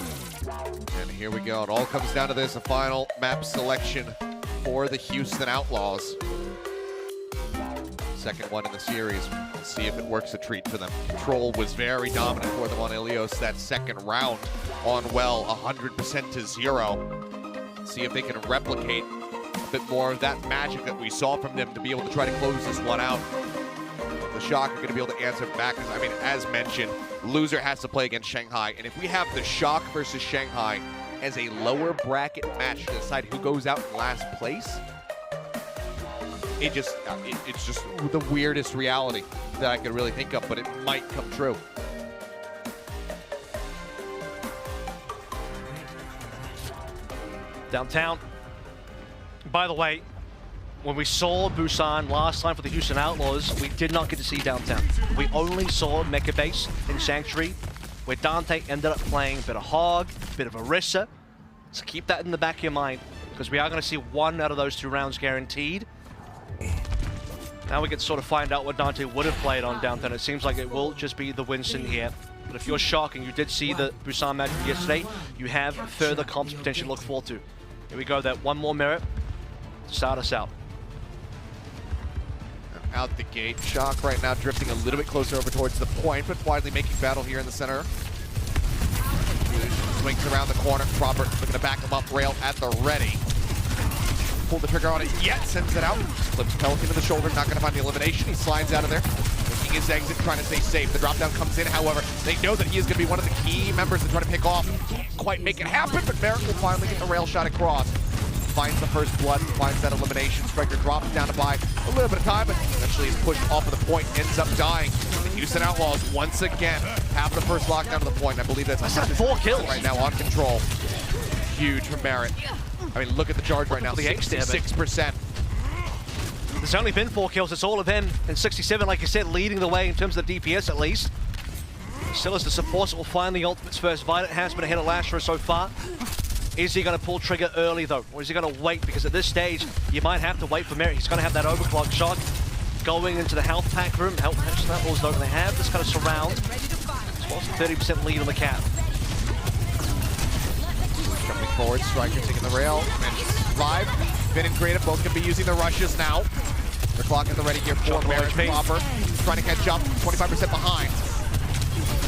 And here we go. It all comes down to this, a final map selection for the Houston Outlaws. Second one in the series. Let's see if it works a treat for them. Control was very dominant for them on Ilios that second round on well, 100% to 0. Let's see if they can replicate a bit more of that magic that we saw from them to be able to try to close this one out. The Shock are going to be able to answer back. I mean, as mentioned, loser has to play against Shanghai. And if we have the Shock versus Shanghai as a lower bracket match to decide who goes out in last place, it's just the weirdest reality that I could really think of, but it might come true. Downtown. By the way, when we saw Busan last time for the Houston Outlaws, we did not get to see Downtown. We only saw Mecha Base in Sanctuary, where Dante ended up playing a bit of Hog, a bit of Orisa. So keep that in the back of your mind, because we are going to see 1 out of those 2 rounds guaranteed. Now we can sort of find out what Dante would have played on Downtown. It seems like it will just be the Winston here. But if you're Shock and you did see the Busan match yesterday, you have further comps potentially to look forward to. Here we go, that 1 more merit to start us out. Out the gate, Shock right now drifting a little bit closer over towards the point, but finally making battle here in the center. Swings around the corner, Robert looking to back him up, Rail at the ready. Pull the trigger on it yet, sends it out. Flips Pelican to the shoulder, not going to find the elimination. He slides out of there, making his exit, trying to stay safe. The drop down comes in, however, they know that he is going to be one of the key members to try to pick off. Can't quite make it happen, but Merritt will finally get the rail shot across. Finds the first blood, finds that elimination. Striker drops down to buy a little bit of time, but eventually is pushed off of the point, ends up dying. The Houston Outlaws, once again, have the first lockdown to the point. I believe that's 4 kills right now on Control. Huge from Merritt. I mean, look at the charge right now, 66%. There's only been 4 kills, it's all of him, and 67, like I said, leading the way in terms of the DPS at least. Still as the supports will find the ultimates first. Violet has been ahead of Lashra so far. Is he going to pull trigger early though, or is he going to wait? Because at this stage, you might have to wait for Merritt. He's going to have that overclock shot. Going into the health pack room. Health pack levels though, they have this kind of surround. As well as a 30% lead on the cap. Jumping forward, Striker taking the rail. Live, Finn and Creative both going to be using the rushes now. They're clocking the ready here for Merritt proper. Trying to catch up, 25% behind.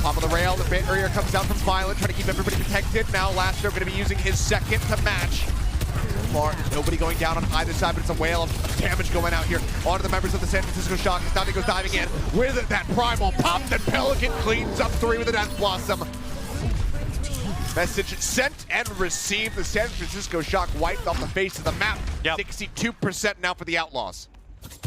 Top of the rail, the barrier comes down from Violent, trying to keep everybody protected. Now Laster going to be using his second to match. So far, nobody going down on either side, but it's a whale of damage going out here onto the members of the San Francisco Shock. As Dante goes diving in with that primal pop, and Pelican cleans up 3 with a Death Blossom. Message sent and received. The San Francisco Shock wiped off the face of the map. 62% now for the Outlaws.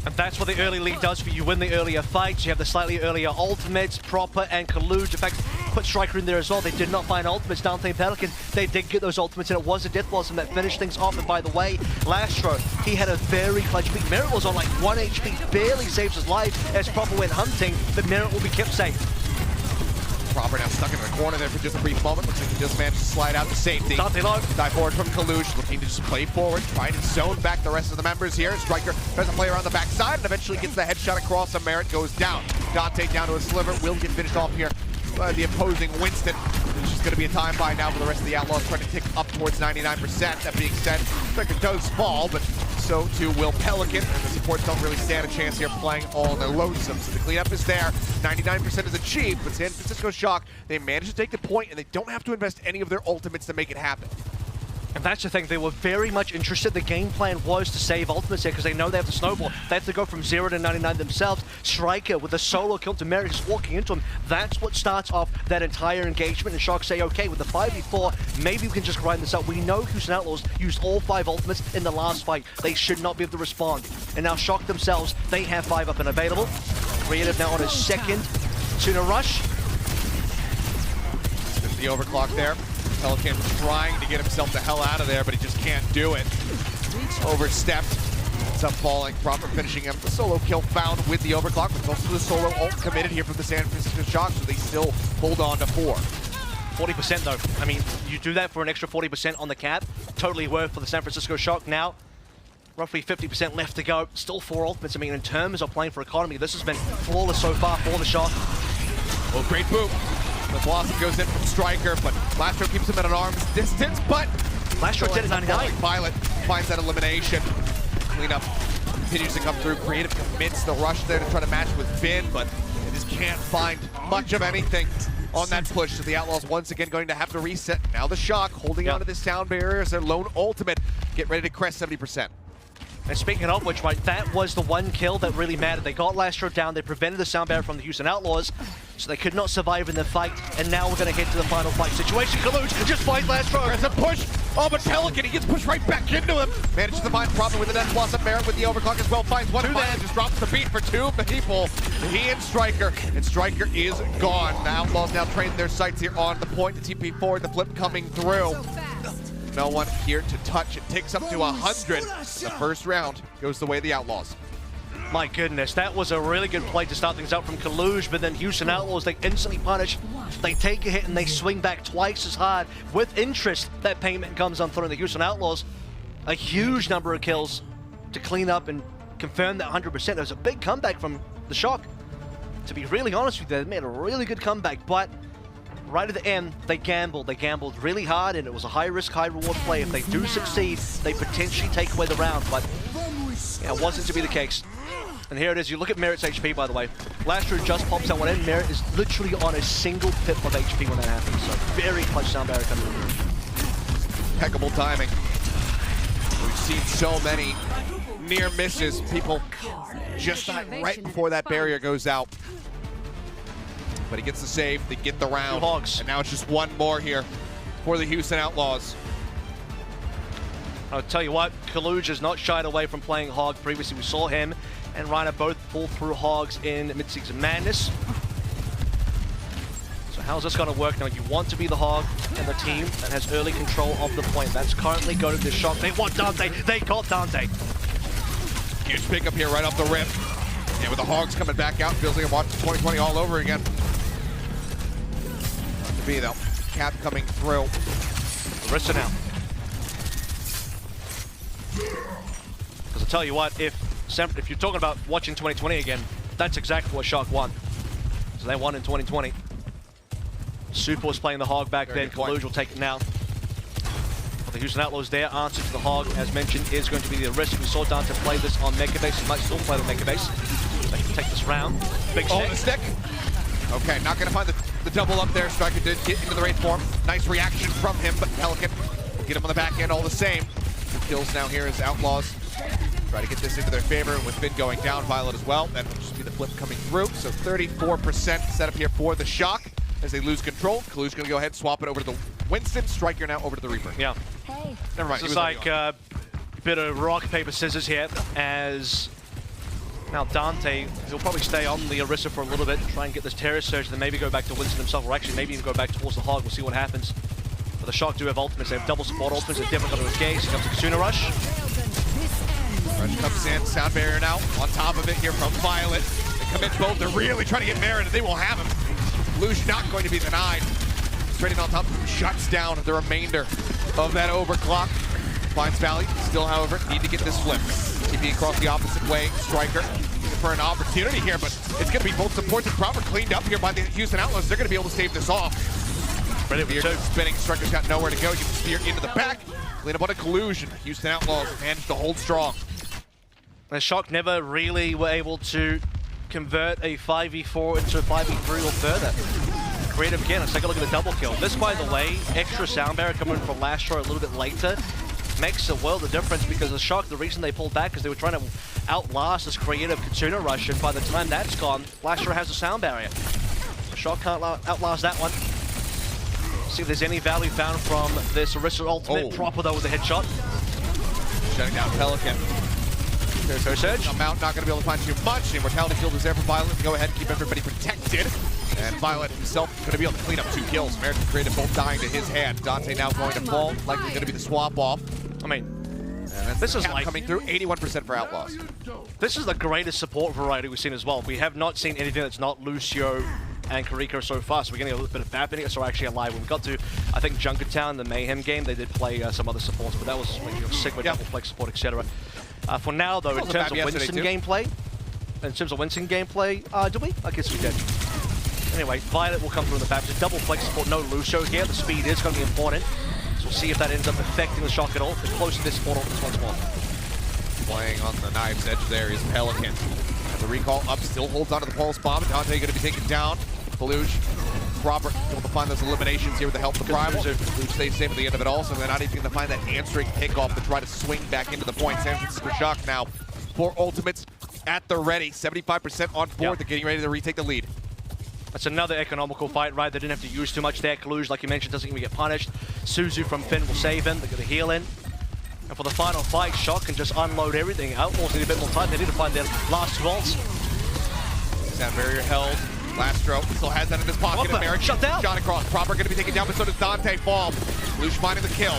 And that's what the early lead does for you. Win the earlier fights, you have the slightly earlier ultimates, Proper and Kaluj. In fact, put Striker in there as well. They did not find ultimates. Dante and Pelican, they did get those ultimates, and it was a Death Blossom that finished things off. And by the way, Lastro, he had a very clutch peak. Merritt was on like 1 HP, barely saves his life as Proper went hunting, but Merritt will be kept safe. Proper now stuck in the corner there for just a brief moment. Looks like he just managed to slide out to safety. Dante low. Dive forward from Kalush, looking to just play forward, trying to zone back the rest of the members here. Striker tries to play around the backside and eventually gets the headshot across, and Merritt goes down. Dante down to a sliver, will get finished off here the opposing Winston. It's just going to be a time buy now for the rest of the Outlaws, trying to tick up towards 99%. That being said, Striker does fall, but so too will Pelican, and the supports don't really stand a chance here playing all in their lonesome. So the cleanup is there. 99% is achieved, but San Francisco Shock, they managed to take the point, and they don't have to invest any of their ultimates to make it happen. And that's the thing, they were very much interested. The game plan was to save ultimates here because they know they have to snowball. They have to go from 0 to 99 themselves. Striker with a solo kill to Merrick just walking into him. That's what starts off that entire engagement. And Shock say, okay, with the 5v4, maybe we can just grind this out. We know Houston Outlaws used all 5 ultimates in the last fight. They should not be able to respond. And now Shock themselves, they have 5 up and available. Creative now on his second Tuna Rush. The overclock there. Pelican trying to get himself the hell out of there, but he just can't do it. Overstepped. Ends up falling. Proper finishing him. The solo kill found with the overclock, but also the solo ult committed here from the San Francisco Shock, so they still hold on to 4. 40% though. I mean, you do that for an extra 40% on the cap. Totally worth for the San Francisco Shock. Now, roughly 50% left to go. Still 4 ultimates. I mean, in terms of playing for economy, this has been flawless so far for the Shock. Well, great boot. The Blossom goes in from Striker, but Lastro keeps him at an arm's distance, but Lastro dead at 99. Violet finds that elimination. Cleanup continues to come through. Creative commits the rush there to try to match with Finn, but they just can't find much of anything on that push. So the Outlaws once again going to have to reset. Now the Shock holding onto this sound barrier as their lone ultimate. Get ready to crest 70%. And speaking of which, right, that was the one kill that really mattered. They got Lastro down, they prevented the sound barrier from the Houston Outlaws, so they could not survive in the fight, and now we're going to head to the final fight situation. Kaluj just fight Lastro. There's a push. Oh, but Pelican, he gets pushed right back into him. Manages to find Prophet with the Death Blossom. Merritt with the overclock as well. Finds one man, just drops the beat for 2 people. He and Striker is gone. The Outlaws now train their sights here on the point. The TP forward, the flip coming through. No one here to touch. It takes up to 100. The first round goes the way of the Outlaws. My goodness, that was a really good play to start things out from Kaluj, but then Houston Outlaws, they instantly punish. They take a hit and they swing back twice as hard. With interest, that payment comes on through the Houston Outlaws. A huge number of kills to clean up and confirm that 100%. It was a big comeback from the Shock. To be really honest with you, they made a really good comeback, but right at the end, they gambled. They gambled really hard, and it was a high-risk, high-reward play. If they do succeed, they potentially take away the round, but yeah, it wasn't to be the case. And here it is. You look at Merritt's HP, by the way. Lastro just pops that one in. Merritt is literally on a single pip of HP when that happens, so very clutch sound barrier coming in. Impeccable timing. We've seen so many near misses. People just right before that barrier goes out. But he gets the save, they get the round, and now it's just one more here for the Houston Outlaws. I'll tell you what, Kaluj has not shied away from playing Hog previously. We saw him and Reiner both pull through Hogs in Mid-Season Madness. So how's this going to work now? You want to be the Hog and the team that has early control of the point. That's currently going to the Shock. They want Dante, they got Dante. Huge pickup here right off the rip. And with the Hogs coming back out, feels like I'm watching 2020 all over again. To be though. Cap coming through. Arista now. Because I'll tell you what, if you're talking about watching 2020 again, that's exactly what Shock won. So they won in 2020. Super was playing the Hog back then. Kaluj will take it now. But the Houston Outlaws, their answer to the Hog, as mentioned, is going to be the Arista. We saw Dante play this on Mega Base. He might still play the Mega Base. They can take this round. Big stick. Oh, the stick. Okay, not going to find the double up there. Striker did get into the Wraith form. Nice reaction from him, but Pelican will get him on the back end all the same. 2 kills now here as Outlaws try to get this into their favor with Finn going down, Violet as well. That will just be the flip coming through. So 34% set up here for the Shock as they lose control. Kalu's going to go ahead and swap it over to the Winston. Striker now over to the Reaper. Yeah. Hey. Never mind. This is like a bit of rock, paper, scissors here as now Dante, he'll probably stay on the Arista for a little bit, try and get this Terror Surge, and then maybe go back to Winston himself, or actually maybe even go back towards the Hog. We'll see what happens. But the Shock do have ultimates. They have double support ultimates. They're definitely going to engage. Here comes the Kasuna Rush. Rush comes in. Sound barrier now on top of it here from Violet. They commit both. They're really trying to get Merritt, and they will have him. Luge not going to be denied. Straight in on top. Shuts down the remainder of that overclock. Finds Valley. Still, however, need to get this flip. TP across the opposite way. Striker for an opportunity here, but it's going to be both supports and Proper cleaned up here by the Houston Outlaws. They're going to be able to stave this off. Spear spinning, Striker's got nowhere to go. You can Spear into the back, clean up on a collusion. Houston Outlaws managed to hold strong. And Shock never really were able to convert a 5v4 into a 5v3 or further. Creative again, let's take a look at the double kill. This, by the way, extra sound barrier coming from Lastro a little bit later makes a world of difference because the Shock, the reason they pulled back is they were trying to outlast this creative Katsuna rush, and by the time that's gone, Lastro has a sound barrier. The Shock can't outlast that one. See if there's any value found from this Orisa ultimate. Proper though with the headshot. Shutting down Pelican. There's Surge. Amount not going to be able to find too much. The Immortality Field is there for Violet to go ahead and keep everybody protected. And Violet himself going to be able to clean up 2 kills. American Creative both dying to his hand. Dante now going to fall. Likely going to be the swap off. I mean, this is like coming through 81% for Outlaws. This is the greatest support variety we've seen as well. We have not seen anything that's not Lucio and Kariko so far, so we're getting a little bit of Bap in here. So actually alive. When we got to, I think, Junkertown, the Mayhem game, they did play some other supports, but that was Sigma, double flex support, etc. For now, though, in terms of Winston gameplay, do we? I guess we did. Anyway, Violet will come through in the back. Just double flex support, no Lucio here. The speed is going to be important. So we'll see if that ends up affecting the Shock at all. They're close to this portal once more. Playing on the knife's edge there is Pelican. And the recall up still holds onto the pulse bomb. Dante going to be taken down. Faluge, Robert able to find those eliminations here with the help of the Primal. Faluge stays safe at the end of it also. They're not even going to find that answering pickoff to try to swing back into the point. San Francisco Shock now 4 ultimates at the ready. 75% on board. They're getting ready to retake the lead. That's another economical fight, right? They didn't have to use too much there. Kaluge, like you mentioned, doesn't even get punished. Suzu from Finn will save him. They're going to heal in. And for the final fight, Shock can just unload everything. Outlaws need a bit more time. They need to find their last 2 ults. Sound barrier held. Lastro still has that in his pocket. American shut down. Shot across. Proper going to be taken down, but so does Dante fall. Luge finding the kill.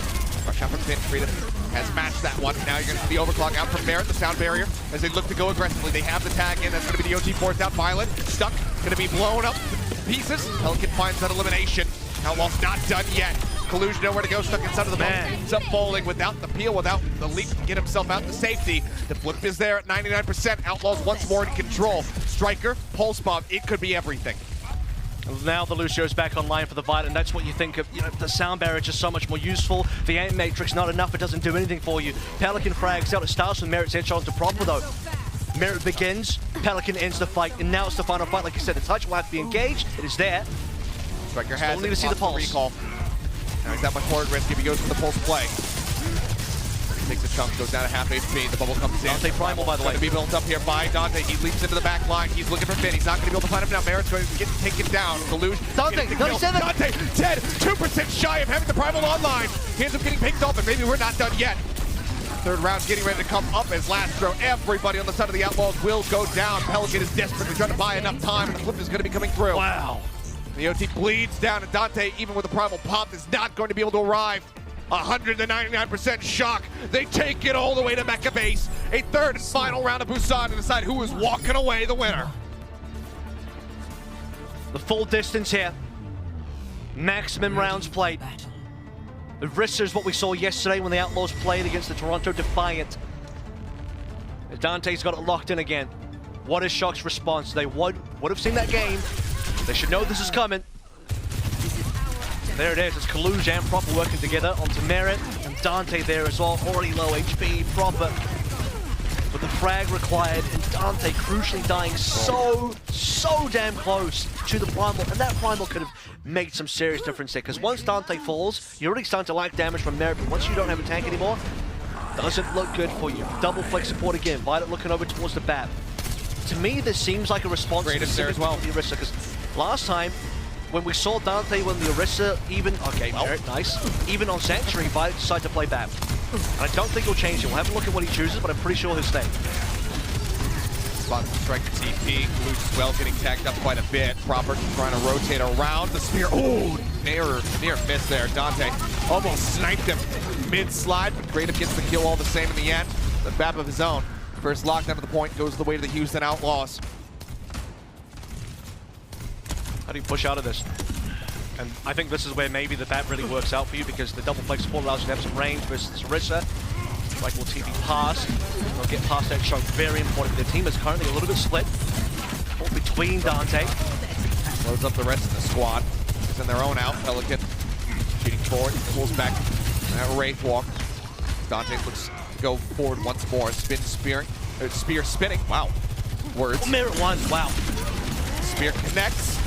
Rush out from Finn. Freedom has matched that one. Now you're going to see the overclock out from Merritt, the sound barrier, as they look to go aggressively. They have the tag in. That's going to be the OG force out. Violet stuck. Going to be blown up to pieces. Pelican finds that elimination. Outlaws not done yet. Collusion nowhere to go, stuck inside of the boat. Ends up falling without the peel, without the leap to get himself out to safety. The flip is there at 99%. Outlaws once more in control. Striker, pulse bomb, it could be everything. Now the Lucio's back online for the Violet, and that's what you think of. You know, the sound barrier is just so much more useful. The aim matrix, not enough, it doesn't do anything for you. Pelican frags out, it starts with Merritt's headshot onto Proper though. Merritt begins, Pelican ends the fight, and now it's the final fight. Like you said, the touch will have to be engaged. It is there. Striker has need to see the pulse. Recall. Now he's that much more at risk if he goes for the pulse play. He takes a chunk, goes down to half HP. The bubble comes in. Dante Primal, by the way. Going to be built up here by Dante. He leaps into the back line. He's looking for Finn. He's not going to be able to find him now. Merritt's going to get taken down. Deluge. Dante, 97. Dante, dead. 2% shy of having the Primal online. He ends up getting picked off, and maybe we're not done yet. Third round getting ready to come up as Lastro. Everybody on the side of the Outlaws will go down. Pelican is desperately trying to buy enough time, and the clip is going to be coming through. Wow. The OT bleeds down, and Dante, even with the Primal pop, is not going to be able to arrive. 199% Shock. They take it all the way to Mecca base. A third and final round of Busan to decide who is walking away the winner. The full distance here. Maximum rounds played. Orisa is what we saw yesterday when the Outlaws played against the Toronto Defiant. Dante's got it locked in again. What is Shock's response? They would have seen that game. They should know this is coming. There it is. It's Kaluge and Proper working together onto Merritt and Dante there as well. Already low HP. Proper with the frag required, and Dante crucially dying so damn close to the Primal, and that Primal could have made some serious difference there, because once Dante falls, you're already starting to lack damage from Merritt, but once you don't have a tank anymore, doesn't look good for you. Double flex support again. Violet looking over towards the bat. To me, this seems like a response to the Orisa, because last time, when we saw Dante when the Orisa even, Merritt, nice, even on Sanctuary, Violet decided to play bat. And I don't think he'll change it. We'll have a look at what he chooses, but I'm pretty sure he'll stay. Spot Striker TP. Kaluge as well getting tagged up quite a bit. Proper trying to rotate around the spear. Oh, near miss there. Dante almost sniped him mid-slide, but Creative gets the kill all the same in the end. The BAP of his own. First lockdown of the point goes the way to the Houston Outlaws. How do you push out of this? And I think this is where maybe the BAP really works out for you, because the double flex support allows you to have some range versus Orisa. Like will TP past. They'll get past that choke. Very important. Their team is currently a little bit split between Dante. Loads up the rest of the squad. He's in their own out. Pelican cheating forward. Pulls back. Wraith walk. Dante looks to go forward once more. Spear spinning. Wow. Words. Merit one. Wow. Spear connects.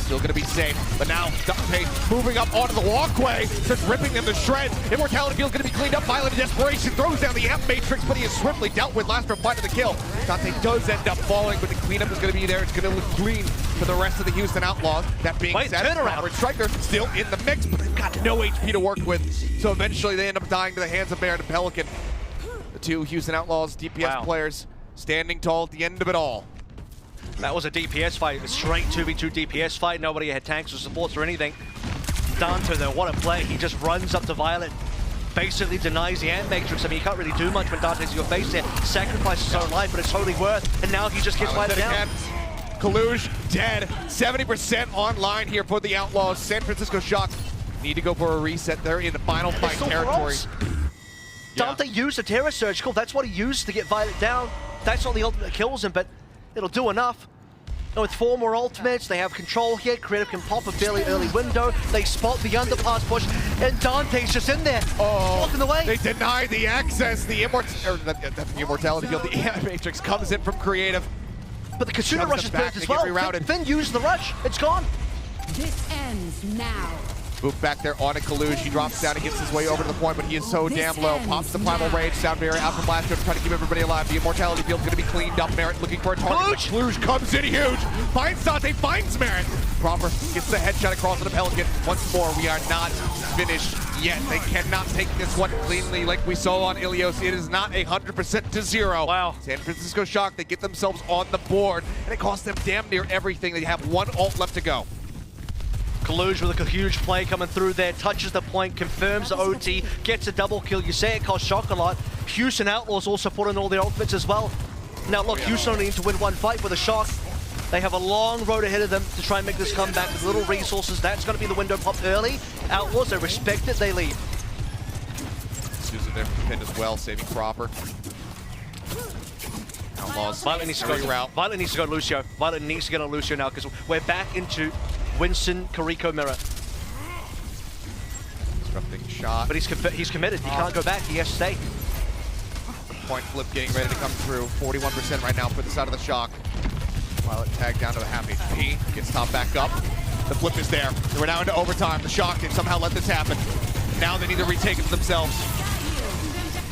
Still going to be safe. But now Dante moving up onto the walkway. Starts ripping them to shreds. Immortality Field's going to be cleaned up. Violent in desperation. Throws down the Amp Matrix, but he is swiftly dealt with. Last fight of the kill. Dante does end up falling, but the cleanup is going to be there. It's going to look clean for the rest of the Houston Outlaws. That being said, Robert Striker still in the mix, but they've got no HP to work with. So eventually they end up dying to the hands of Baron and Pelican. The two Houston Outlaws DPS players standing tall at the end of it all. That was a DPS fight, a straight 2v2 DPS fight. Nobody had tanks or supports or anything. Dante though, what a play. He just runs up to Violet, basically denies the Ant Matrix. I mean, you can't really do much when Dante's in your face there. Sacrifices his own life, but it's totally worth. And now he just gets Violet down. Kalush dead. 70% online here for the Outlaws. San Francisco Shock need to go for a reset. They're in the final fight territory. Dante used a Terror Surge. Cool, that's what he used to get Violet down. That's not the ultimate that kills him, but it'll do enough. And with 4 more ultimates, they have control here. Creative can pop a fairly early window. They spot the underpass push, and Dante's just in there, blocking the way. They deny the access. The Immortality Field, the Ant Matrix comes in from Creative. But the Kasuna rush is burnt as well. Finn used the rush. It's gone. This ends now. Move back there on a Kalush. He drops down and gets his way over to the point, but he is so damn low. Pops the Primal Rage. Sound Barrier out from Blaster to try to keep everybody alive. The Immortality Field's going to be cleaned up. Merit looking for a target. Kalush comes in huge. Finds Dante, finds Merit. Proper gets the headshot across to the Pelican. Once more, we are not finished yet. They cannot take this one cleanly like we saw on Ilios. It is not 100% to 0. Wow. San Francisco Shock, they get themselves on the board, and it costs them damn near everything. They have 1 ult left to go. Kalush with a huge play coming through there, touches the point, confirms the OT, gets a double kill. You say it costs Shock a lot. Houston Outlaws also put in all their ultimates as well. Now look, Houston only need to win 1 fight with a Shock. They have a long road ahead of them to try and make this comeback with little resources. That's going to be the window pop early. Outlaws, they respect it, they leave. Susan there for Pin as well, saving Proper. Outlaws. Violet needs to go route. Violet needs to go Lucio. Violet needs to get on Lucio now because we're back into Winston, Kariko mirror. Disrupting shot. But he's committed. He can't go back. He has to stay. Point flip getting ready to come through. 41% right now for the side of the Shock. Violet tagged down to the half HP. Gets top back up. The flip is there. We're now into overtime. The Shock can somehow let this happen. Now they need to retake it themselves.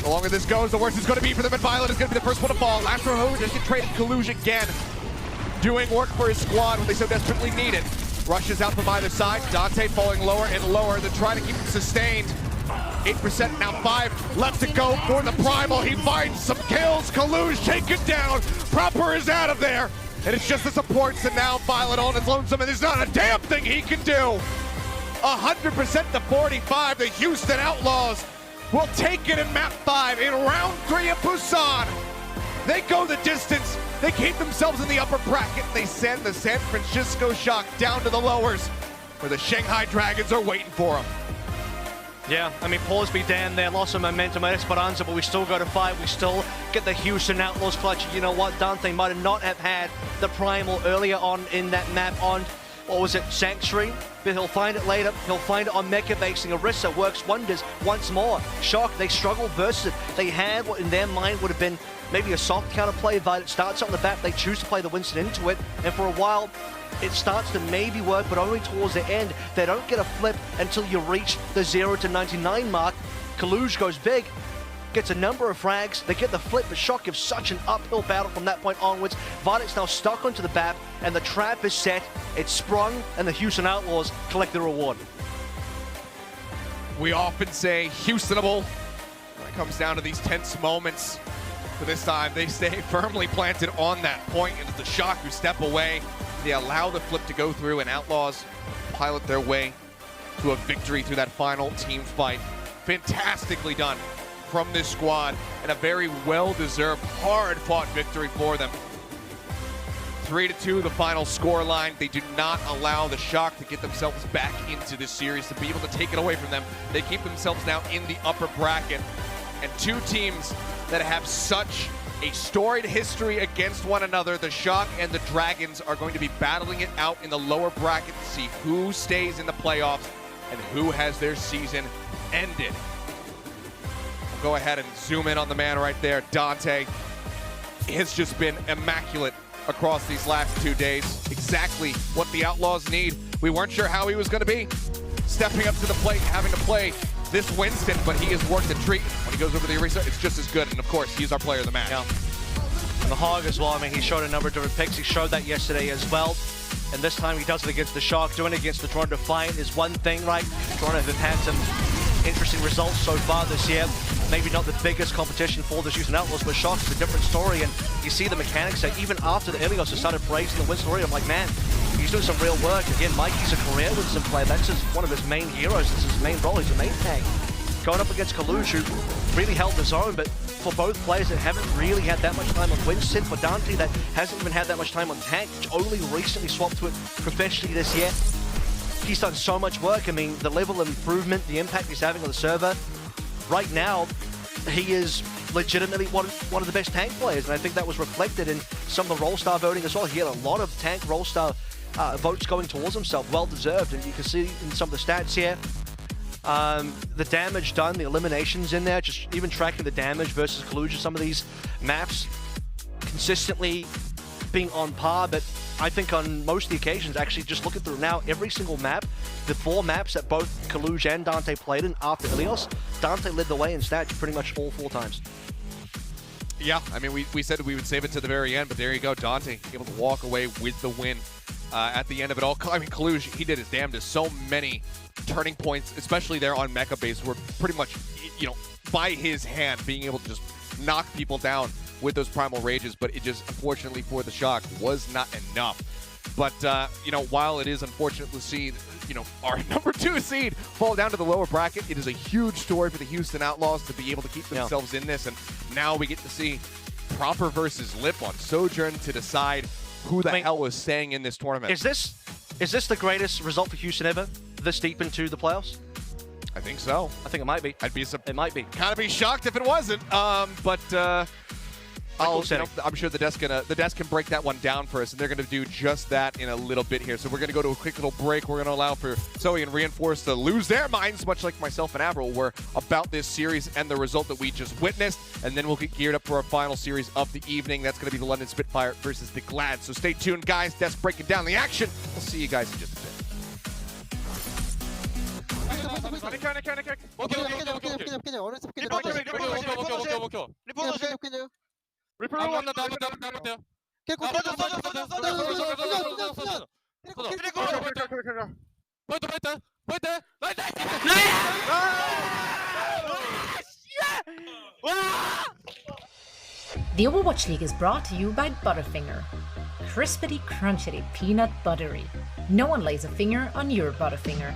The longer this goes, the worse it's going to be for them, and Violet is going to be the first one to fall. After Ho just get traded Kalush again. Doing work for his squad when they so desperately need it. Rushes out from either side. Dante falling lower and lower. They're trying to keep him sustained. 8% now, 5 left to go for the Primal. He finds some kills. Kalush taken down. Proper is out of there. And it's just the supports, and now Violet on his lonesome, and there's not a damn thing he can do. 100% to 45. The Houston Outlaws will take it in map 5 in round 3 of Busan. They go the distance. They keep themselves in the upper bracket. They send the San Francisco Shock down to the lowers, where the Shanghai Dragons are waiting for them. Yeah, I mean, pause be damned, there, lost some momentum at Esperanza, but we still go to fight. We still get the Houston Outlaws clutch. You know what? Dante might not have had the Primal earlier on in that map on, what was it, Sanctuary? But he'll find it later. He'll find it on Mecha basing. Orisa works wonders once more. Shock, they struggle versus it. They had what in their mind would have been maybe a soft counterplay. Violet starts on the back. They choose to play the Winston into it. And for a while, it starts to maybe work, but only towards the end. They don't get a flip until you reach the 0 to 99 mark. Kalush goes big, gets a number of frags. They get the flip, but Shock gives such an uphill battle from that point onwards. Violet's now stuck onto the BAP, and the trap is set. It's sprung, and the Houston Outlaws collect the reward. We often say Houstonable when it comes down to these tense moments. But this time, they stay firmly planted on that point, and it's the Shock who step away. They allow the flip to go through, and Outlaws pilot their way to a victory through that final team fight. Fantastically done from this squad, and a very well-deserved, hard-fought victory for them. 3-2 the final score line. They do not allow the Shock to get themselves back into this series, to be able to take it away from them. They keep themselves now in the upper bracket. And two teams that have such a storied history against one another, the Shock and the Dragons, are going to be battling it out in the lower bracket to see who stays in the playoffs and who has their season ended. We'll go ahead and zoom in on the man right there. Dante has just been immaculate across these last 2 days. Exactly what the Outlaws need. We weren't sure how he was going to be stepping up to the plate, having to play this Winston, but he has worked a treat. When he goes over the eraser, it's just as good. And of course, he's our player of the match. Yeah. And the Hog as well. I mean, he showed a number of different picks. He showed that yesterday as well. And this time he does it against the Shock. Doing it against the Toronto Defiant is one thing, right? Toronto have had some interesting results so far this year. Maybe not the biggest competition for the Houston Outlaws, but Shock is a different story. And you see the mechanics that even after the Ilios have started praising the Winston story, I'm like, man, he's doing some real work. Again, Mikey's a career Winston player. That's just one of his main heroes. This is his main role. He's a main tank. Going up against Kaluj, who really held his own, but for both players that haven't really had that much time on Winston, for Dante that hasn't even had that much time on tank, which only recently swapped to it professionally this year, he's done so much work. I mean, the level of improvement, the impact he's having on the server, right now, he is legitimately one of the best tank players, and I think that was reflected in some of the Roll-Star voting as well. He had a lot of tank Roll-Star votes going towards himself, well-deserved, and you can see in some of the stats here, the damage done, the eliminations in there, just even tracking the damage versus Kaluj, some of these maps consistently being on par, but I think on most of the occasions, actually just looking through now, every single map, the 4 maps that both Kaluj and Dante played in after Ilios, Dante led the way in stats pretty much all 4 times. Yeah, I mean, we said we would save it to the very end, but there you go, Dante able to walk away with the win at the end of it all. I mean, Kaluj, he did his damnedest. So many turning points, especially there on Mecha Base, were pretty much, you know, by his hand, being able to just knock people down with those Primal Rages, but it just, unfortunately for the Shock, was not enough. But, you know, while it is unfortunate to see, you know, our number 2 seed fall down to the lower bracket, it is a huge story for the Houston Outlaws to be able to keep themselves in this, and now we get to see Proper versus Lip on Sojourn to decide who the hell was staying in this tournament. Is this the greatest result for Houston ever, this deep into the playoffs? I think so. I think it might be. It might be. Kind of be shocked if it wasn't. I'm sure the desk can break that one down for us, and they're going to do just that in a little bit here. So we're going to go to a quick little break. We're going to allow for Zoe and Reinforce to lose their minds, much like myself and Avril were, about this series and the result that we just witnessed. And then we'll get geared up for our final series of the evening. That's going to be the London Spitfire versus the Glad. So stay tuned, guys. Desk breaking down the action. We'll see you guys in just a bit. The Overwatch League is brought to you by Butterfinger. Crispity, crunchity, peanut buttery. No one lays a finger on your Butterfinger.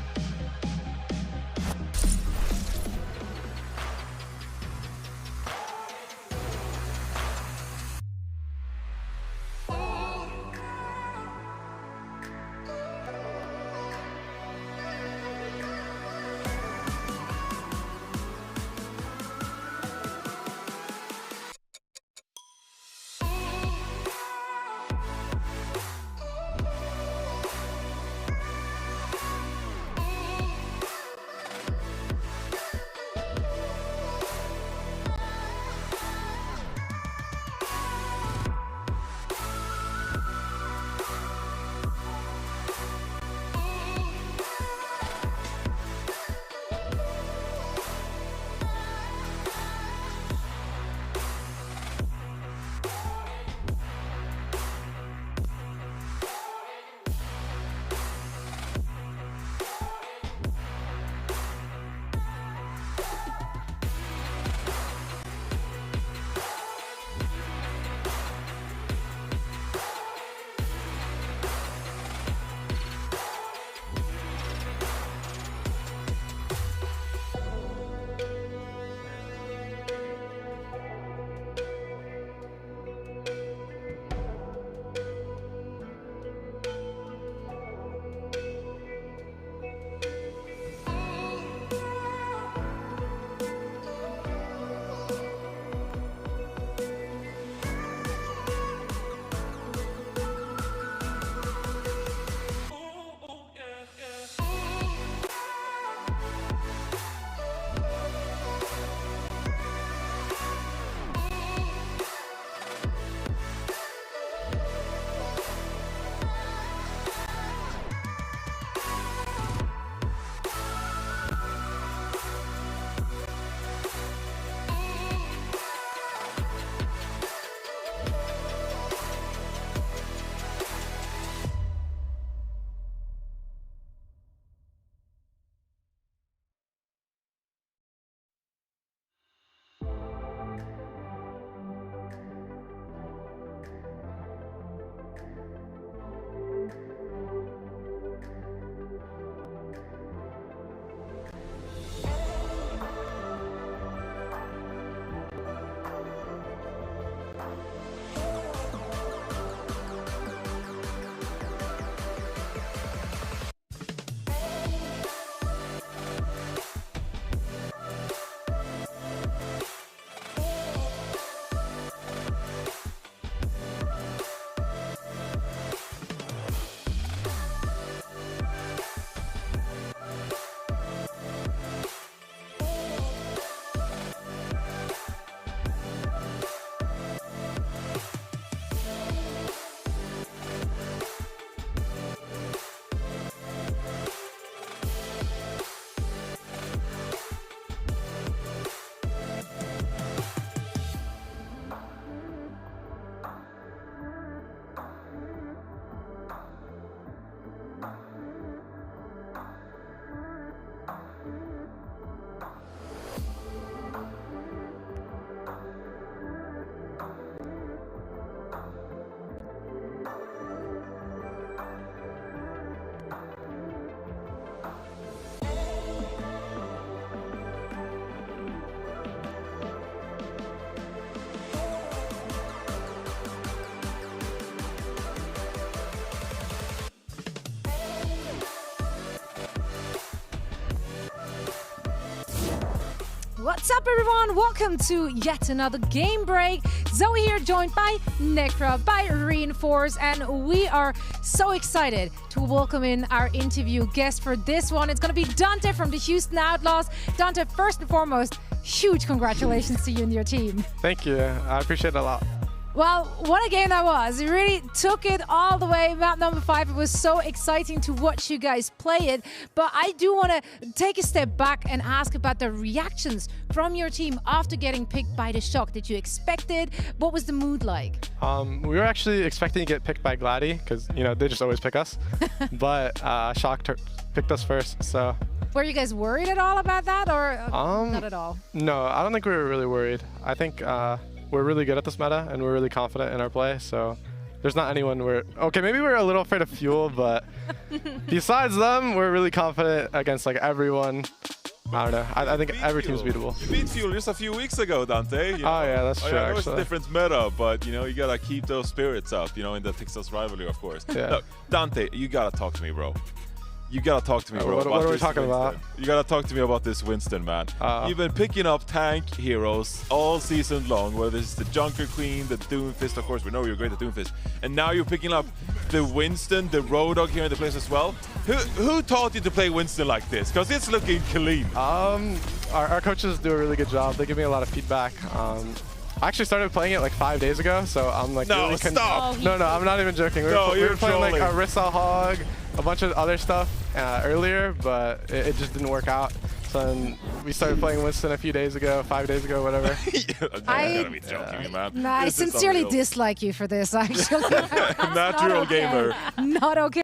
What's up, everyone? Welcome to yet another game break. Zoe here, joined by Necra, by Reinforce, and we are so excited to welcome in our interview guest for this one. It's going to be Dante from the Houston Outlaws. Dante, first and foremost, huge congratulations to you and your team. Thank you. I appreciate it a lot. Well, what a game that was. You really took it all the way. Map number 5, it was so exciting to watch you guys play it. But I do want to take a step back and ask about the reactions from your team after getting picked by the Shock. Did you expect it? What was the mood like? We were actually expecting to get picked by Glady because, you know, they just always pick us. But Shock picked us first, so... Were you guys worried at all about that, or not at all? No, I don't think we were really worried. I think... we're really good at this meta, and we're really confident in our play, so there's not anyone okay, maybe we're a little afraid of Fuel, but besides them, we're really confident against like everyone. I don't know. I think every team's beatable. You beat Fuel just a few weeks ago, Dante. You know? Oh yeah, that's true. I know it's a different meta, but you know, you gotta keep those spirits up, you know, in the Texas rivalry, of course. Yeah. Look, Dante, you gotta talk to me, bro. You gotta talk to me, bro. What are we talking about? You gotta talk to me about this Winston, man. You've been picking up tank heroes all season long, whether it's the Junker Queen, the Doomfist, of course, we know you're great at Doomfist. And now you're picking up the Winston, the Road Dogg here in the place as well. Who taught you to play Winston like this? Because it's looking clean. Our coaches do a really good job. They give me a lot of feedback. I actually started playing it like 5 days ago, so I'm like really stop! No, I'm not even joking. We were playing like a Rissa Hog, a bunch of other stuff earlier, but it just didn't work out. So then we started playing Winston a few days ago, 5 days ago, whatever. I gotta be joking, man. No, I sincerely dislike you for this, actually. Natural gamer. Not okay.